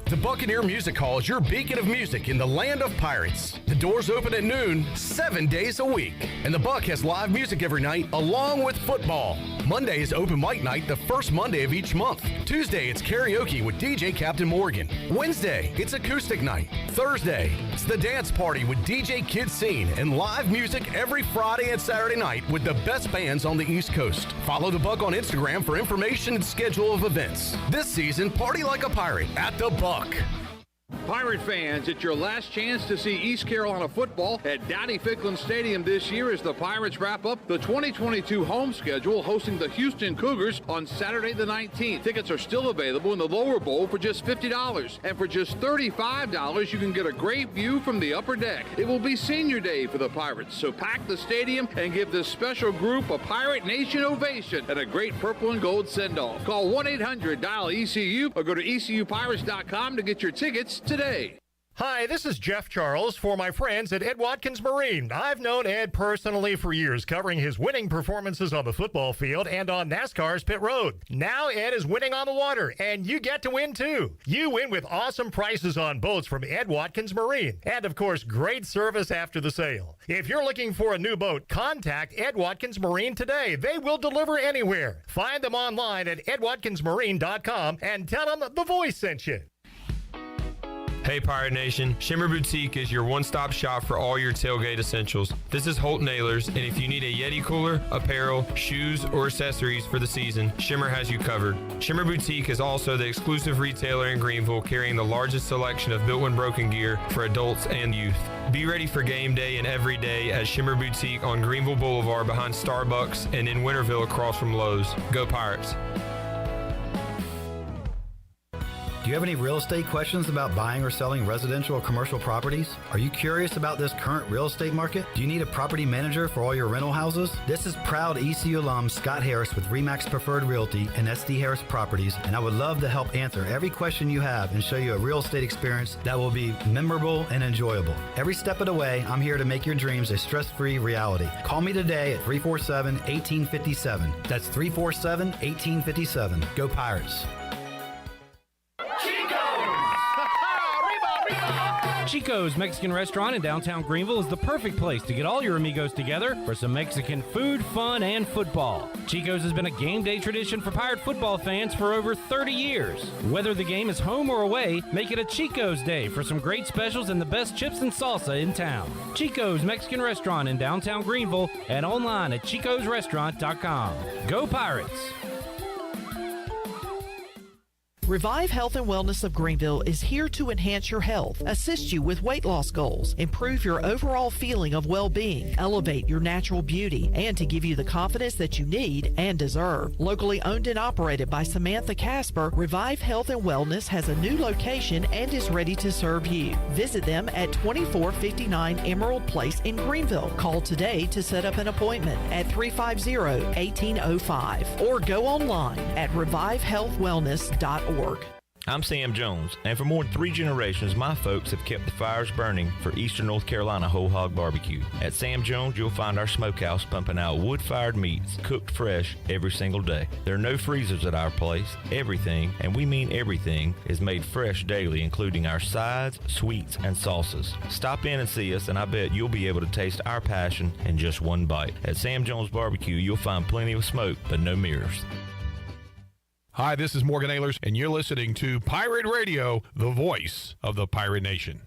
The Buccaneer Music Hall is your beacon of music in the land of pirates. The doors open at noon, 7 days a week. And the Buck has live music every night, along with football. Monday is open mic night, the first Monday of each month. Tuesday, it's karaoke with DJ Captain Morgan. Wednesday, it's acoustic night. Thursday, it's the dance party with DJ Kid Scene and live music every Friday and Saturday night with the best bands on the East Coast. Follow the Buck on Instagram for information and schedule of events. This season, party like a pirate at the Buck. Pirate fans, it's your last chance to see East Carolina football at Donnie Ficklin Stadium this year as the Pirates wrap up the 2022 home schedule, hosting the Houston Cougars on Saturday the 19th. Tickets are still available in the lower bowl for just $50, and for just $35 you can get a great view from the upper deck. It will be senior day for the Pirates, so pack the stadium and give this special group a Pirate Nation ovation and a great purple and gold send-off. Call 1-800-DIAL-ECU or go to ECUPirates.com to get your tickets today. Hi, this is Jeff Charles for my friends at Ed Watkins Marine. I've known Ed personally for years, covering his winning performances on the football field and on NASCAR's pit road. Now Ed is winning on the water, and you get to win too. You win with awesome prices on boats from Ed Watkins Marine, and of course, great service after the sale. If you're looking for a new boat, contact Ed Watkins Marine today. They will deliver anywhere. Find them online at edwatkinsmarine.com and tell them The Voice sent you. Hey Pirate Nation, Shimmer Boutique is your one-stop shop for all your tailgate essentials. This is Holt Nailers, and if you need a Yeti cooler, apparel, shoes, or accessories for the season, Shimmer has you covered. Shimmer Boutique is also the exclusive retailer in Greenville, carrying the largest selection of built when broken gear for adults and youth. Be ready for game day and every day at Shimmer Boutique on Greenville Boulevard behind Starbucks and in Winterville across from Lowe's. Go Pirates! Do you have any real estate questions about buying or selling residential or commercial properties? Are you curious about this current real estate market? Do you need a property manager for all your rental houses? This is proud ECU alum Scott Harris with RE/MAX Preferred Realty and SD Harris Properties, and I would love to help answer every question you have and show you a real estate experience that will be memorable and enjoyable. Every step of the way, I'm here to make your dreams a stress-free reality. Call me today at 347-1857. That's 347-1857. Go Pirates! Reba! Chico's Mexican Restaurant in downtown Greenville is the perfect place to get all your amigos together for some Mexican food, fun, and football. Chico's has been a game day tradition for Pirate football fans for over 30 years. Whether the game is home or away, make it a Chico's Day for some great specials and the best chips and salsa in town. Chico's Mexican Restaurant in downtown Greenville and online at chicosrestaurant.com. Go Pirates! Revive Health and Wellness of Greenville is here to enhance your health, assist you with weight loss goals, improve your overall feeling of well-being, elevate your natural beauty, and to give you the confidence that you need and deserve. Locally owned and operated by Samantha Casper, Revive Health and Wellness has a new location and is ready to serve you. Visit them at 2459 Emerald Place in Greenville. Call today to set up an appointment at 350-1805 or go online at revivehealthwellness.org. I'm Sam Jones, and for more than 3 generations, my folks have kept the fires burning for Eastern North Carolina Whole Hog Barbecue. At Sam Jones, you'll find our smokehouse pumping out wood-fired meats, cooked fresh every single day. There are no freezers at our place. Everything, and we mean everything, is made fresh daily, including our sides, sweets, and sauces. Stop in and see us, and I bet you'll be able to taste our passion in just one bite. At Sam Jones Barbecue, you'll find plenty of smoke, but no mirrors. Hi, this is Morgan Ehlers, and you're listening to Pirate Radio, the voice of the Pirate Nation.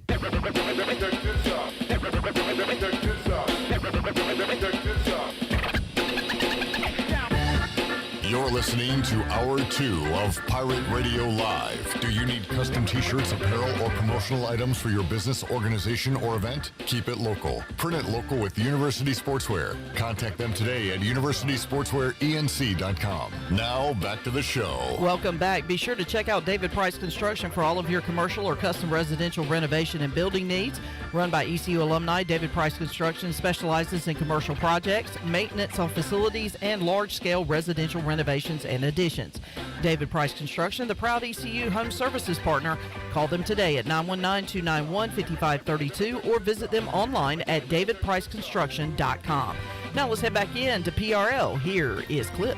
You're listening to Hour 2 of Pirate Radio Live. Do you need custom t-shirts, apparel, or promotional items for your business, organization, or event? Keep it local. Print it local with University Sportswear. Contact them today at universitysportswearenc.com. Now, back to the show. Welcome back. Be sure to check out David Price Construction for all of your commercial or custom residential renovation and building needs. Run by ECU alumni, David Price Construction specializes in commercial projects, maintenance on facilities, and large-scale residential renovations and additions. David Price Construction, the proud ECU home services partner. Call them today at 919-291-5532 or visit them online at davidpriceconstruction.com. Now let's head back in to PRL. Here is Clip.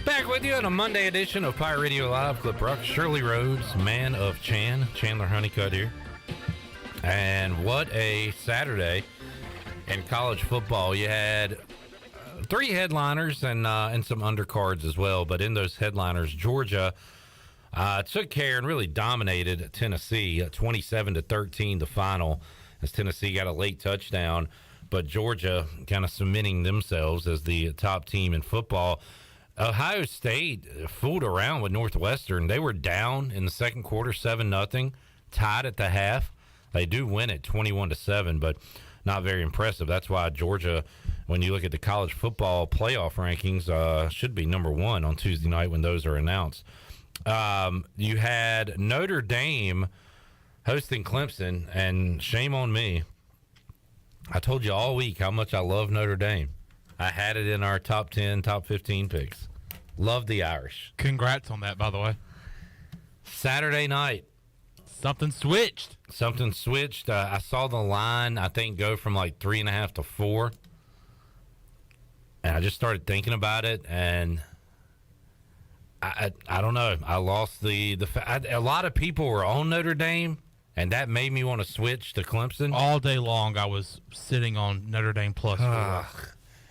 Back with you on a Monday edition of Pirate Radio Live. Clip Rock, Shirley Rhodes, man of Chandler Honeycutt here. And what a Saturday in college football. You had 3 headliners and some undercards as well. But in those headliners, Georgia took care and really dominated Tennessee, 27-13 the final, as Tennessee got a late touchdown. But Georgia kind of cementing themselves as the top team in football. Ohio State fooled around with Northwestern. They were down in the second quarter, 7-0, tied at the half. They do win it 21-7, but not very impressive. That's why Georgia, when you look at the college football playoff rankings, should be number 1 on Tuesday night when those are announced. You had Notre Dame hosting Clemson, and shame on me. I told you all week how much I love Notre Dame. I had it in our top 10, top 15 picks. Love the Irish. Congrats on that, by the way. Saturday night. Something switched. I saw the line, I think, go from like 3.5 to 4. And I just started thinking about it, and I don't know. I lost a lot of people were on Notre Dame, and that made me want to switch to Clemson. All day long, I was sitting on Notre Dame plus 4.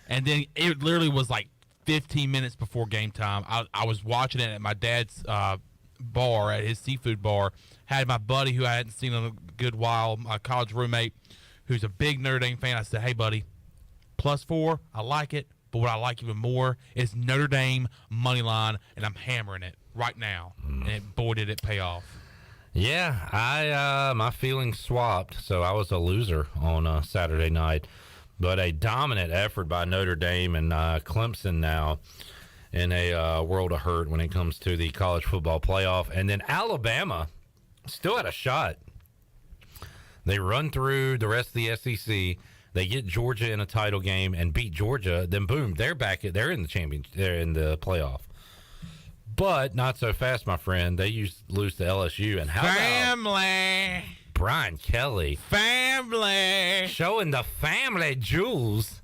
And then it literally was like 15 minutes before game time. I was watching it at my dad's bar, at his seafood bar. Had my buddy who I hadn't seen in a good while, my college roommate, who's a big Notre Dame fan. I said, hey, buddy, plus 4, I like it. But what I like even more is Notre Dame money line, and I'm hammering it right now. And boy, did it pay off. Yeah, my feelings swapped, so I was a loser on Saturday night. But a dominant effort by Notre Dame, and Clemson now in a world of hurt when it comes to the college football playoff. And then Alabama still had a shot. They run through the rest of the SEC. They get Georgia in a title game and beat Georgia. Then boom, they're back. They're in the championship. They're in the playoff. But not so fast, my friend. They lose to LSU. And how Family. Brian Kelly. Family. Showing the family jewels.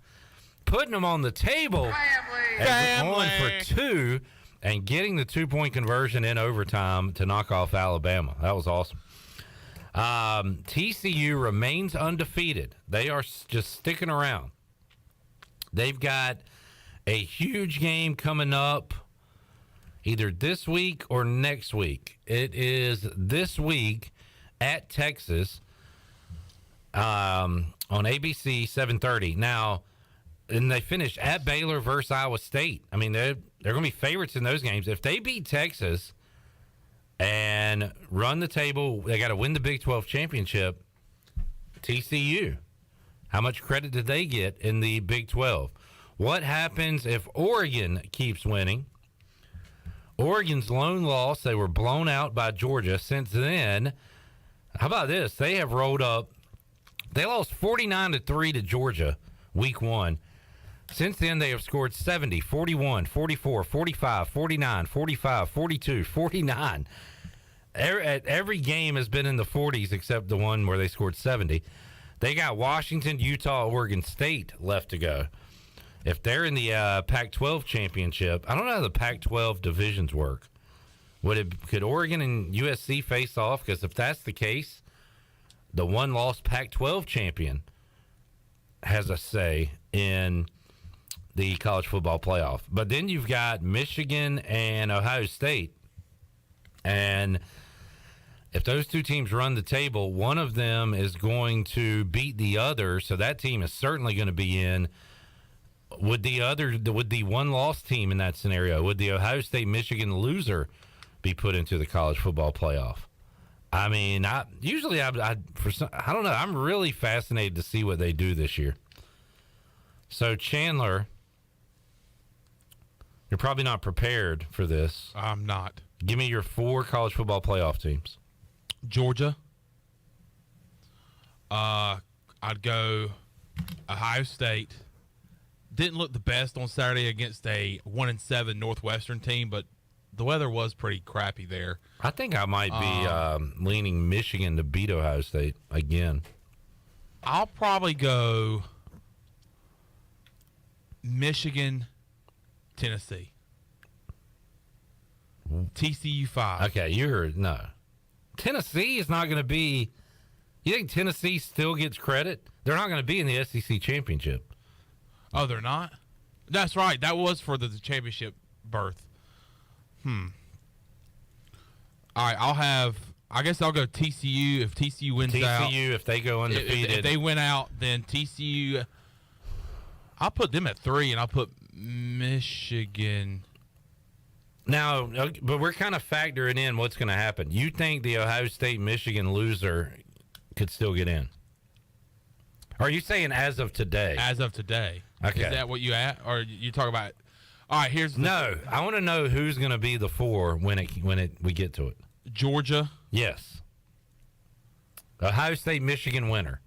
Putting them on the table. Family. Going for 2 and getting the 2-point conversion in overtime to knock off Alabama. That was awesome. TCU remains undefeated. They are just sticking around. They've got a huge game coming up either this week or next week. It is this week at Texas on ABC 7:30. Now, and they finished at Baylor versus Iowa State. I mean, they're going to be favorites in those games. If they beat Texas and run the table, they got to win the Big 12 championship. TCU, how much credit did they get in the Big 12? What happens if Oregon keeps winning? Oregon's lone loss, they were blown out by Georgia. Since then, how about this? They have rolled up. They lost 49-3 to Georgia week 1. Since then, they have scored 70, 41, 44, 45, 49, 45, 42, 49. Every game has been in the 40s except the one where they scored 70. They got Washington, Utah, Oregon State left to go. If they're in the Pac-12 championship, I don't know how the Pac-12 divisions work. Could Oregon and USC face off? Because if that's the case, the one-loss Pac-12 champion has a say in the college football playoff. But then you've got Michigan and Ohio State. And if those two teams run the table, one of them is going to beat the other, so that team is certainly going to be in. Would the one-loss team in that scenario, would the Ohio State-Michigan loser be put into the college football playoff? I mean, I don't know. I'm really fascinated to see what they do this year. So, Chandler, you're probably not prepared for this. I'm not. Give me your 4 college football playoff teams. Georgia. I'd go Ohio State. Didn't look the best on Saturday against a 1-7 Northwestern team, but the weather was pretty crappy there. I think I might be leaning Michigan to beat Ohio State again. I'll probably go Michigan, Tennessee. TCU 5. Okay, no. Tennessee is not going to be. You think Tennessee still gets credit? They're not going to be in the SEC championship. Oh, they're not? That's right. That was for the championship berth. All right, I guess I'll go TCU if TCU wins out. TCU, if they go undefeated. If they win out, then TCU, I'll put them at 3, and I'll put Michigan. Now, but we're kind of factoring in what's going to happen. You think the Ohio State-Michigan loser could still get in? Or are you saying as of today? As of today. Okay. Is that what you at? Or you talk about? All right, here's No, I want to know who's going to be the 4 when we get to it. Georgia? Yes. Ohio State-Michigan winner.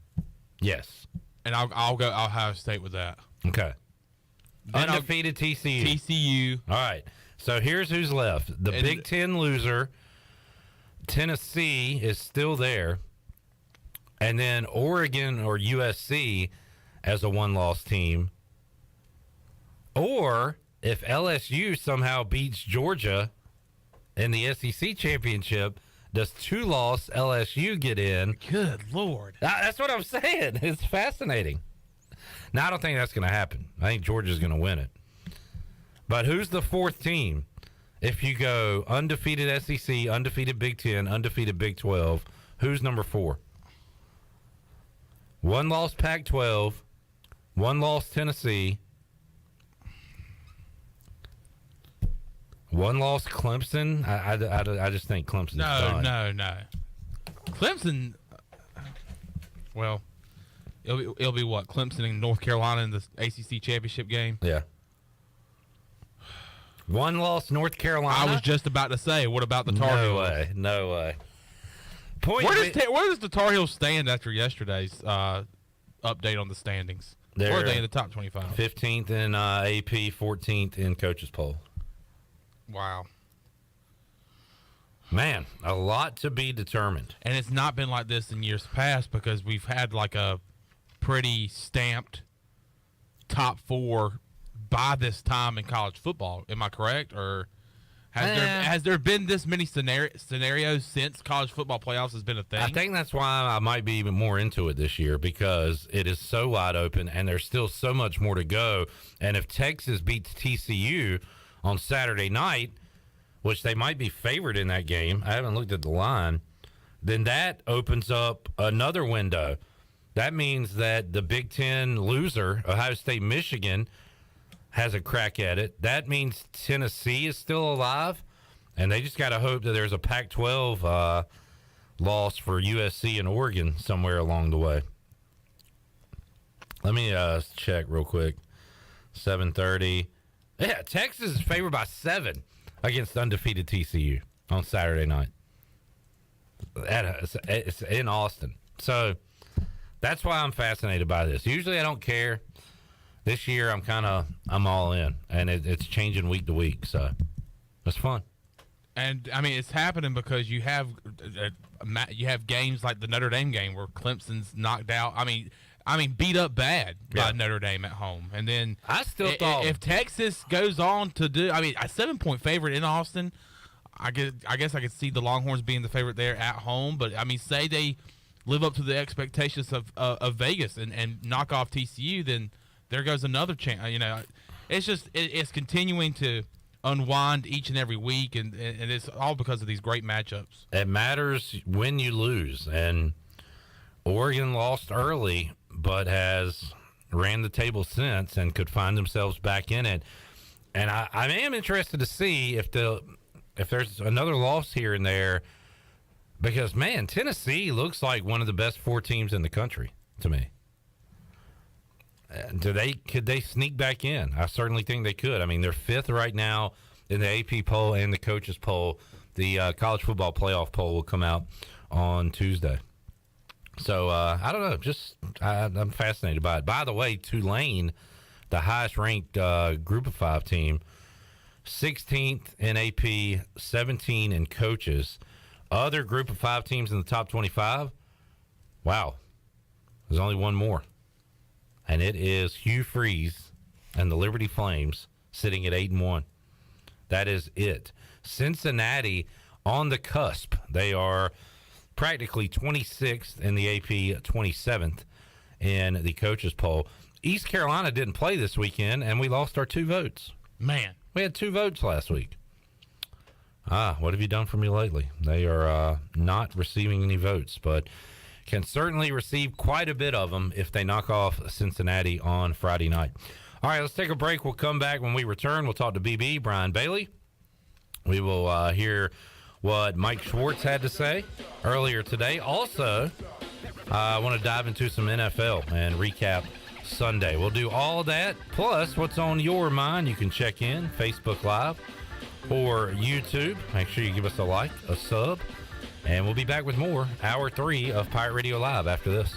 Yes. And I'll go Ohio State with that. Okay. Then Undefeated TCU. TCU. All right. So here's who's left. The Big Ten loser, Tennessee, is still there. And then Oregon or USC as a one-loss team. Or if LSU somehow beats Georgia in the SEC championship, does 2-loss LSU get in? Good Lord. That's what I'm saying. It's fascinating. Now, I don't think that's going to happen. I think Georgia's going to win it. But who's the 4th team? If you go undefeated SEC, undefeated Big Ten, undefeated Big 12, who's number 4? 1-loss Pac-12, 1-loss Tennessee, 1-loss Clemson. I just think Clemson's done. No. Clemson, well, it'll be what? Clemson and North Carolina in the ACC championship game? Yeah. 1-loss North Carolina. I was just about to say, what about the Tar Heels? No way. Where does the Tar Heels stand after yesterday's update on the standings? Where are they in the top 25? 15th in AP, 14th in coaches poll. Wow. Man, a lot to be determined. And it's not been like this in years past because we've had like a pretty stamped top 4 by this time in college football. Am I correct? Or Has there been this many scenarios since college football playoffs has been a thing? I think that's why I might be even more into it this year, because it is so wide open and there's still so much more to go. And if Texas beats TCU on Saturday night, which they might be favored in that game, I haven't looked at the line, then that opens up another window. That means that the Big Ten loser, Ohio State, Michigan, has a crack at it. That means Tennessee is still alive, and they just got to hope that there's a Pac-12 loss for USC and Oregon somewhere along the way. Let me check real quick. 7:30. Yeah, Texas is favored by 7 against undefeated TCU on Saturday night. It's in Austin. So that's why I'm fascinated by this. Usually I don't care. This year, I'm all in, and it's changing week to week, so it's fun. And I mean, it's happening because you have games like the Notre Dame game where Clemson's knocked out. I mean, beat up bad by Notre Dame at home, and then I still thought if Texas goes on to do, I mean, a 7-point favorite in Austin, I guess I could see the Longhorns being the favorite there at home. But I mean, say they live up to the expectations of Vegas and knock off TCU, then there goes another chance. You know, it's just it's continuing to unwind each and every week, and it's all because of these great matchups. It matters when you lose, and Oregon lost early, but has ran the table since and could find themselves back in it. And I am interested to see if there's another loss here and there, because man, Tennessee looks like one of the best 4 teams in the country to me. Could they sneak back in? I certainly think they could. I mean, they're 5th right now in the AP poll and the coaches poll. The college football playoff poll will come out on Tuesday. So I don't know. I'm fascinated by it. By the way, Tulane, the highest ranked Group of 5 team, 16th in AP, 17 in coaches. Other Group of 5 teams in the top 25. Wow, there's only one more. And it is Hugh Freeze and the Liberty Flames sitting at 8-1. That is it. Cincinnati on the cusp. They are practically 26th in the AP, 27th in the coaches poll. East Carolina didn't play this weekend, and we lost our 2 votes. Man. We had 2 votes last week. What have you done for me lately? They are not receiving any votes, but can certainly receive quite a bit of them if they knock off Cincinnati on Friday night. All right, let's take a break. We'll come back. When we return, we'll talk to BB, Brian Bailey. We will hear what Mike Schwartz had to say earlier today. Also, I want to dive into some NFL and recap Sunday. We'll do all of that, plus what's on your mind. You can check in, Facebook Live or YouTube. Make sure you give us a like, a sub. And we'll be back with more, Hour 3 of Pirate Radio Live after this.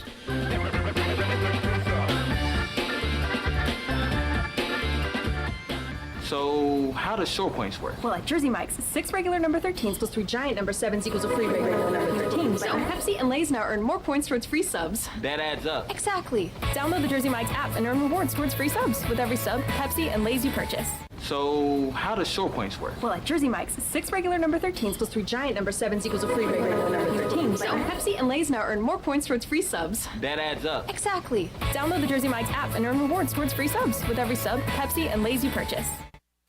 So how does short points work? Well, at Jersey Mike's, 6 regular number 13s plus 3 giant number 7s equals a free regular number 13. So Pepsi and Lay's now earn more points towards free subs. That adds up. Exactly. Download the Jersey Mike's app and earn rewards towards free subs with every sub, Pepsi, and Lay's you purchase. So how does short points work? Well, at Jersey Mike's, 6 regular number 13s plus 3 giant number 7s equals a free regular number 13. So Pepsi and Lay's now earn more points towards free subs. That adds up. Exactly. Download the Jersey Mike's app and earn rewards towards free subs with every sub, Pepsi, and Lay's you purchase.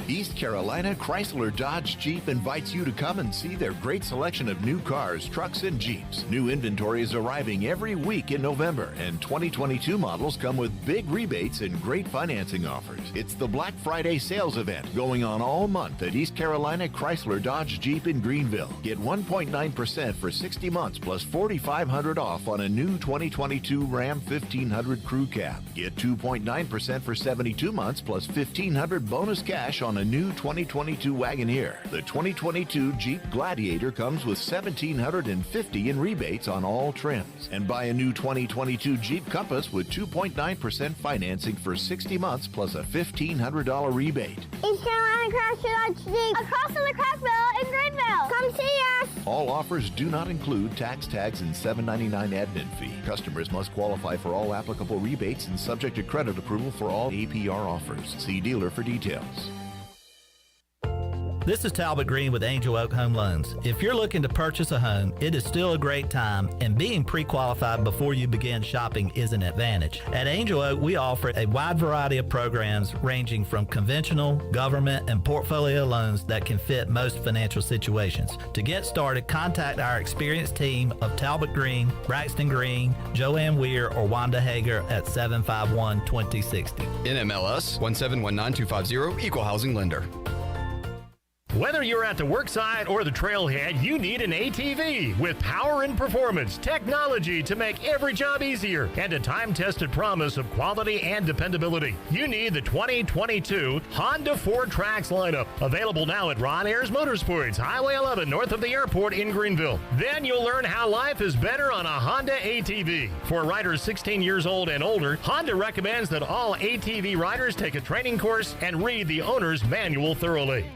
East Carolina Chrysler Dodge Jeep invites you to come and see their great selection of new cars, trucks, and Jeeps. New inventory is arriving every week in November, and 2022 models come with big rebates and great financing offers. It's the Black Friday sales event going on all month at East Carolina Chrysler Dodge Jeep in Greenville. Get 1.9% for 60 months plus $4,500 off on a new 2022 Ram 1500 Crew Cab. Get 2.9% for 72 months plus $1,500 bonus cash on a new 2022 Wagoneer. The 2022 Jeep Gladiator comes with $1,750 in rebates on all trims. And buy a new 2022 Jeep Compass with 2.9% financing for 60 months plus a $1,500 rebate. East Carolina Chrysler Dodge Jeep, across from the Craftmill in Greenville. Come see us. All offers do not include tax tags and $7.99 admin fee. Customers must qualify for all applicable rebates and subject to credit approval for all APR offers. See dealer for details. This is Talbot Green with Angel Oak Home Loans. If you're looking to purchase a home, it is still a great time, and being pre-qualified before you begin shopping is an advantage. At Angel Oak, we offer a wide variety of programs ranging from conventional, government, and portfolio loans that can fit most financial situations. To get started, contact our experienced team of Talbot Green, Braxton Green, Joanne Weir, or Wanda Hager at 751-2060. NMLS 1719250, Equal Housing Lender. Whether you're at the worksite or the trailhead, you need an ATV with power and performance, technology to make every job easier, and a time-tested promise of quality and dependability. You need the 2022 Honda 4Trax lineup, available now at Ron Ayers Motorsports, Highway 11 north of the airport in Greenville. Then you'll learn how life is better on a Honda ATV. For riders 16 years old and older, Honda recommends that all ATV riders take a training course and read the owner's manual thoroughly.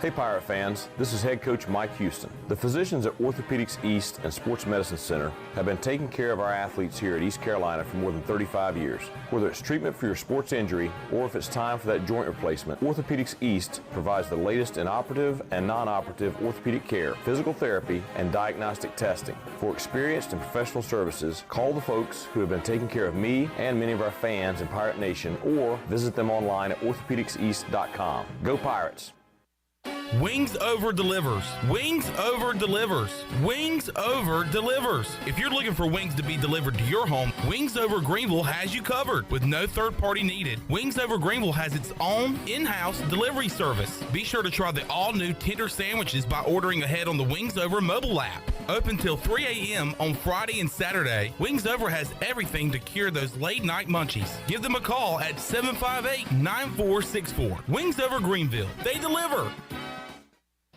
Hey Pirate fans, this is head coach Mike Houston. The physicians at Orthopedics East and Sports Medicine Center have been taking care of our athletes here at East Carolina for more than 35 years. Whether it's treatment for your sports injury or if it's time for that joint replacement, Orthopedics East provides the latest in operative and non-operative orthopedic care, physical therapy, and diagnostic testing. For experienced and professional services, call the folks who have been taking care of me and many of our fans in Pirate Nation, or visit them online at orthopedicseast.com. Go Pirates! Wings Over delivers. Wings Over delivers. Wings Over delivers. If you're looking for wings to be delivered to your home, Wings Over Greenville has you covered with no third party needed. Wings Over Greenville has its own in-house delivery service. Be sure to try the all-new tender sandwiches by ordering ahead on the Wings Over mobile app. Open till 3 a.m. on Friday and Saturday, Wings Over has everything to cure those late night munchies. Give them a call at 758-9464. Wings Over Greenville. They deliver.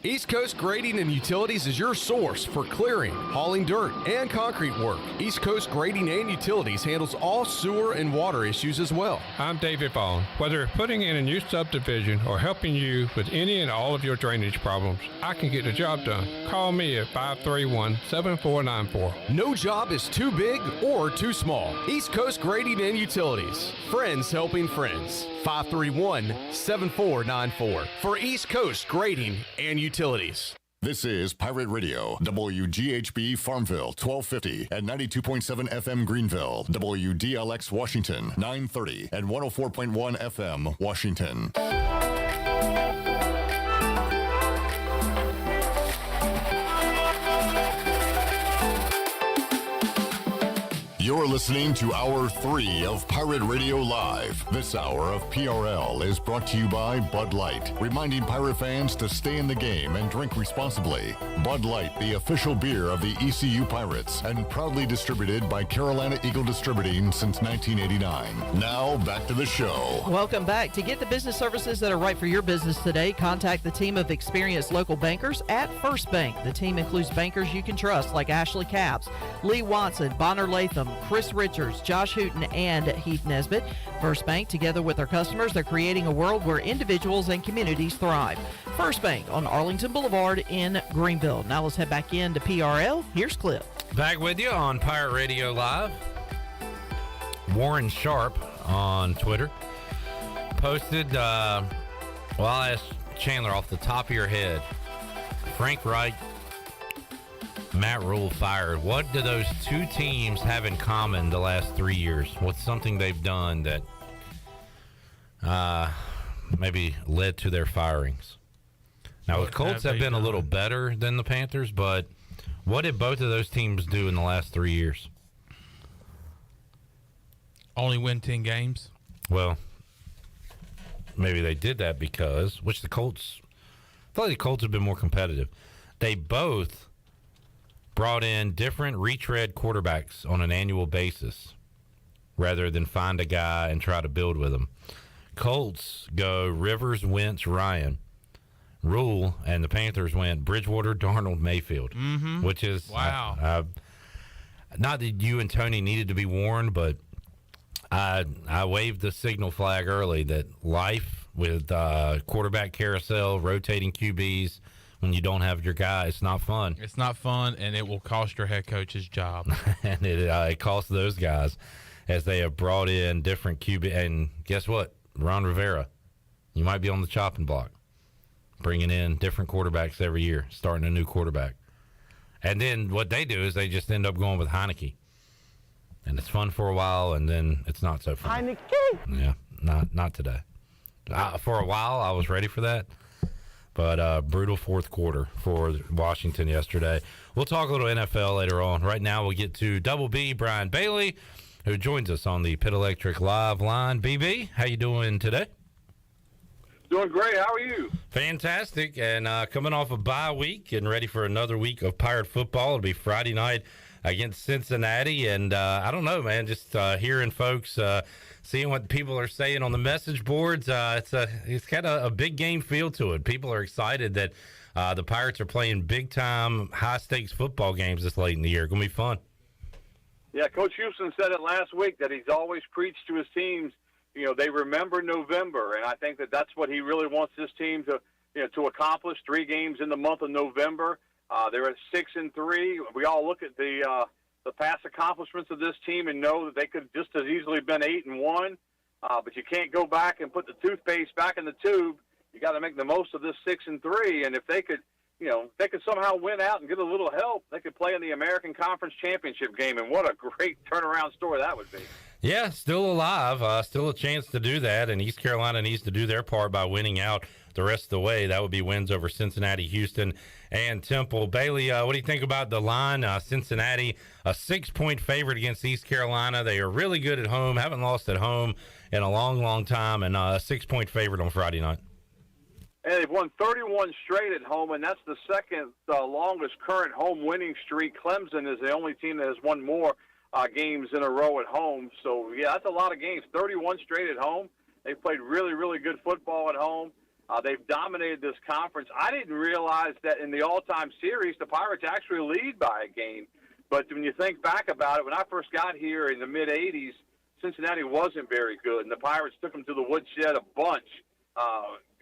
East Coast Grading and Utilities is your source for clearing, hauling dirt, and concrete work. East Coast Grading and Utilities handles all sewer and water issues as well. I'm David Vaughn. Whether putting in a new subdivision or helping you with any and all of your drainage problems, I can get the job done. Call me at 531-7494. No job is too big or too small. East Coast Grading and Utilities. Friends helping friends. 531-7494 for East Coast Grading and Utilities. This is Pirate Radio, WGHB Farmville, 1250 and 92.7 FM Greenville, WDLX Washington, 930 and 104.1 FM Washington. You're listening to Hour 3 of Pirate Radio Live. This hour of PRL is brought to you by Bud Light, reminding Pirate fans to stay in the game and drink responsibly. Bud Light, the official beer of the ECU Pirates, and proudly distributed by Carolina Eagle Distributing since 1989. Now, back to the show. Welcome back. To get the business services that are right for your business today, contact the team of experienced local bankers at First Bank. The team includes bankers you can trust like Ashley Capps, Lee Watson, Bonner Latham, Chris Richards, Josh Hooten, and Heath Nesbitt. First Bank, together with their customers, they're creating a world where individuals and communities thrive. First Bank on Arlington Boulevard in Greenville. Now let's head back into PRL. Here's Cliff. Back with you on Pirate Radio Live. Warren Sharp on Twitter posted, well, I asked Chandler off the top of your head, Frank Wright, Matt Rule fired. What do those two teams have in common the last 3 years? What's something they've done that maybe led to their firings? Now, the Colts have been a little better than the Panthers, but what did both of those teams do in the last 3 years? Only win 10 games? Well, maybe they did that because, I thought the Colts have been more competitive. They both brought in different retread quarterbacks on an annual basis rather than find a guy and try to build with him. Colts go Rivers, Wentz, Ryan. Rule, and the Panthers went Bridgewater, Darnold, Mayfield, which is wow. Not that you and Tony needed to be warned, but I waved the signal flag early that life with quarterback carousel, rotating QBs, when you don't have your guy, it's not fun. It's not fun, and it will cost your head coach's job. And it costs those guys as they have brought in different QB. And guess what? Ron Rivera, you might be on the chopping block. bringing in different quarterbacks every year, starting a new quarterback. And then what they do is they just end up going with Heineke. And it's fun for a while, and then it's not so fun. Heineke! Yeah, not today. For a while, I was ready for that. But brutal fourth quarter for Washington yesterday. We'll talk a little NFL later on. Right now, we'll get to Double B, Brian Bailey, who joins us on the Pit Electric Live line. BB, how you doing today? Doing great. How are you? Fantastic. And coming off a bye week and ready for another week of Pirate football. It'll be Friday night against Cincinnati. And I don't know, man, just hearing folks, seeing what people are saying on the message boards. It's got a big game feel to it. People are excited that the Pirates are playing big-time, high-stakes football games this late in the year. Going to be fun. Yeah, Coach Houston said it last week that he's always preached to his teams, they remember November, and I think that that's what he really wants this team to accomplish. 3 games in the month of November. They're at 6-3. We all look at the past accomplishments of this team and know that they could just as easily been 8-1. But you can't go back and put the toothpaste back in the tube. You got to make the most of this 6-3. And if they could, if they could somehow win out and get a little help, they could play in the American Conference Championship game. And what a great turnaround story that would be. Yeah, still alive, still a chance to do that, and East Carolina needs to do their part by winning out the rest of the way. That would be wins over Cincinnati, Houston, and Temple. Bailey, what do you think about the line? Cincinnati, a 6-point favorite against East Carolina. They are really good at home, haven't lost at home in a long, long time, and a 6-point favorite on Friday night. And they've won 31 straight at home, and that's the second longest current home winning streak. Clemson is the only team that has won more games in a row at home. So, yeah, that's a lot of games. 31 straight at home. They've played really, really good football at home. They've dominated this conference. I didn't realize that in the all-time series, the Pirates actually lead by a game. But when you think back about it, when I first got here in the mid-'80s, Cincinnati wasn't very good, and the Pirates took them to the woodshed a bunch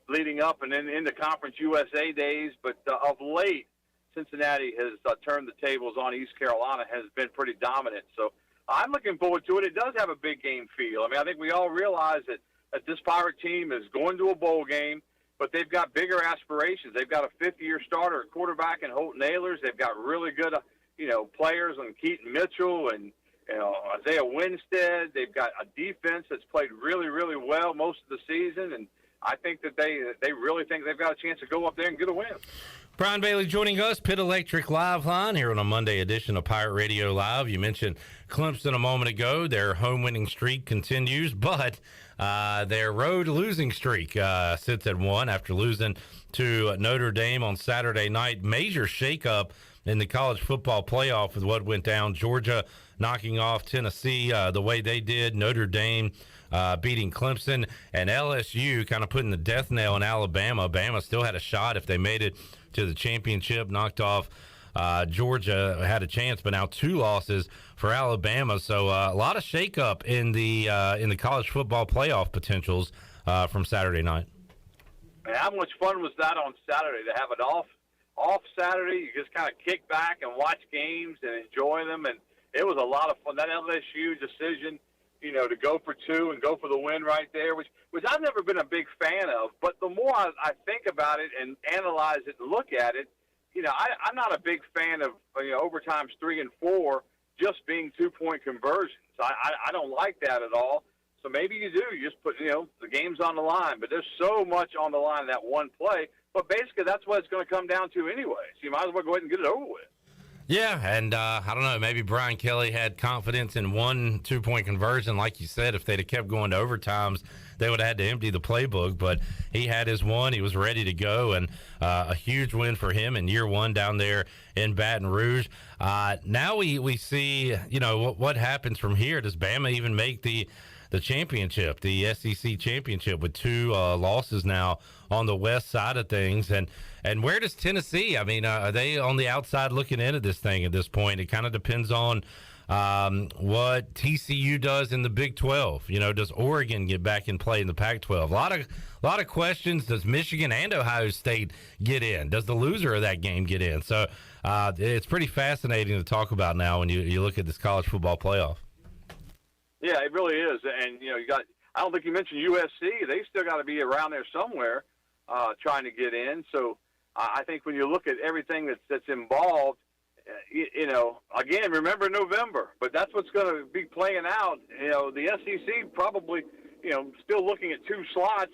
leading up and then into Conference USA days. But of late, Cincinnati has turned the tables on East Carolina, has been pretty dominant. So I'm looking forward to it. It does have a big game feel. I mean, I think we all realize that this Pirate team is going to a bowl game, but they've got bigger aspirations. They've got a fifth-year starter at quarterback in Holt Nailers. They've got really good, players on Keaton Mitchell and Isaiah Winstead. They've got a defense that's played really, really well most of the season, and I think that they really think they've got a chance to go up there and get a win. Brian Bailey joining us, Pit Electric Live Line here on a Monday edition of Pirate Radio Live. You mentioned Clemson a moment ago. Their home winning streak continues, but their road losing streak sits at 1 after losing to Notre Dame on Saturday night. Major shakeup in the college football playoff with what went down. Georgia knocking off Tennessee the way they did. Notre Dame beating Clemson, and LSU kind of putting the death nail in Alabama. Bama still had a shot if they made it to the championship, knocked off Georgia, had a chance, but now 2 losses for Alabama. So a lot of shakeup in the college football playoff potentials from Saturday night. And how much fun was that on Saturday to have it off Saturday? You just kind of kick back and watch games and enjoy them, and it was a lot of fun. That LSU decision, to go for 2 and go for the win right there, which I've never been a big fan of. But the more I think about it and analyze it and look at it, I'm not a big fan of overtimes 3 and 4 just being 2-point conversions. I don't like that at all. So maybe you do. You just put the game's on the line, but there's so much on the line in that one play. But basically, that's what it's going to come down to anyway. So you might as well go ahead and get it over with. Yeah, and I don't know, maybe Brian Kelly had confidence in 1 2-point conversion. Like you said, if they'd have kept going to overtimes, they would have had to empty the playbook. But he had his one. He was ready to go, and a huge win for him in year 1 down there in Baton Rouge. Now we see, what happens from here. Does Bama even make the championship, the SEC championship, with 2 losses now on the west side of things? And where does Tennessee? I mean, are they on the outside looking into this thing at this point? It kind of depends on what TCU does in the Big 12. Does Oregon get back in play in the Pac-12? A lot of questions. Does Michigan and Ohio State get in? Does the loser of that game get in? So it's pretty fascinating to talk about now when you look at this college football playoff. Yeah, it really is. And, I don't think you mentioned USC. They still got to be around there somewhere. trying to get in. So I think when you look at everything that's involved, again, remember November, but that's what's going to be playing out. The SEC probably, still looking at 2 slots,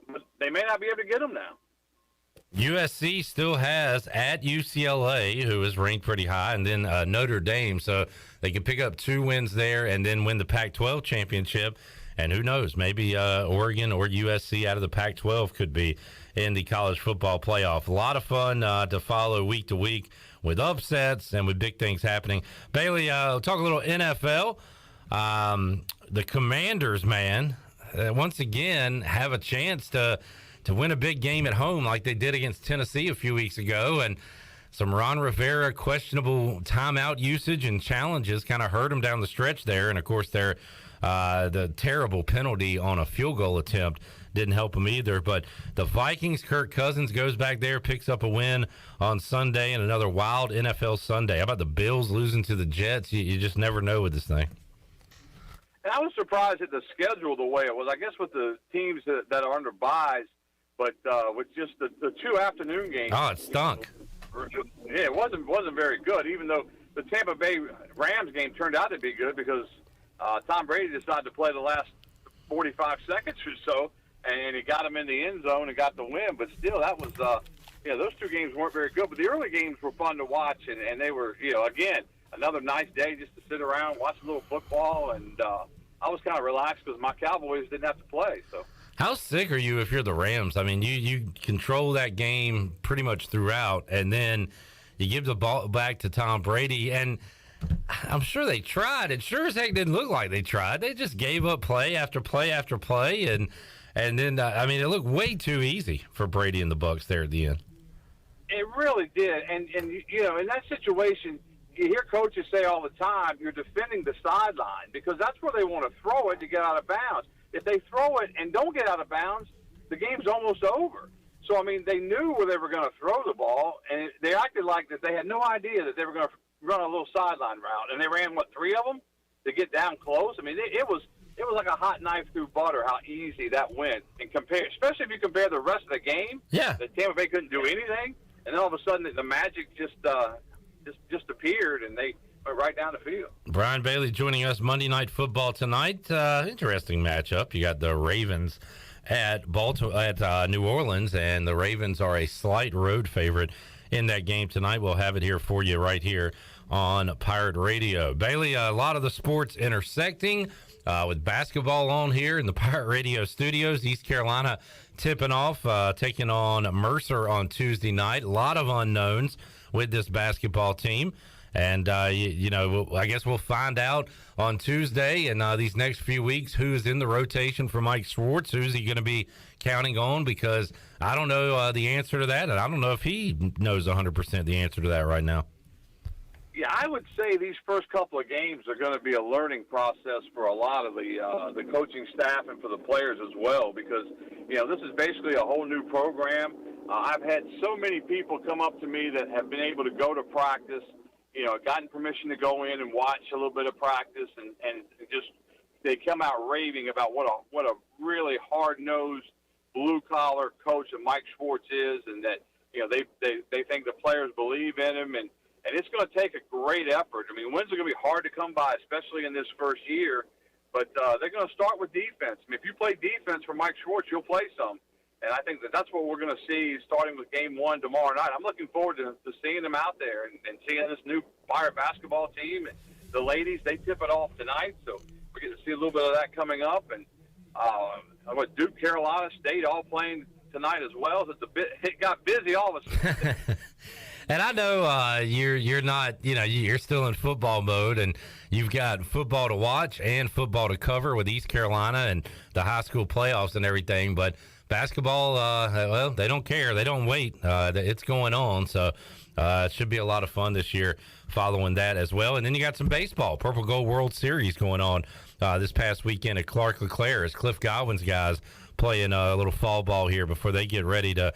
but they may not be able to get them now. USC still has at UCLA, who is ranked pretty high, and then Notre Dame. So they can pick up 2 wins there and then win the Pac-12 championship. And who knows, maybe Oregon or USC out of the Pac-12 could be in the college football playoff. A lot of fun to follow week to week with upsets and with big things happening. Bailey, talk a little NFL. The Commanders, man, once again have a chance to win a big game at home like they did against Tennessee a few weeks ago. And some Ron Rivera questionable timeout usage and challenges kind of hurt them down the stretch there. And, of course, the terrible penalty on a field goal attempt didn't help them either. But the Vikings, Kirk Cousins goes back there, picks up a win on Sunday, and another wild NFL Sunday. How about the Bills losing to the Jets? You just never know with this thing. And I was surprised at the schedule the way it was. I guess with the teams that are under byes, but with just the 2 afternoon games. Oh, it stunk. Yeah, it wasn't very good, even though the Tampa Bay Rams game turned out to be good because Tom Brady decided to play the last 45 seconds or so, and he got him in the end zone and got the win. But still, that was, those 2 games weren't very good. But the early games were fun to watch, and they were, again, another nice day just to sit around, watch a little football, and I was kind of relaxed because my Cowboys didn't have to play. So, how sick are you if you're the Rams? I mean, you control that game pretty much throughout, and then you give the ball back to Tom Brady, and I'm sure they tried. It sure as heck didn't look like they tried. They just gave up play after play after play, and then it looked way too easy for Brady and the Bucs there at the end. It really did, and in that situation, you hear coaches say all the time, you're defending the sideline because that's where they want to throw it to get out of bounds. If they throw it and don't get out of bounds, the game's almost over. So, they knew where they were going to throw the ball, and they acted like that they had no idea that they were going to run a little sideline route. And they ran, 3 of them to get down close? It was like a hot knife through butter how easy that went. And especially if you compare the rest of the game, that Tampa Bay couldn't do anything, and then all of a sudden the magic just appeared, and they went right down the field. Brian Bailey joining us Monday Night Football tonight. Interesting matchup. You got the Ravens at New Orleans, and the Ravens are a slight road favorite in that game tonight. We'll have it here for you right here on Pirate Radio. Bailey, a lot of the sports intersecting with basketball on here in the Pirate Radio studios. East Carolina tipping off, taking on Mercer on Tuesday night. A lot of unknowns with this basketball team. And, I guess we'll find out on Tuesday and these next few weeks who's in the rotation for Mike Schwartz. Who's he going to be counting on? Because I don't know the answer to that, and I don't know if he knows 100% the answer to that right now. Yeah, I would say these first couple of games are going to be a learning process for a lot of the coaching staff and for the players as well because, this is basically a whole new program. I've had so many people come up to me that have been able to go to practice, gotten permission to go in and watch a little bit of practice, and just they come out raving about what a really hard-nosed, blue-collar coach that Mike Schwartz is, and that they think the players believe in him, and it's going to take a great effort. Wins are going to be hard to come by, especially in this first year, but they're going to start with defense. If you play defense for Mike Schwartz, you'll play some. And I think that's what we're going to see starting with Game 1 tomorrow night. I'm looking forward to seeing them out there and seeing this new Pirate basketball team. And the ladies, they tip it off tonight, so we're going to see a little bit of that coming up. And Duke, Carolina State all playing tonight as well. It got busy all of a sudden. And I know you're not, you're still in football mode, and you've got football to watch and football to cover with East Carolina and the high school playoffs and everything. But basketball, they don't care. They don't wait. It's going on. So it should be a lot of fun this year following that as well. And then you got some baseball, Purple Gold World Series going on this past weekend at Clark LeClaire as Cliff Godwin's guys playing a little fall ball here before they get ready to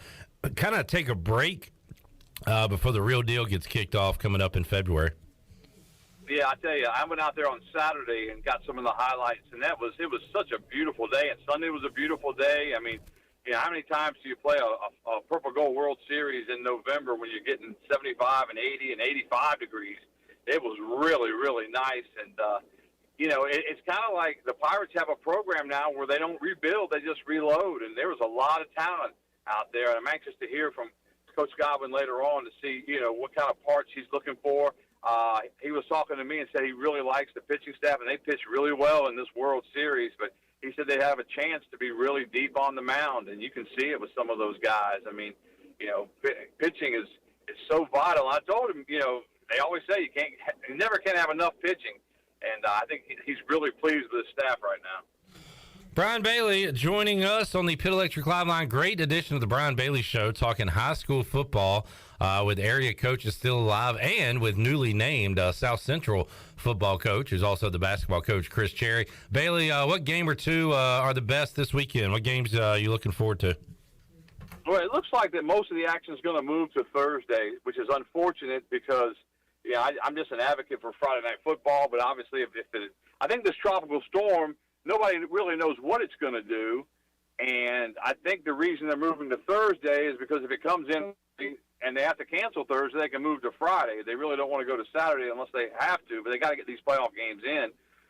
kind of take a break before the real deal gets kicked off coming up in February. Yeah, I tell you, I went out there on Saturday and got some of the highlights, and it was such a beautiful day. And Sunday was a beautiful day. how many times do you play a Purple Gold World Series in November when you're getting 75 and 80 and 85 degrees? It was really, really nice. And, it's kind of like the Pirates have a program now where they don't rebuild, they just reload. And there was a lot of talent out there. And I'm anxious to hear from Coach Godwin later on to see, what kind of parts he's looking for. He was talking to me and said he really likes the pitching staff, and they pitched really well in this World Series. But he said they have a chance to be really deep on the mound, and you can see it with some of those guys. I mean, pitching is so vital. I told him, they always say you never can have enough pitching, and I think he's really pleased with his staff right now. Brian Bailey joining us on the Pitt Electric Live Line. Great edition of the Brian Bailey Show, talking high school football with area coaches still alive and with newly named South Central football coach, who's also the basketball coach, Chris Cherry. Bailey, what game or two are the best this weekend? What games are you looking forward to? Well, it looks like that most of the action is going to move to Thursday, which is unfortunate because I'm just an advocate for Friday night football. But obviously, I think this tropical storm, nobody really knows what it's going to do. And I think the reason they're moving to Thursday is because if it comes in and they have to cancel Thursday, they can move to Friday. They really don't want to go to Saturday unless they have to, but they got to get these playoff games in.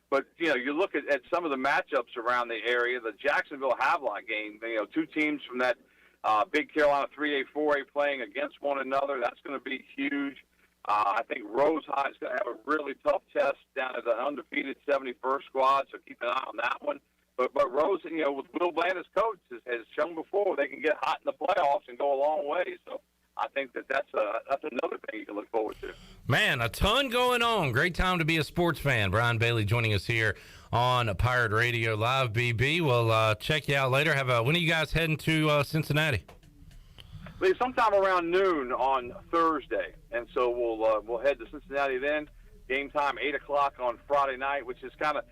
But, you look at some of the matchups around the area, the Jacksonville-Havelock game, two teams from that big Carolina 3A, 4A playing against one another. That's going to be huge. I think Rose High is going to have a really tough test down at the undefeated 71st squad, so keep an eye on that one. But Rose, with Will Bland as coach, has shown before they can get hot in the playoffs and go a long way. So I think that's another thing you can look forward to. Man, a ton going on. Great time to be a sports fan. Brian Bailey joining us here on Pirate Radio Live. BB, we'll check you out later. When are you guys heading to Cincinnati? Sometime around noon on Thursday, and so we'll head to Cincinnati then. Game time 8:00 on Friday night, which is kind of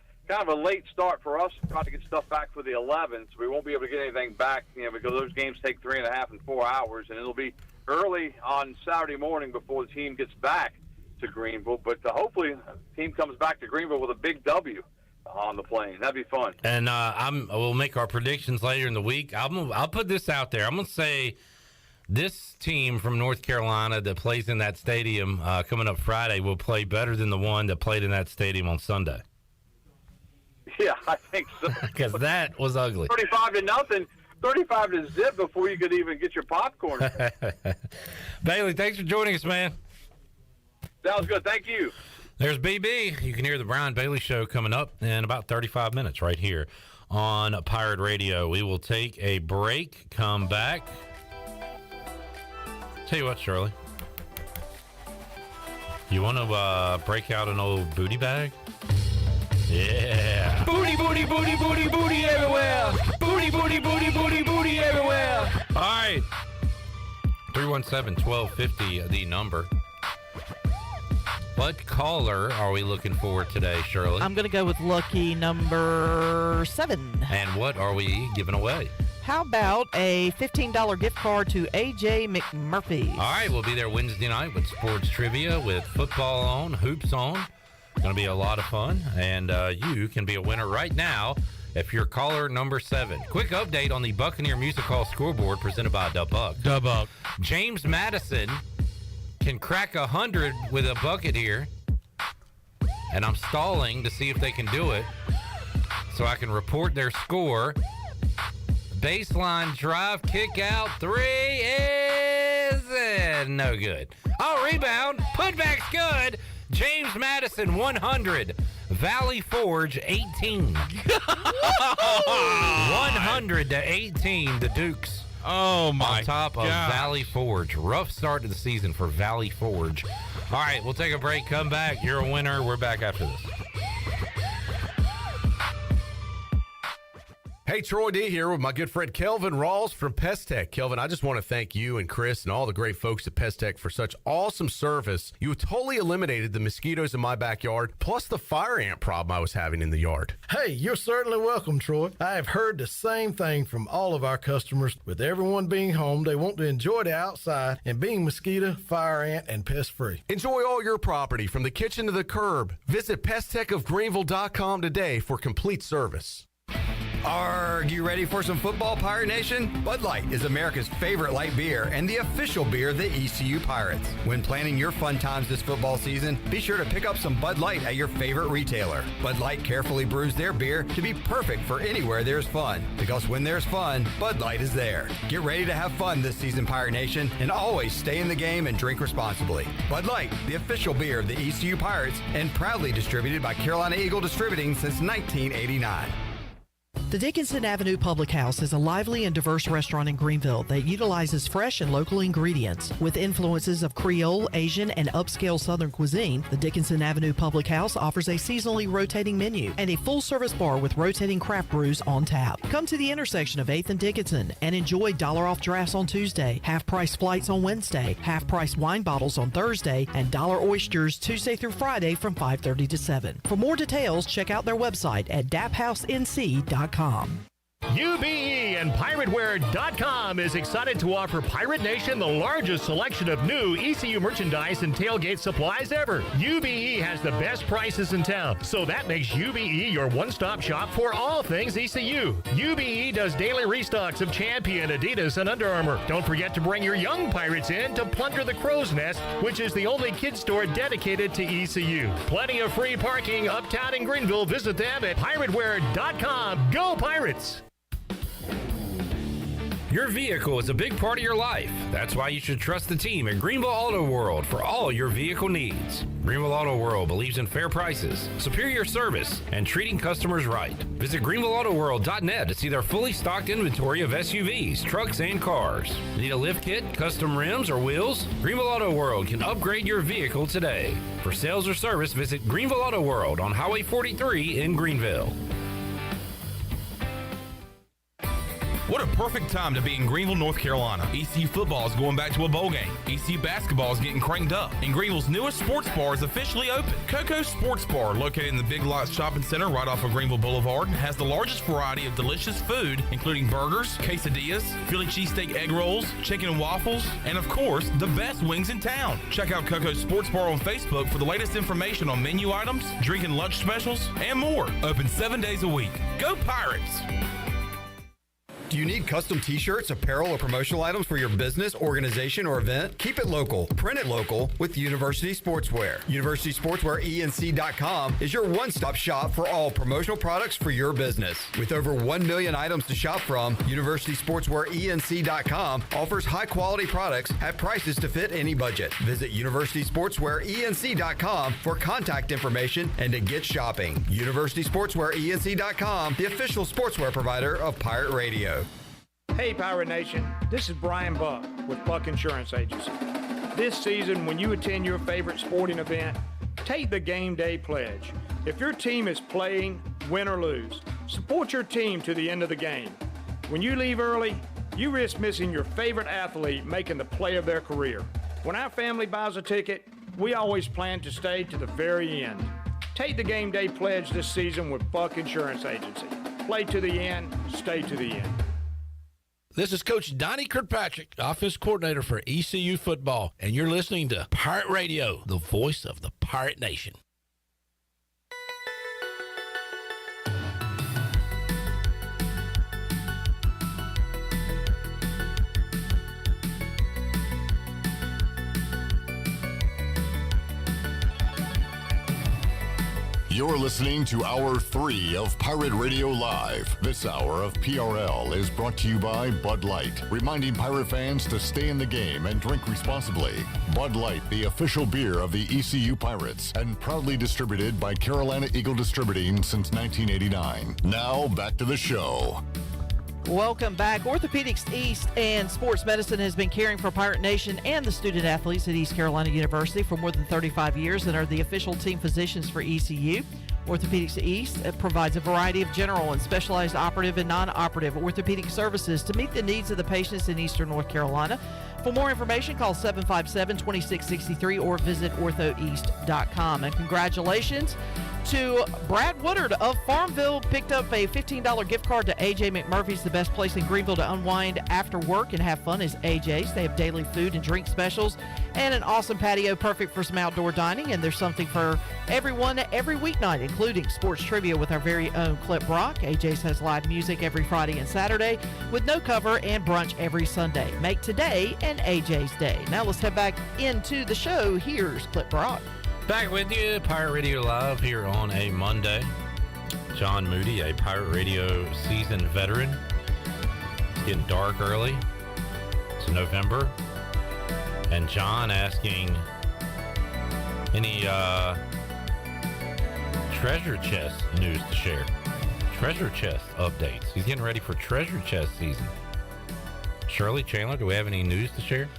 a late start for us. Trying to get stuff back for the 11th, so we won't be able to get anything back, because those games take 3.5 and 4 hours, and it'll be early on Saturday morning before the team gets back to Greenville. But hopefully, the team comes back to Greenville with a big W on the plane. That'd be fun. And we'll make our predictions later in the week. I'll put this out there. I'm gonna say this team from North Carolina that plays in that stadium coming up Friday will play better than the one that played in that stadium on Sunday. Yeah, I think so. Because that was ugly. 35-0, 35-0 before you could even get your popcorn. Bailey, thanks for joining us, man. Sounds good. Thank you. There's BB. You can hear the Brian Bailey Show coming up in about 35 minutes right here on Pirate Radio. We will take a break, come back. Tell you what, Shirley. You want to break out an old booty bag? Yeah. Booty, booty, booty, booty, booty everywhere. Booty, booty, booty, booty, booty everywhere. All right. 317-1250, the number. What caller are we looking for today, Shirley? I'm going to go with lucky number 7. And what are we giving away? How about a $15 gift card to A.J. McMurphy? All right, we'll be there Wednesday night with sports trivia, with football on, hoops on. Going to be a lot of fun, and you can be a winner right now if you're caller number 7. Quick update on the Buccaneer Music Hall scoreboard presented by Dubuck. Dubuck. James Madison can crack 100 with a bucket here, and I'm stalling to see if they can do it so I can report their score. Baseline drive, kick out, 3 is no good. Oh, rebound, putback's good. James Madison 100, Valley Forge 18. 100 to 18, the Dukes. Oh my! On top of gosh. Valley Forge. Rough start to the season for Valley Forge. All right, we'll take a break, come back. You're a winner. We're back after this. Hey, Troy D here with my good friend Kelvin Rawls from Pestech. Kelvin, I just want to thank you and Chris and all the great folks at Pestech for such awesome service. You totally eliminated the mosquitoes in my backyard, plus the fire ant problem I was having in the yard. Hey, you're certainly welcome, Troy. I have heard the same thing from all of our customers. With everyone being home, they want to enjoy the outside and being mosquito, fire ant, and pest-free. Enjoy all your property from the kitchen to the curb. Visit pesttechofgreenville.com today for complete service. Are you ready for some football, Pirate Nation? Bud Light is America's favorite light beer and the official beer of the ECU Pirates. When planning your fun times this football season, be sure to pick up some Bud Light at your favorite retailer. Bud Light carefully brews their beer to be perfect for anywhere there's fun. Because when there's fun, Bud Light is there. Get ready to have fun this season, Pirate Nation, and always stay in the game and drink responsibly. Bud Light, the official beer of the ECU Pirates, and proudly distributed by Carolina Eagle Distributing since 1989. The Dickinson Avenue Public House is a lively and diverse restaurant in Greenville that utilizes fresh and local ingredients. With influences of Creole, Asian, and upscale Southern cuisine, the Dickinson Avenue Public House offers a seasonally rotating menu and a full-service bar with rotating craft brews on tap. Come to the intersection of 8th and Dickinson and enjoy $1 drafts on Tuesday, half-price flights on Wednesday, half-price wine bottles on Thursday, and $1 oysters Tuesday through Friday from 5:30 to 7. For more details, check out their website at daphousenc.com. UBE and PirateWear.com is excited to offer Pirate Nation the largest selection of new ECU merchandise and tailgate supplies ever. UBE has the best prices in town, so that makes UBE your one-stop shop for all things ECU. UBE does daily restocks of Champion, Adidas, and Under Armour. Don't forget to bring your young Pirates in to plunder the Crow's Nest, which is the only kids store dedicated to ECU. Plenty of free parking uptown in Greenville. Visit them at PirateWear.com. Go Pirates! Your vehicle is a big part of your life. That's why you should trust the team at Greenville Auto World for all your vehicle needs. Greenville Auto World believes in fair prices, superior service, and treating customers right. Visit GreenvilleAutoWorld.net to see their fully stocked inventory of SUVs, trucks, and cars. Need a lift kit, custom rims, or wheels? Greenville Auto World can upgrade your vehicle today. For sales or service, visit Greenville Auto World on Highway 43 in Greenville. What a perfect time to be in Greenville, North Carolina. ECU football is going back to a bowl game. ECU basketball is getting cranked up. And Greenville's newest sports bar is officially open. Coco Sports Bar, located in the Big Lots Shopping Center right off of Greenville Boulevard, has the largest variety of delicious food, including burgers, quesadillas, Philly cheesesteak egg rolls, chicken and waffles, and of course, the best wings in town. Check out Coco Sports Bar on Facebook for the latest information on menu items, drink and lunch specials, and more. Open 7 days a week. Go Pirates! Do you need custom t-shirts, apparel, or promotional items for your business, organization, or event? Keep it local. Print it local with University Sportswear. University Sportswear ENC.com is your one-stop shop for all promotional products for your business. With over 1 million items to shop from, University Sportswear ENC.com offers high-quality products at prices to fit any budget. Visit University Sportswear ENC.com for contact information and to get shopping. University Sportswear ENC.com, the official sportswear provider of Pirate Radio. Hey Pirate Nation, this is Brian Buck with Buck Insurance Agency. This season, when you attend your favorite sporting event, take the game day pledge. If your team is playing, win or lose, support your team to the end of the game. When you leave early, you risk missing your favorite athlete making the play of their career. When our family buys a ticket, we always plan to stay to the very end. Take the game day pledge this season with Buck Insurance Agency. Play to the end, stay to the end. This is Coach Donnie Kirkpatrick, offense coordinator for ECU football, and you're listening to Pirate Radio, the voice of the Pirate Nation. You're listening to Hour 3 of Pirate Radio Live. This hour of PRL is brought to you by Bud Light, reminding Pirate fans to stay in the game and drink responsibly. Bud Light, the official beer of the ECU Pirates, and proudly distributed by Carolina Eagle Distributing since 1989. Now, back to the show. Welcome back. Orthopedics East and Sports Medicine has been caring for Pirate Nation and the student athletes at East Carolina University for more than 35 years and are the official team physicians for ECU. Orthopedics East provides a variety of general and specialized operative and non-operative orthopedic services to meet the needs of the patients in Eastern North Carolina. For more information, call 757-2663 or visit orthoeast.com. And congratulations to Brad Woodard of Farmville. Picked up a $15 gift card to AJ McMurphy's. The best place in Greenville to unwind after work and have fun is AJ's. They have daily food and drink specials and an awesome patio perfect for some outdoor dining. And there's something for everyone every weeknight, including sports trivia with our very own Clip Brock. AJ's has live music every Friday and Saturday with no cover and brunch every Sunday. Make today an AJ's day. Now let's head back into the show. Here's Clip Brock. Back with you, Pirate Radio Live here on a Monday. John Moody, a Pirate Radio seasoned veteran. It's getting dark early. It's November. And John asking any treasure chest news to share. Treasure chest updates. He's getting ready for treasure chest season. Shirley, Chandler, do we have any news to share?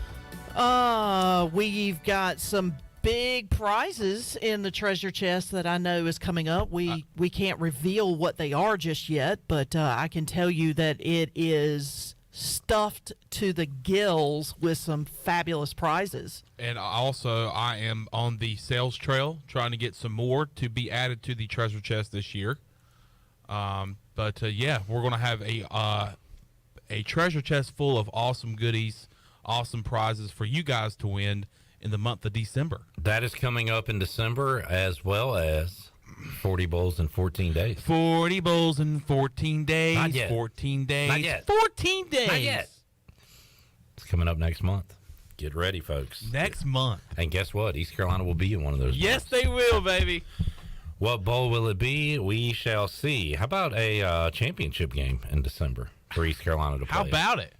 We've got some big prizes in the treasure chest that I know is coming up. We can't reveal what they are just yet, but I can tell you that it is stuffed to the gills with some fabulous prizes. And also, I am on the sales trail trying to get some more to be added to the treasure chest this year. Yeah, we're going to have a treasure chest full of awesome goodies, awesome prizes for you guys to win in the month of December. That is coming up in December, as well as 40 bowls in 14 days. 40 bowls in 14 days. Not yet. 14 days. Not yet. 14 days. Not yet. It's coming up next month. Get ready, folks. Next month. And guess what? East Carolina will be in one of those Yes, bowls. they will, baby. What bowl will it be? We shall see. How about a championship game in December for East Carolina to play? How about it?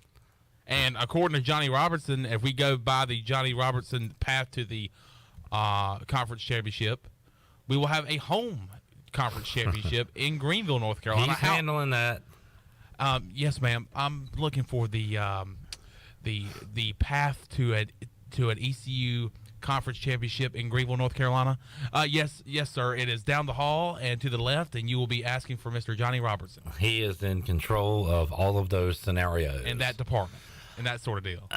And according to Johnny Robertson, if we go by the Johnny Robertson path to the conference championship, we will have a home conference championship in Greenville, North Carolina. He's handling that. Yes, ma'am. I'm looking for the path to an ECU conference championship in Greenville, North Carolina. Yes, sir. It is down the hall and to the left, and you will be asking for Mr. Johnny Robertson. He is in control of all of those scenarios. In that department. And that sort of deal.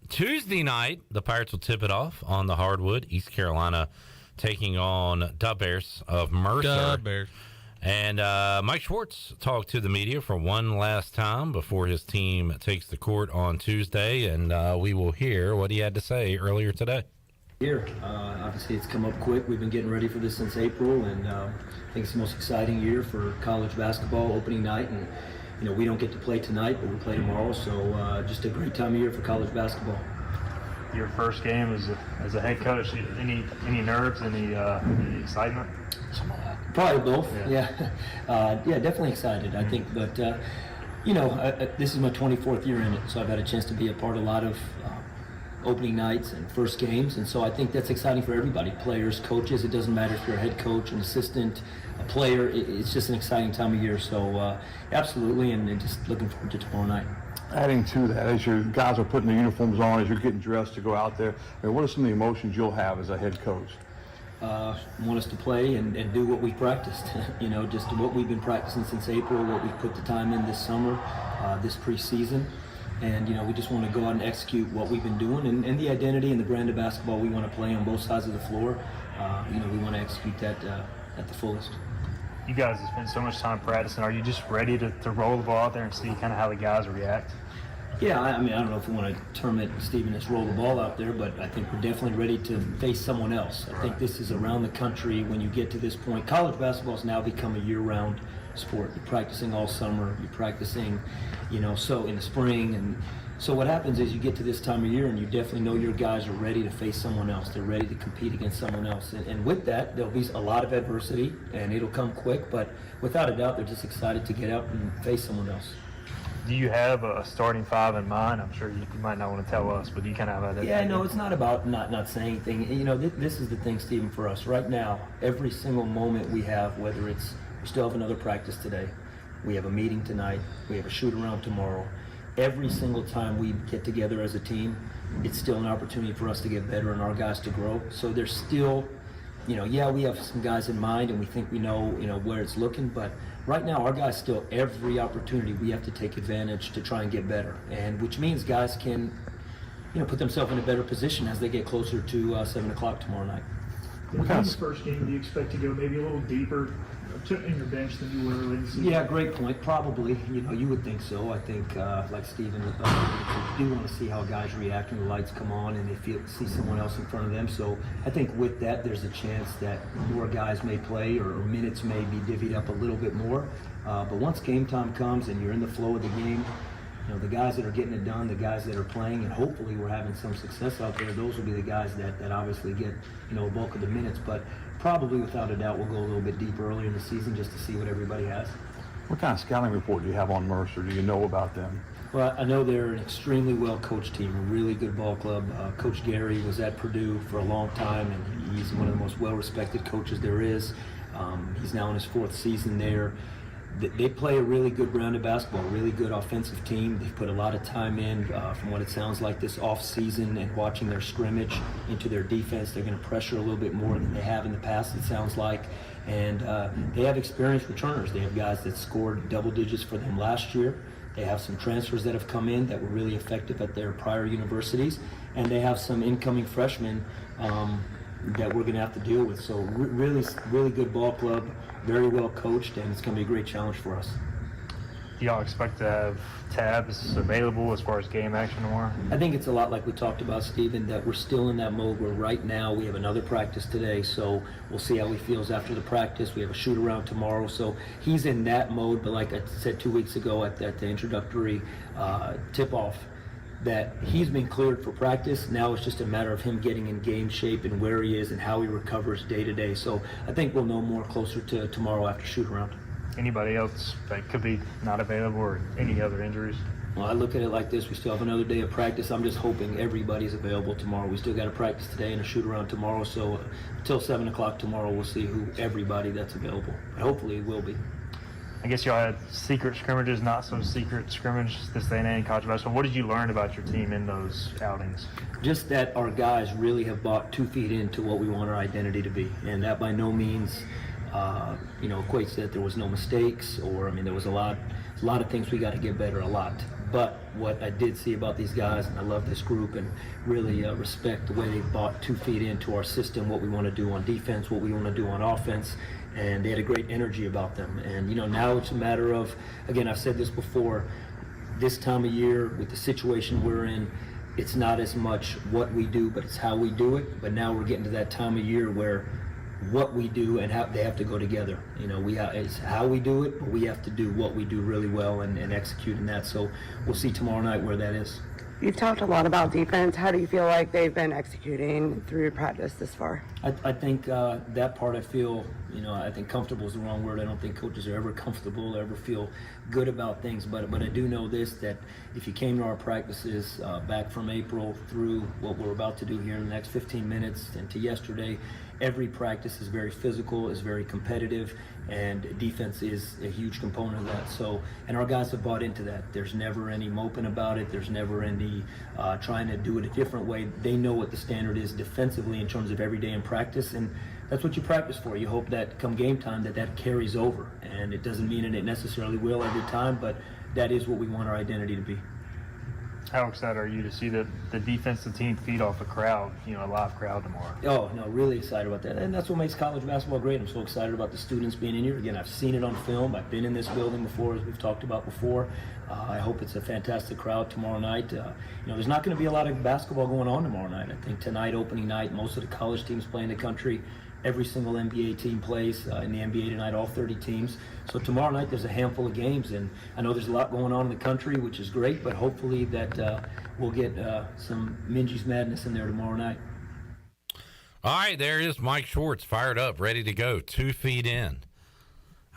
Tuesday night, the Pirates will tip it off on the hardwood. East Carolina taking on Dub Bears of Mercer. Dub Bears. And Mike Schwartz talked to the media for one last time before his team takes the court on Tuesday, and we will hear what he had to say earlier today. Obviously, it's come up quick. We've been getting ready for this since April, and I think it's the most exciting year for college basketball, opening night. And we don't get to play tonight, but we play tomorrow. So just a great time of year for college basketball. Your first game as a head coach, any nerves, any excitement? Probably both. Yeah, definitely excited. I think, but this is my 24th year in it, so I've had a chance to be a part of a lot of opening nights and first games, and so I think that's exciting for everybody, players, coaches. It doesn't matter if you're a head coach, an assistant, a player. It's just an exciting time of year. So absolutely, and just looking forward to tomorrow night. Adding to that, as your guys are putting the uniforms on, as you're getting dressed to go out there, what are some of the emotions you'll have as a head coach? Want us to play and do what we practiced, just what we've been practicing since April, what we've put the time in this summer, this preseason. And, we just want to go out and execute what we've been doing and the identity and the brand of basketball we want to play on both sides of the floor. We want to execute that at the fullest. You guys have spent so much time practicing. Are you just ready to roll the ball out there and see kind of how the guys react? Yeah, I don't know if we want to term it, Stephen, as roll the ball out there, but I think we're definitely ready to face someone else. I think this is around the country when you get to this point. College basketball has now become a year-round sport. You're practicing all summer. You're practicing, so in the spring. And so what happens is you get to this time of year and you definitely know your guys are ready to face someone else. They're ready to compete against someone else. And with that, there'll be a lot of adversity, and it'll come quick. But without a doubt, they're just excited to get out and face someone else. Do you have a starting five in mind? I'm sure you might not want to tell us, but you kind of have that. Yeah, no, it's not about not saying anything. This is the thing, Stephen, for us. Right now, every single moment we have, whether it's we still have another practice today, we have a meeting tonight, we have a shoot-around tomorrow. Every single time we get together as a team, it's still an opportunity for us to get better and our guys to grow. So there's still, we have some guys in mind and we think we know, where it's looking, but right now our guys still, every opportunity we have to take advantage to try and get better, and which means guys can, put themselves in a better position as they get closer to 7 o'clock tomorrow night. In the first game, do you expect to go maybe a little deeper in your bench than you were early in the season? Yeah, great point. Probably, you would think so. I think, like Steven, you do want to see how guys react when the lights come on and they see someone else in front of them. So I think with that, there's a chance that more guys may play or minutes may be divvied up a little bit more. But once game time comes and you're in the flow of the game, the guys that are getting it done, the guys that are playing, and hopefully we're having some success out there, those will be the guys that obviously get, a bulk of the minutes. But probably, without a doubt, we'll go a little bit deeper early in the season just to see what everybody has. What kind of scouting report do you have on Mercer? Do you know about them? Well, I know they're an extremely well-coached team, a really good ball club. Coach Gary was at Purdue for a long time, and he's one of the most well-respected coaches there is. He's now in his 4th season there. They play a really good brand of basketball, a really good offensive team. They've put a lot of time in, from what it sounds like, this off-season and watching their scrimmage into their defense. They're going to pressure a little bit more than they have in the past, it sounds like. And they have experienced returners. They have guys that scored double digits for them last year. They have some transfers that have come in that were really effective at their prior universities. And they have some incoming freshmen that we're going to have to deal with. So really, really good ball club. Very well coached, and it's going to be a great challenge for us. Do y'all expect to have tabs available as far as game action tomorrow? I think it's a lot like we talked about, Stephen, that we're still in that mode where right now we have another practice today, so we'll see how he feels after the practice. We have a shoot around tomorrow, so he's in that mode. But like I said 2 weeks ago at the introductory tip-off, that he's been cleared for practice. Now it's just a matter of him getting in game shape and where he is and how he recovers day to day. So I think we'll know more closer to tomorrow after shoot around. Anybody else that could be not available or any other injuries? Well, I look at it like this. We still have another day of practice. I'm just hoping everybody's available tomorrow. We still got a practice today and a shoot around tomorrow. So until 7 o'clock tomorrow, we'll see who everybody that's available. Hopefully it will be. I guess y'all had secret scrimmages, not so secret scrimmage this day and age in college basketball. What did you learn about your team in those outings? Just that our guys really have bought 2 feet into what we want our identity to be. And that by no means, equates that there was no mistakes or, there was a lot of things we got to get better, a lot. But what I did see about these guys, and I love this group and really respect the way they bought 2 feet into our system, what we want to do on defense, what we want to do on offense. And they had a great energy about them. And, now it's a matter of, again, I've said this before, this time of year with the situation we're in, it's not as much what we do, but it's how we do it. But now we're getting to that time of year where what we do and how they have to go together. It's how we do it, but we have to do what we do really well and execute in that. So we'll see tomorrow night where that is. You've talked a lot about defense. How do you feel like they've been executing through practice this far? I think that part I feel, I think comfortable is the wrong word. I don't think coaches are ever comfortable, ever feel good about things. But I do know this, that if you came to our practices back from April through what we're about to do here in the next 15 minutes and to yesterday, every practice is very physical, is very competitive, and defense is a huge component of that. So, and our guys have bought into that. There's never any moping about it. There's never any trying to do it a different way. They know what the standard is defensively in terms of every day in practice, and that's what you practice for. You hope that come game time that carries over, and it doesn't mean that it necessarily will every time, but that is what we want our identity to be. How excited are you to see the defensive team feed off a crowd, a live crowd tomorrow? Oh, no, really excited about that. And that's what makes college basketball great. I'm so excited about the students being in here. Again, I've seen it on film. I've been in this building before, as we've talked about before. I hope it's a fantastic crowd tomorrow night. There's not going to be a lot of basketball going on tomorrow night. I think tonight, opening night, most of the college teams play in the country. Every single NBA team plays in the NBA tonight, all 30 teams. So tomorrow night there's a handful of games, and I know there's a lot going on in the country, which is great, but hopefully that we'll get some Minji's Madness in there tomorrow night. All right, there is Mike Schwartz, fired up, ready to go, 2 feet in.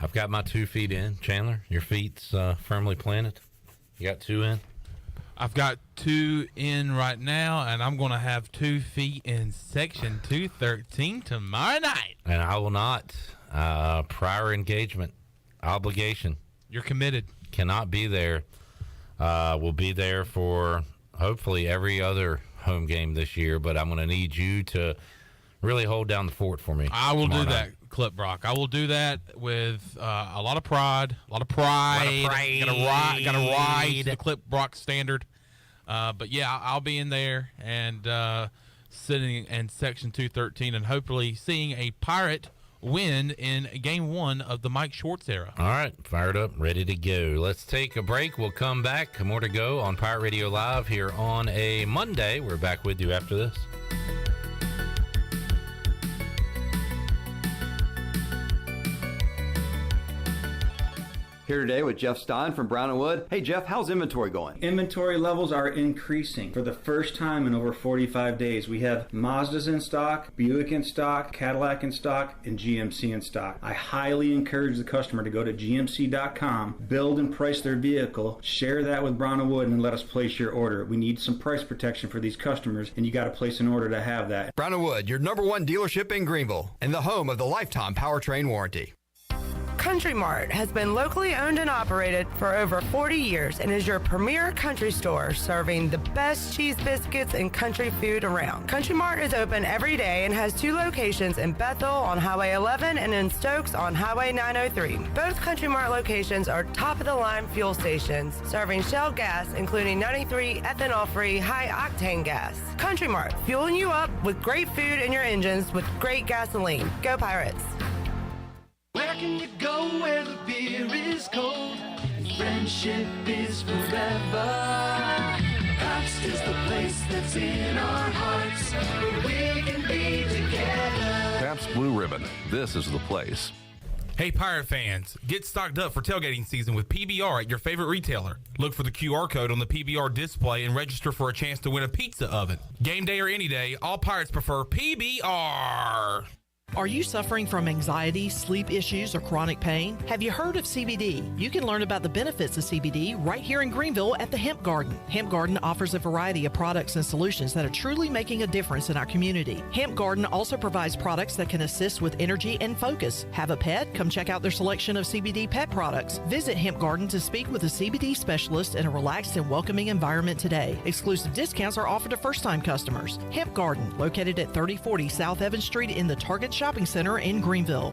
I've got my 2 feet in. Chandler, your feet's firmly planted? You got 2 in? I've got 2 in right now, and I'm going to have 2 feet in Section 213 tomorrow night. And I will not. Prior engagement, obligation. You're committed. Cannot be there. We'll be there for hopefully every other home game this year, but I'm going to need you to really hold down the fort for me. I will do that, Clip Brock. I will do that with a lot of pride. Got to ride to the Clip Brock standard. But yeah, I'll be in there, and sitting in Section 213 and hopefully seeing a Pirate win in Game 1 of the Mike Schwartz era. All right, fired up, ready to go. Let's take a break. We'll come back. More to go on Pirate Radio Live here on a Monday. We're back with you after this. Here today with Jeff Stein from Brown & Wood. Hey, Jeff, how's inventory going? Inventory levels are increasing. For the first time in over 45 days, we have Mazdas in stock, Buick in stock, Cadillac in stock, and GMC in stock. I highly encourage the customer to go to gmc.com, build and price their vehicle, share that with Brown & Wood, and let us place your order. We need some price protection for these customers, and you got to place an order to have that. Brown & Wood, your #1 dealership in Greenville, and the home of the lifetime powertrain warranty. Country Mart has been locally owned and operated for over 40 years and is your premier country store serving the best cheese biscuits and country food around. Country Mart is open every day and has 2 locations in Bethel on Highway 11 and in Stokes on Highway 903. Both Country Mart locations are top-of-the-line fuel stations serving Shell gas, including 93 ethanol-free high-octane gas. Country Mart, fueling you up with great food in your engines with great gasoline. Go Pirates! Where can you go where the beer is cold and friendship is forever? Pabst is the place that's in our hearts where we can be together. Pabst Blue Ribbon. This is the place. Hey, Pirate fans, get stocked up for tailgating season with PBR at your favorite retailer. Look for the QR code on the PBR display and register for a chance to win a pizza oven. Game day or any day, all Pirates prefer PBR. Are you suffering from anxiety, sleep issues, or chronic pain? Have you heard of CBD? You can learn about the benefits of CBD right here in Greenville at the Hemp Garden. Hemp Garden offers a variety of products and solutions that are truly making a difference in our community. Hemp Garden also provides products that can assist with energy and focus. Have a pet? Come check out their selection of CBD pet products. Visit Hemp Garden to speak with a CBD specialist in a relaxed and welcoming environment today. Exclusive discounts are offered to first-time customers. Hemp Garden, located at 3040 South Evans Street in the Target Shopping Center in Greenville.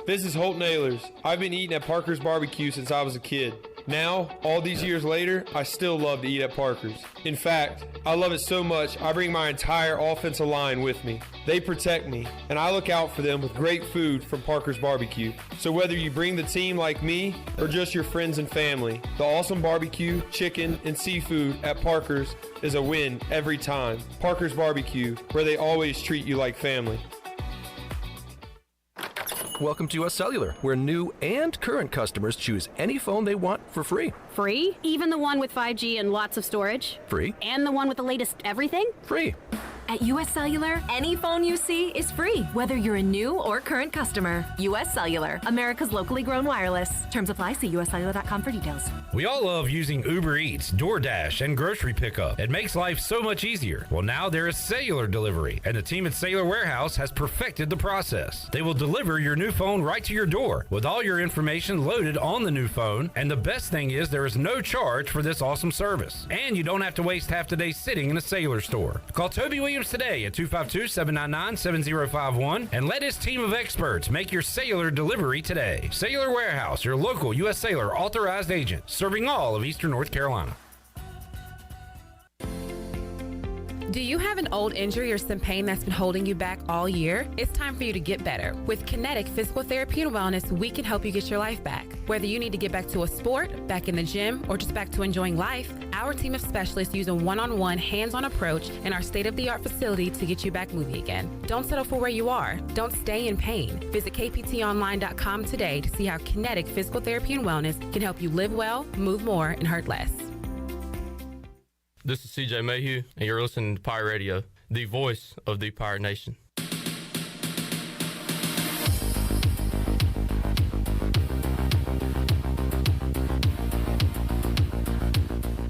This is Holt Nailers. I've been eating at Parker's Barbecue since I was a kid. Now, all these years later, I still love to eat at Parker's. In fact, I love it so much, I bring my entire offensive line with me. They protect me, and I look out for them with great food from Parker's Barbecue. So whether you bring the team like me or just your friends and family, the awesome barbecue, chicken, and seafood at Parker's is a win every time. Parker's Barbecue, where they always treat you like family. Welcome to US Cellular, where new and current customers choose any phone they want for free. Free? Even the one with 5G and lots of storage? Free. And the one with the latest everything? Free. At US Cellular, any phone you see is free, whether you're a new or current customer. US Cellular, America's locally grown wireless. Terms apply. See uscellular.com for details. We all love using Uber Eats, DoorDash, and grocery pickup. It makes life so much easier. Well, now there is cellular delivery, and the team at Cellular Warehouse has perfected the process. They will deliver your new phone right to your door with all your information loaded on the new phone, and the best thing is there is no charge for this awesome service. And you don't have to waste half the day sitting in a Cellular store. Call Toby Williams today at 252-799-7051 and let his team of experts make your cellular delivery today. Cellular Warehouse, your local U.S. Cellular authorized agent, serving all of Eastern North Carolina. Do you have an old injury or some pain that's been holding you back all year? It's time for you to get better. With Kinetic Physical Therapy and Wellness, we can help you get your life back. Whether you need to get back to a sport, back in the gym, or just back to enjoying life, our team of specialists use a one-on-one, hands-on approach in our state-of-the-art facility to get you back moving again. Don't settle for where you are. Don't stay in pain. Visit kptonline.com today to see how Kinetic Physical Therapy and Wellness can help you live well, move more, and hurt less. This is CJ Mayhew, and you're listening to Pirate Radio, the voice of the Pirate Nation.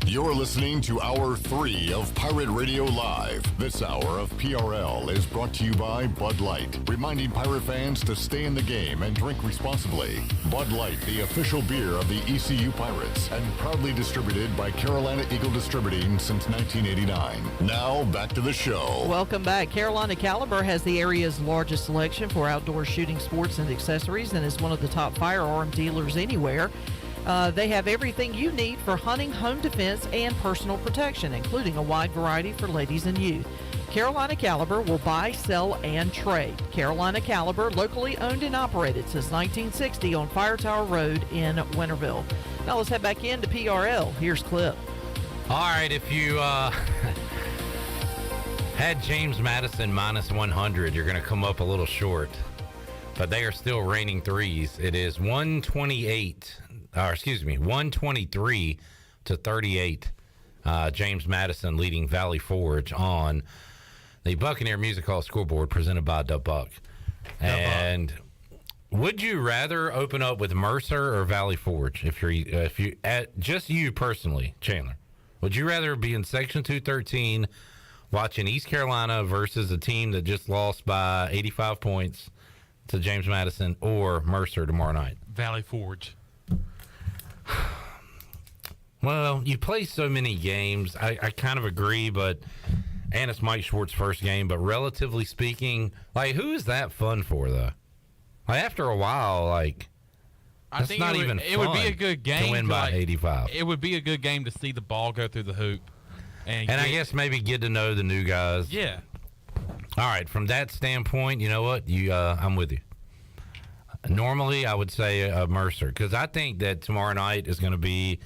You're listening to Hour 3 of Pirate Radio Live. This hour of PRL is brought to you by Bud Light, reminding Pirate fans to stay in the game and drink responsibly. Bud Light, the official beer of the ECU Pirates, and proudly distributed by Carolina Eagle Distributing since 1989. Now, back to the show. Welcome back. Carolina Caliber has the area's largest selection for outdoor shooting sports and accessories and is one of the top firearm dealers anywhere. They have everything you need for hunting, home defense, and personal protection, including a wide variety for ladies and youth. Carolina Caliber will buy, sell, and trade. Carolina Caliber, locally owned and operated since 1960 on Fire Tower Road in Winterville. Now let's head back into PRL. Here's Clip. All right, if you had James Madison minus 100, you're going to come up a little short. But they are still raining threes. It is 123 to 38. James Madison leading Valley Forge on the Buccaneer Music Hall scoreboard presented by The Buck. And would you rather open up with Mercer or Valley Forge? If you just you personally, Chandler, would you rather be in Section 213 watching East Carolina versus a team that just lost by 85 points to James Madison, or Mercer tomorrow night? Valley Forge. Well, you play so many games. I kind of agree, and it's Mike Schwartz's first game, but relatively speaking, like, who is that fun for, though? Like, after a while, like, I that's think not even it would be a good game to win by 85. It would be a good game to see the ball go through the hoop. And I guess maybe get to know the new guys. Yeah. All right, from that standpoint, you know what? I'm with you. Normally, I would say Mercer, because I think that tomorrow night is going to be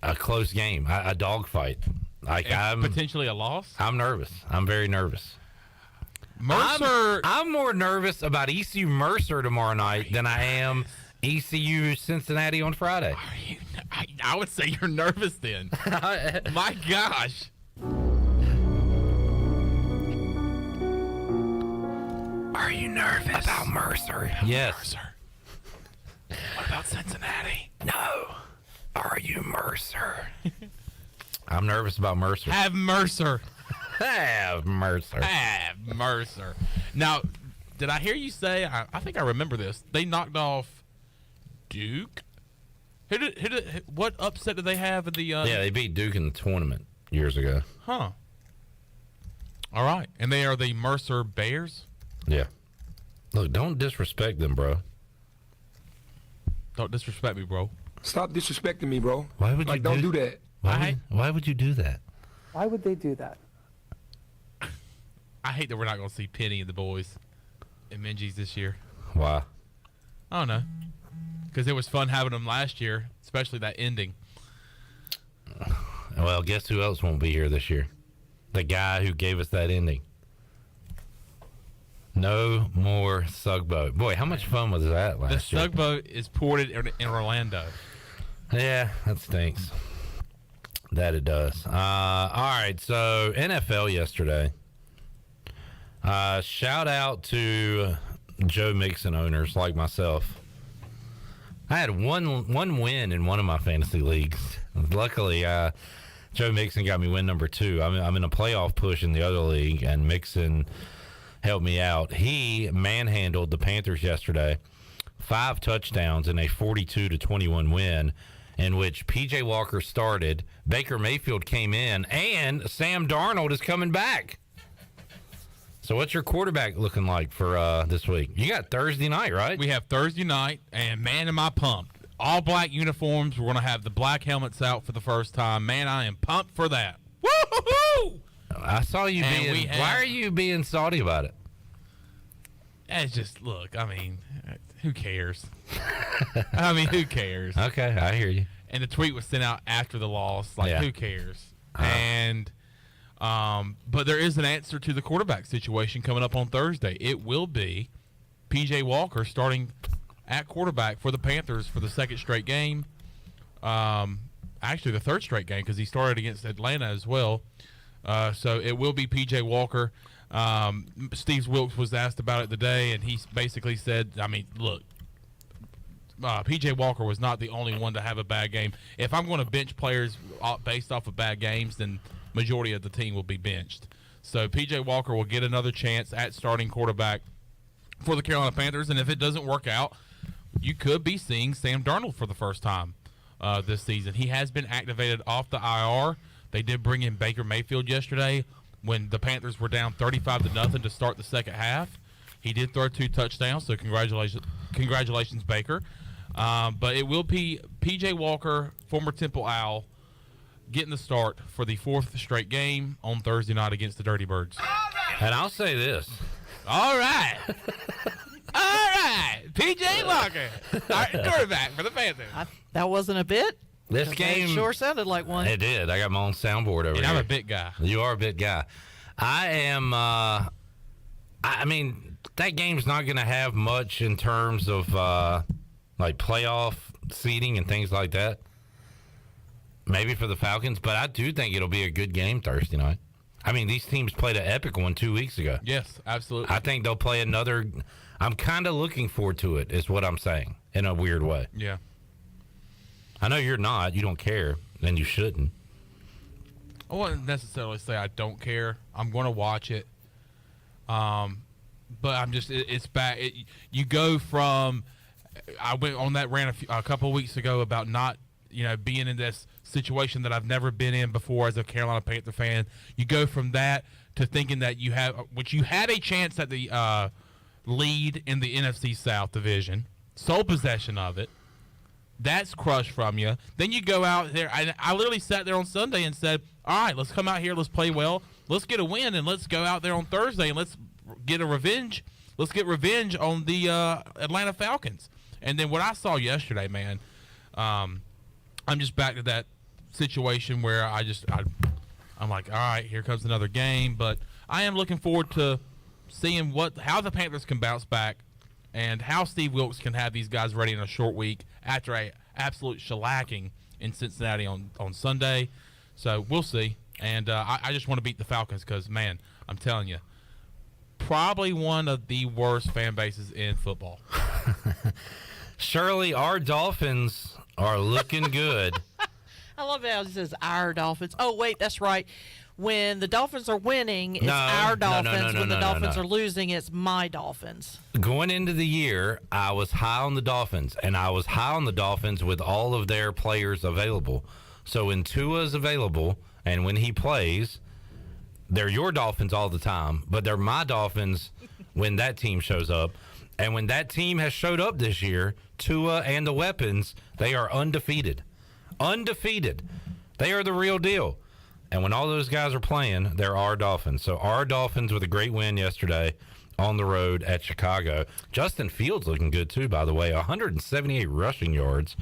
a close game, a dogfight. Like, I'm potentially a loss. I'm nervous. I'm very nervous. Mercer. I'm more nervous about ECU Mercer tomorrow night than I am ECU Cincinnati on Friday. Are you? I would say you're nervous then. My gosh. Are you nervous about Mercer? Yes. Mercer. What about Cincinnati? No. Are you Mercer? I'm nervous about Mercer. Have Mercer. Have Mercer. Have Mercer. Now, did I hear you say? I think I remember this. They knocked off Duke. What upset did they have in the? Yeah, they beat Duke in the tournament years ago. Huh. All right, and they are the Mercer Bears. Yeah. Look, don't disrespect them, bro. Don't disrespect me, bro. Stop disrespecting me, bro. Why would you don't do that? Why would you do that? Why would they do that? I hate that we're not going to see Penny and the boys in Minji's this year. Why? I don't know. Because it was fun having them last year, especially that ending. Well, guess who else won't be here this year? The guy who gave us that ending. No more Sugboat. Boy, how much fun was that last year? The Sugboat is ported in Orlando. Yeah, that stinks. That it does. All right, so NFL yesterday. Shout out to Joe Mixon owners like myself. I had one win in one of my fantasy leagues. Luckily, Joe Mixon got me win number 2. I'm in a playoff push in the other league, and Mixon helped me out. He manhandled the Panthers yesterday, 5 touchdowns in a 42-21 win, in which P.J. Walker started, Baker Mayfield came in, and Sam Darnold is coming back. So what's your quarterback looking like for this week? You got Thursday night, right? We have Thursday night, and man, am I pumped. All black uniforms. We're going to have the black helmets out for the first time. Man, I am pumped for that. Woo-hoo-hoo! I saw you why are you being salty about it? It's just, look, I mean, who cares? I mean, who cares? Okay, I hear you. And the tweet was sent out after the loss. Like, who cares? And, but there is an answer to the quarterback situation coming up on Thursday. It will be P.J. Walker starting at quarterback for the Panthers for the second straight game. Actually, the third straight game because he started against Atlanta as well. So it will be P.J. Walker. Steve Wilkes was asked about it today, and he basically said, I mean, look, P.J. Walker was not the only one to have a bad game. If I'm going to bench players based off of bad games, then majority of the team will be benched. So P.J. Walker will get another chance at starting quarterback for the Carolina Panthers, and if it doesn't work out, you could be seeing Sam Darnold for the first time this season. He has been activated off the IR. They did bring in Baker Mayfield yesterday when the Panthers were down 35-0 to start the second half. He did throw 2 touchdowns, so congratulations, Baker. But it will be P.J. Walker, former Temple Owl, getting the start for the 4th straight game on Thursday night against the Dirty Birds. And I'll say this. All right. All right. P.J. Locker, quarterback for the Panthers. That wasn't a bit? This 'Cause game it sure sounded like one. It did. I got my own soundboard over And here. I'm a big guy. You are a big guy. I am. I mean, that game's not going to have much in terms of like playoff seeding and things like that. Maybe for the Falcons, but I do think it'll be a good game Thursday night. I mean, these teams played an epic one 2 weeks ago. Yes, absolutely. I think they'll play another. I'm kind of looking forward to it, is what I'm saying, in a weird way. Yeah. I know you're not. You don't care, and you shouldn't. I wouldn't necessarily say I don't care. I'm going to watch it. But I'm just, it's bad. You go from, I went on that rant a couple of weeks ago about not, being in this situation that I've never been in before as a Carolina Panther fan. You go from that to thinking that you had a chance at the lead in the NFC South division, sole possession of it. That's crushed from you. Then you go out there. I literally sat there on Sunday and said, all right, let's come out here. Let's play well. Let's get a win, and let's go out there on Thursday, and let's get a revenge. Let's get revenge on the Atlanta Falcons. And then what I saw yesterday, man, I'm just back to that situation where I'm like, all right, here comes another game. But I am looking forward to seeing how the Panthers can bounce back and how Steve Wilkes can have these guys ready in a short week after a absolute shellacking in Cincinnati on Sunday. So we'll see. And I just want to beat the Falcons because, man, I'm telling you, probably one of the worst fan bases in football. Shirley, our Dolphins are looking good. I love how it says our Dolphins. Oh, wait, that's right. When the Dolphins are winning, it's our Dolphins. When the Dolphins are losing, it's my Dolphins. Going into the year, I was high on the Dolphins, and I was high on the Dolphins with all of their players available. So when Tua's available and when he plays, they're your Dolphins all the time, but they're my Dolphins when that team shows up. And when that team has showed up this year, Tua and the weapons, they are undefeated. Undefeated. They are the real deal. And when all those guys are playing, they're our Dolphins. So our Dolphins with a great win yesterday on the road at Chicago. Justin Fields looking good, too, by the way. 178 rushing yards.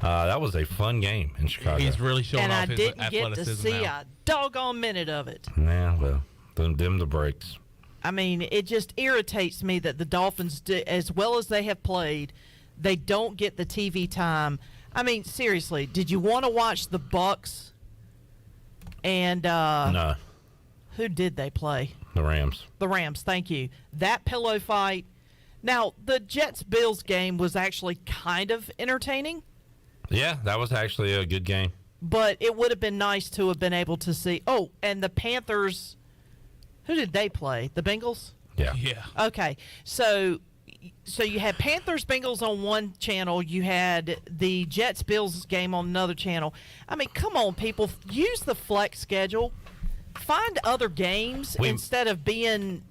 That was a fun game in Chicago. He's really showing off his athleticism. And I didn't get to see now. a doggone minute of it. Yeah, well, them the breaks. I mean, it just irritates me that the Dolphins, as well as they have played, they don't get the TV time. I mean, seriously, did you want to watch the Bucks? And no. Who did they play? The Rams. The Rams, thank you. That pillow fight. Now, the Jets-Bills game was actually kind of entertaining. Yeah, that was actually a good game. But it would have been nice to have been able to see. Oh, and the Panthers, who did they play? The Bengals? Yeah. Yeah. Okay. So you had Panthers-Bengals on one channel. You had the Jets-Bills game on another channel. I mean, come on, people. Use the flex schedule. Find other games instead of being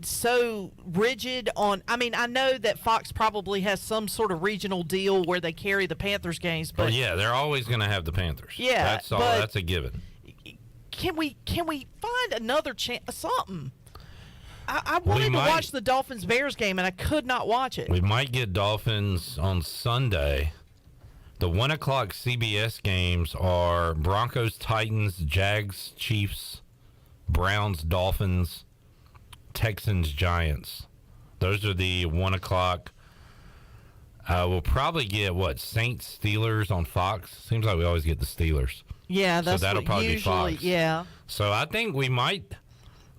so rigid on. I mean, I know that Fox probably has some sort of regional deal where they carry the Panthers games, but yeah, they're always going to have the Panthers. Yeah, that's all. That's a given. Can we find another something? I wanted to watch the Dolphins-Bears game, and I could not watch it. We might get Dolphins on Sunday. The 1 o'clock CBS games are Broncos-Titans, Jags-Chiefs, Browns-Dolphins, Texans-Giants. Those are the 1 o'clock. We'll probably get, Saints-Steelers on Fox? Seems like we always get the Steelers. Yeah, that's so that'll probably usually, be Fox. Yeah. So I think we might.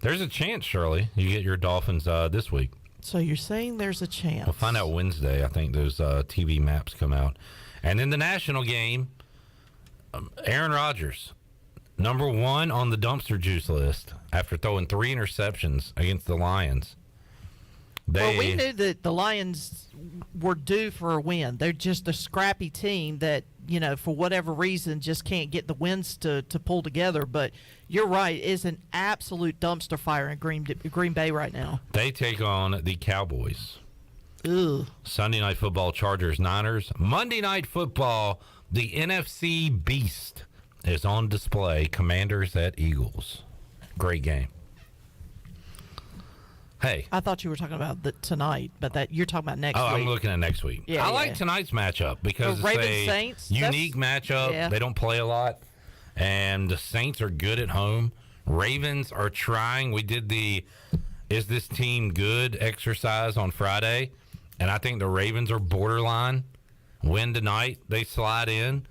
There's a chance, Shirley, you get your Dolphins this week. So you're saying there's a chance. We'll find out Wednesday. I think those TV maps come out. And then the national game, Aaron Rodgers, number 1 on the dumpster juice list after throwing 3 interceptions against the Lions. Well, we knew that the Lions were due for a win. They're just a scrappy team that, for whatever reason, just can't get the wins to pull together. But you're right. It's an absolute dumpster fire in Green Bay right now. They take on the Cowboys. Ugh. Sunday Night Football, Chargers, Niners. Monday Night Football, the NFC Beast is on display. Commanders at Eagles. Great game. Hey. I thought you were talking about tonight, but that you're talking about next week. I'm looking at next week. Yeah, I like tonight's matchup because it's a Saints, unique matchup. Yeah. They don't play a lot, and the Saints are good at home. Ravens are trying. We did the "Is this team good?" exercise on Friday, and I think the Ravens are borderline. Win tonight, they slide in,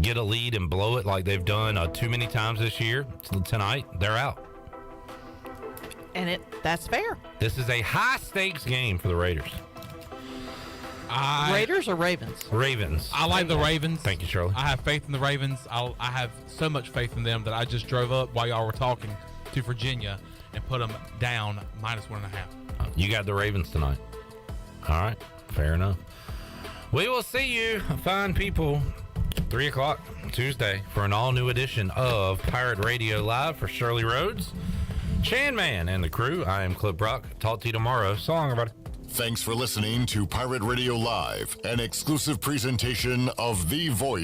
get a lead, and blow it like they've done too many times this year. Tonight, they're out. And that's fair. This is a high-stakes game for the Raiders. Raiders or Ravens? Ravens. I like the Ravens. Thank you, Shirley. I have faith in the Ravens. I have so much faith in them that I just drove up while y'all were talking to Virginia and put them down -1.5. You got the Ravens tonight. All right. Fair enough. We will see you, fine people, 3 o'clock Tuesday for an all-new edition of Pirate Radio Live. For Shirley Rhodes, Chan Man, and the crew, I am Clip Brock. Talk to you tomorrow. So long, everybody. Thanks for listening to Pirate Radio Live, an exclusive presentation of The Voice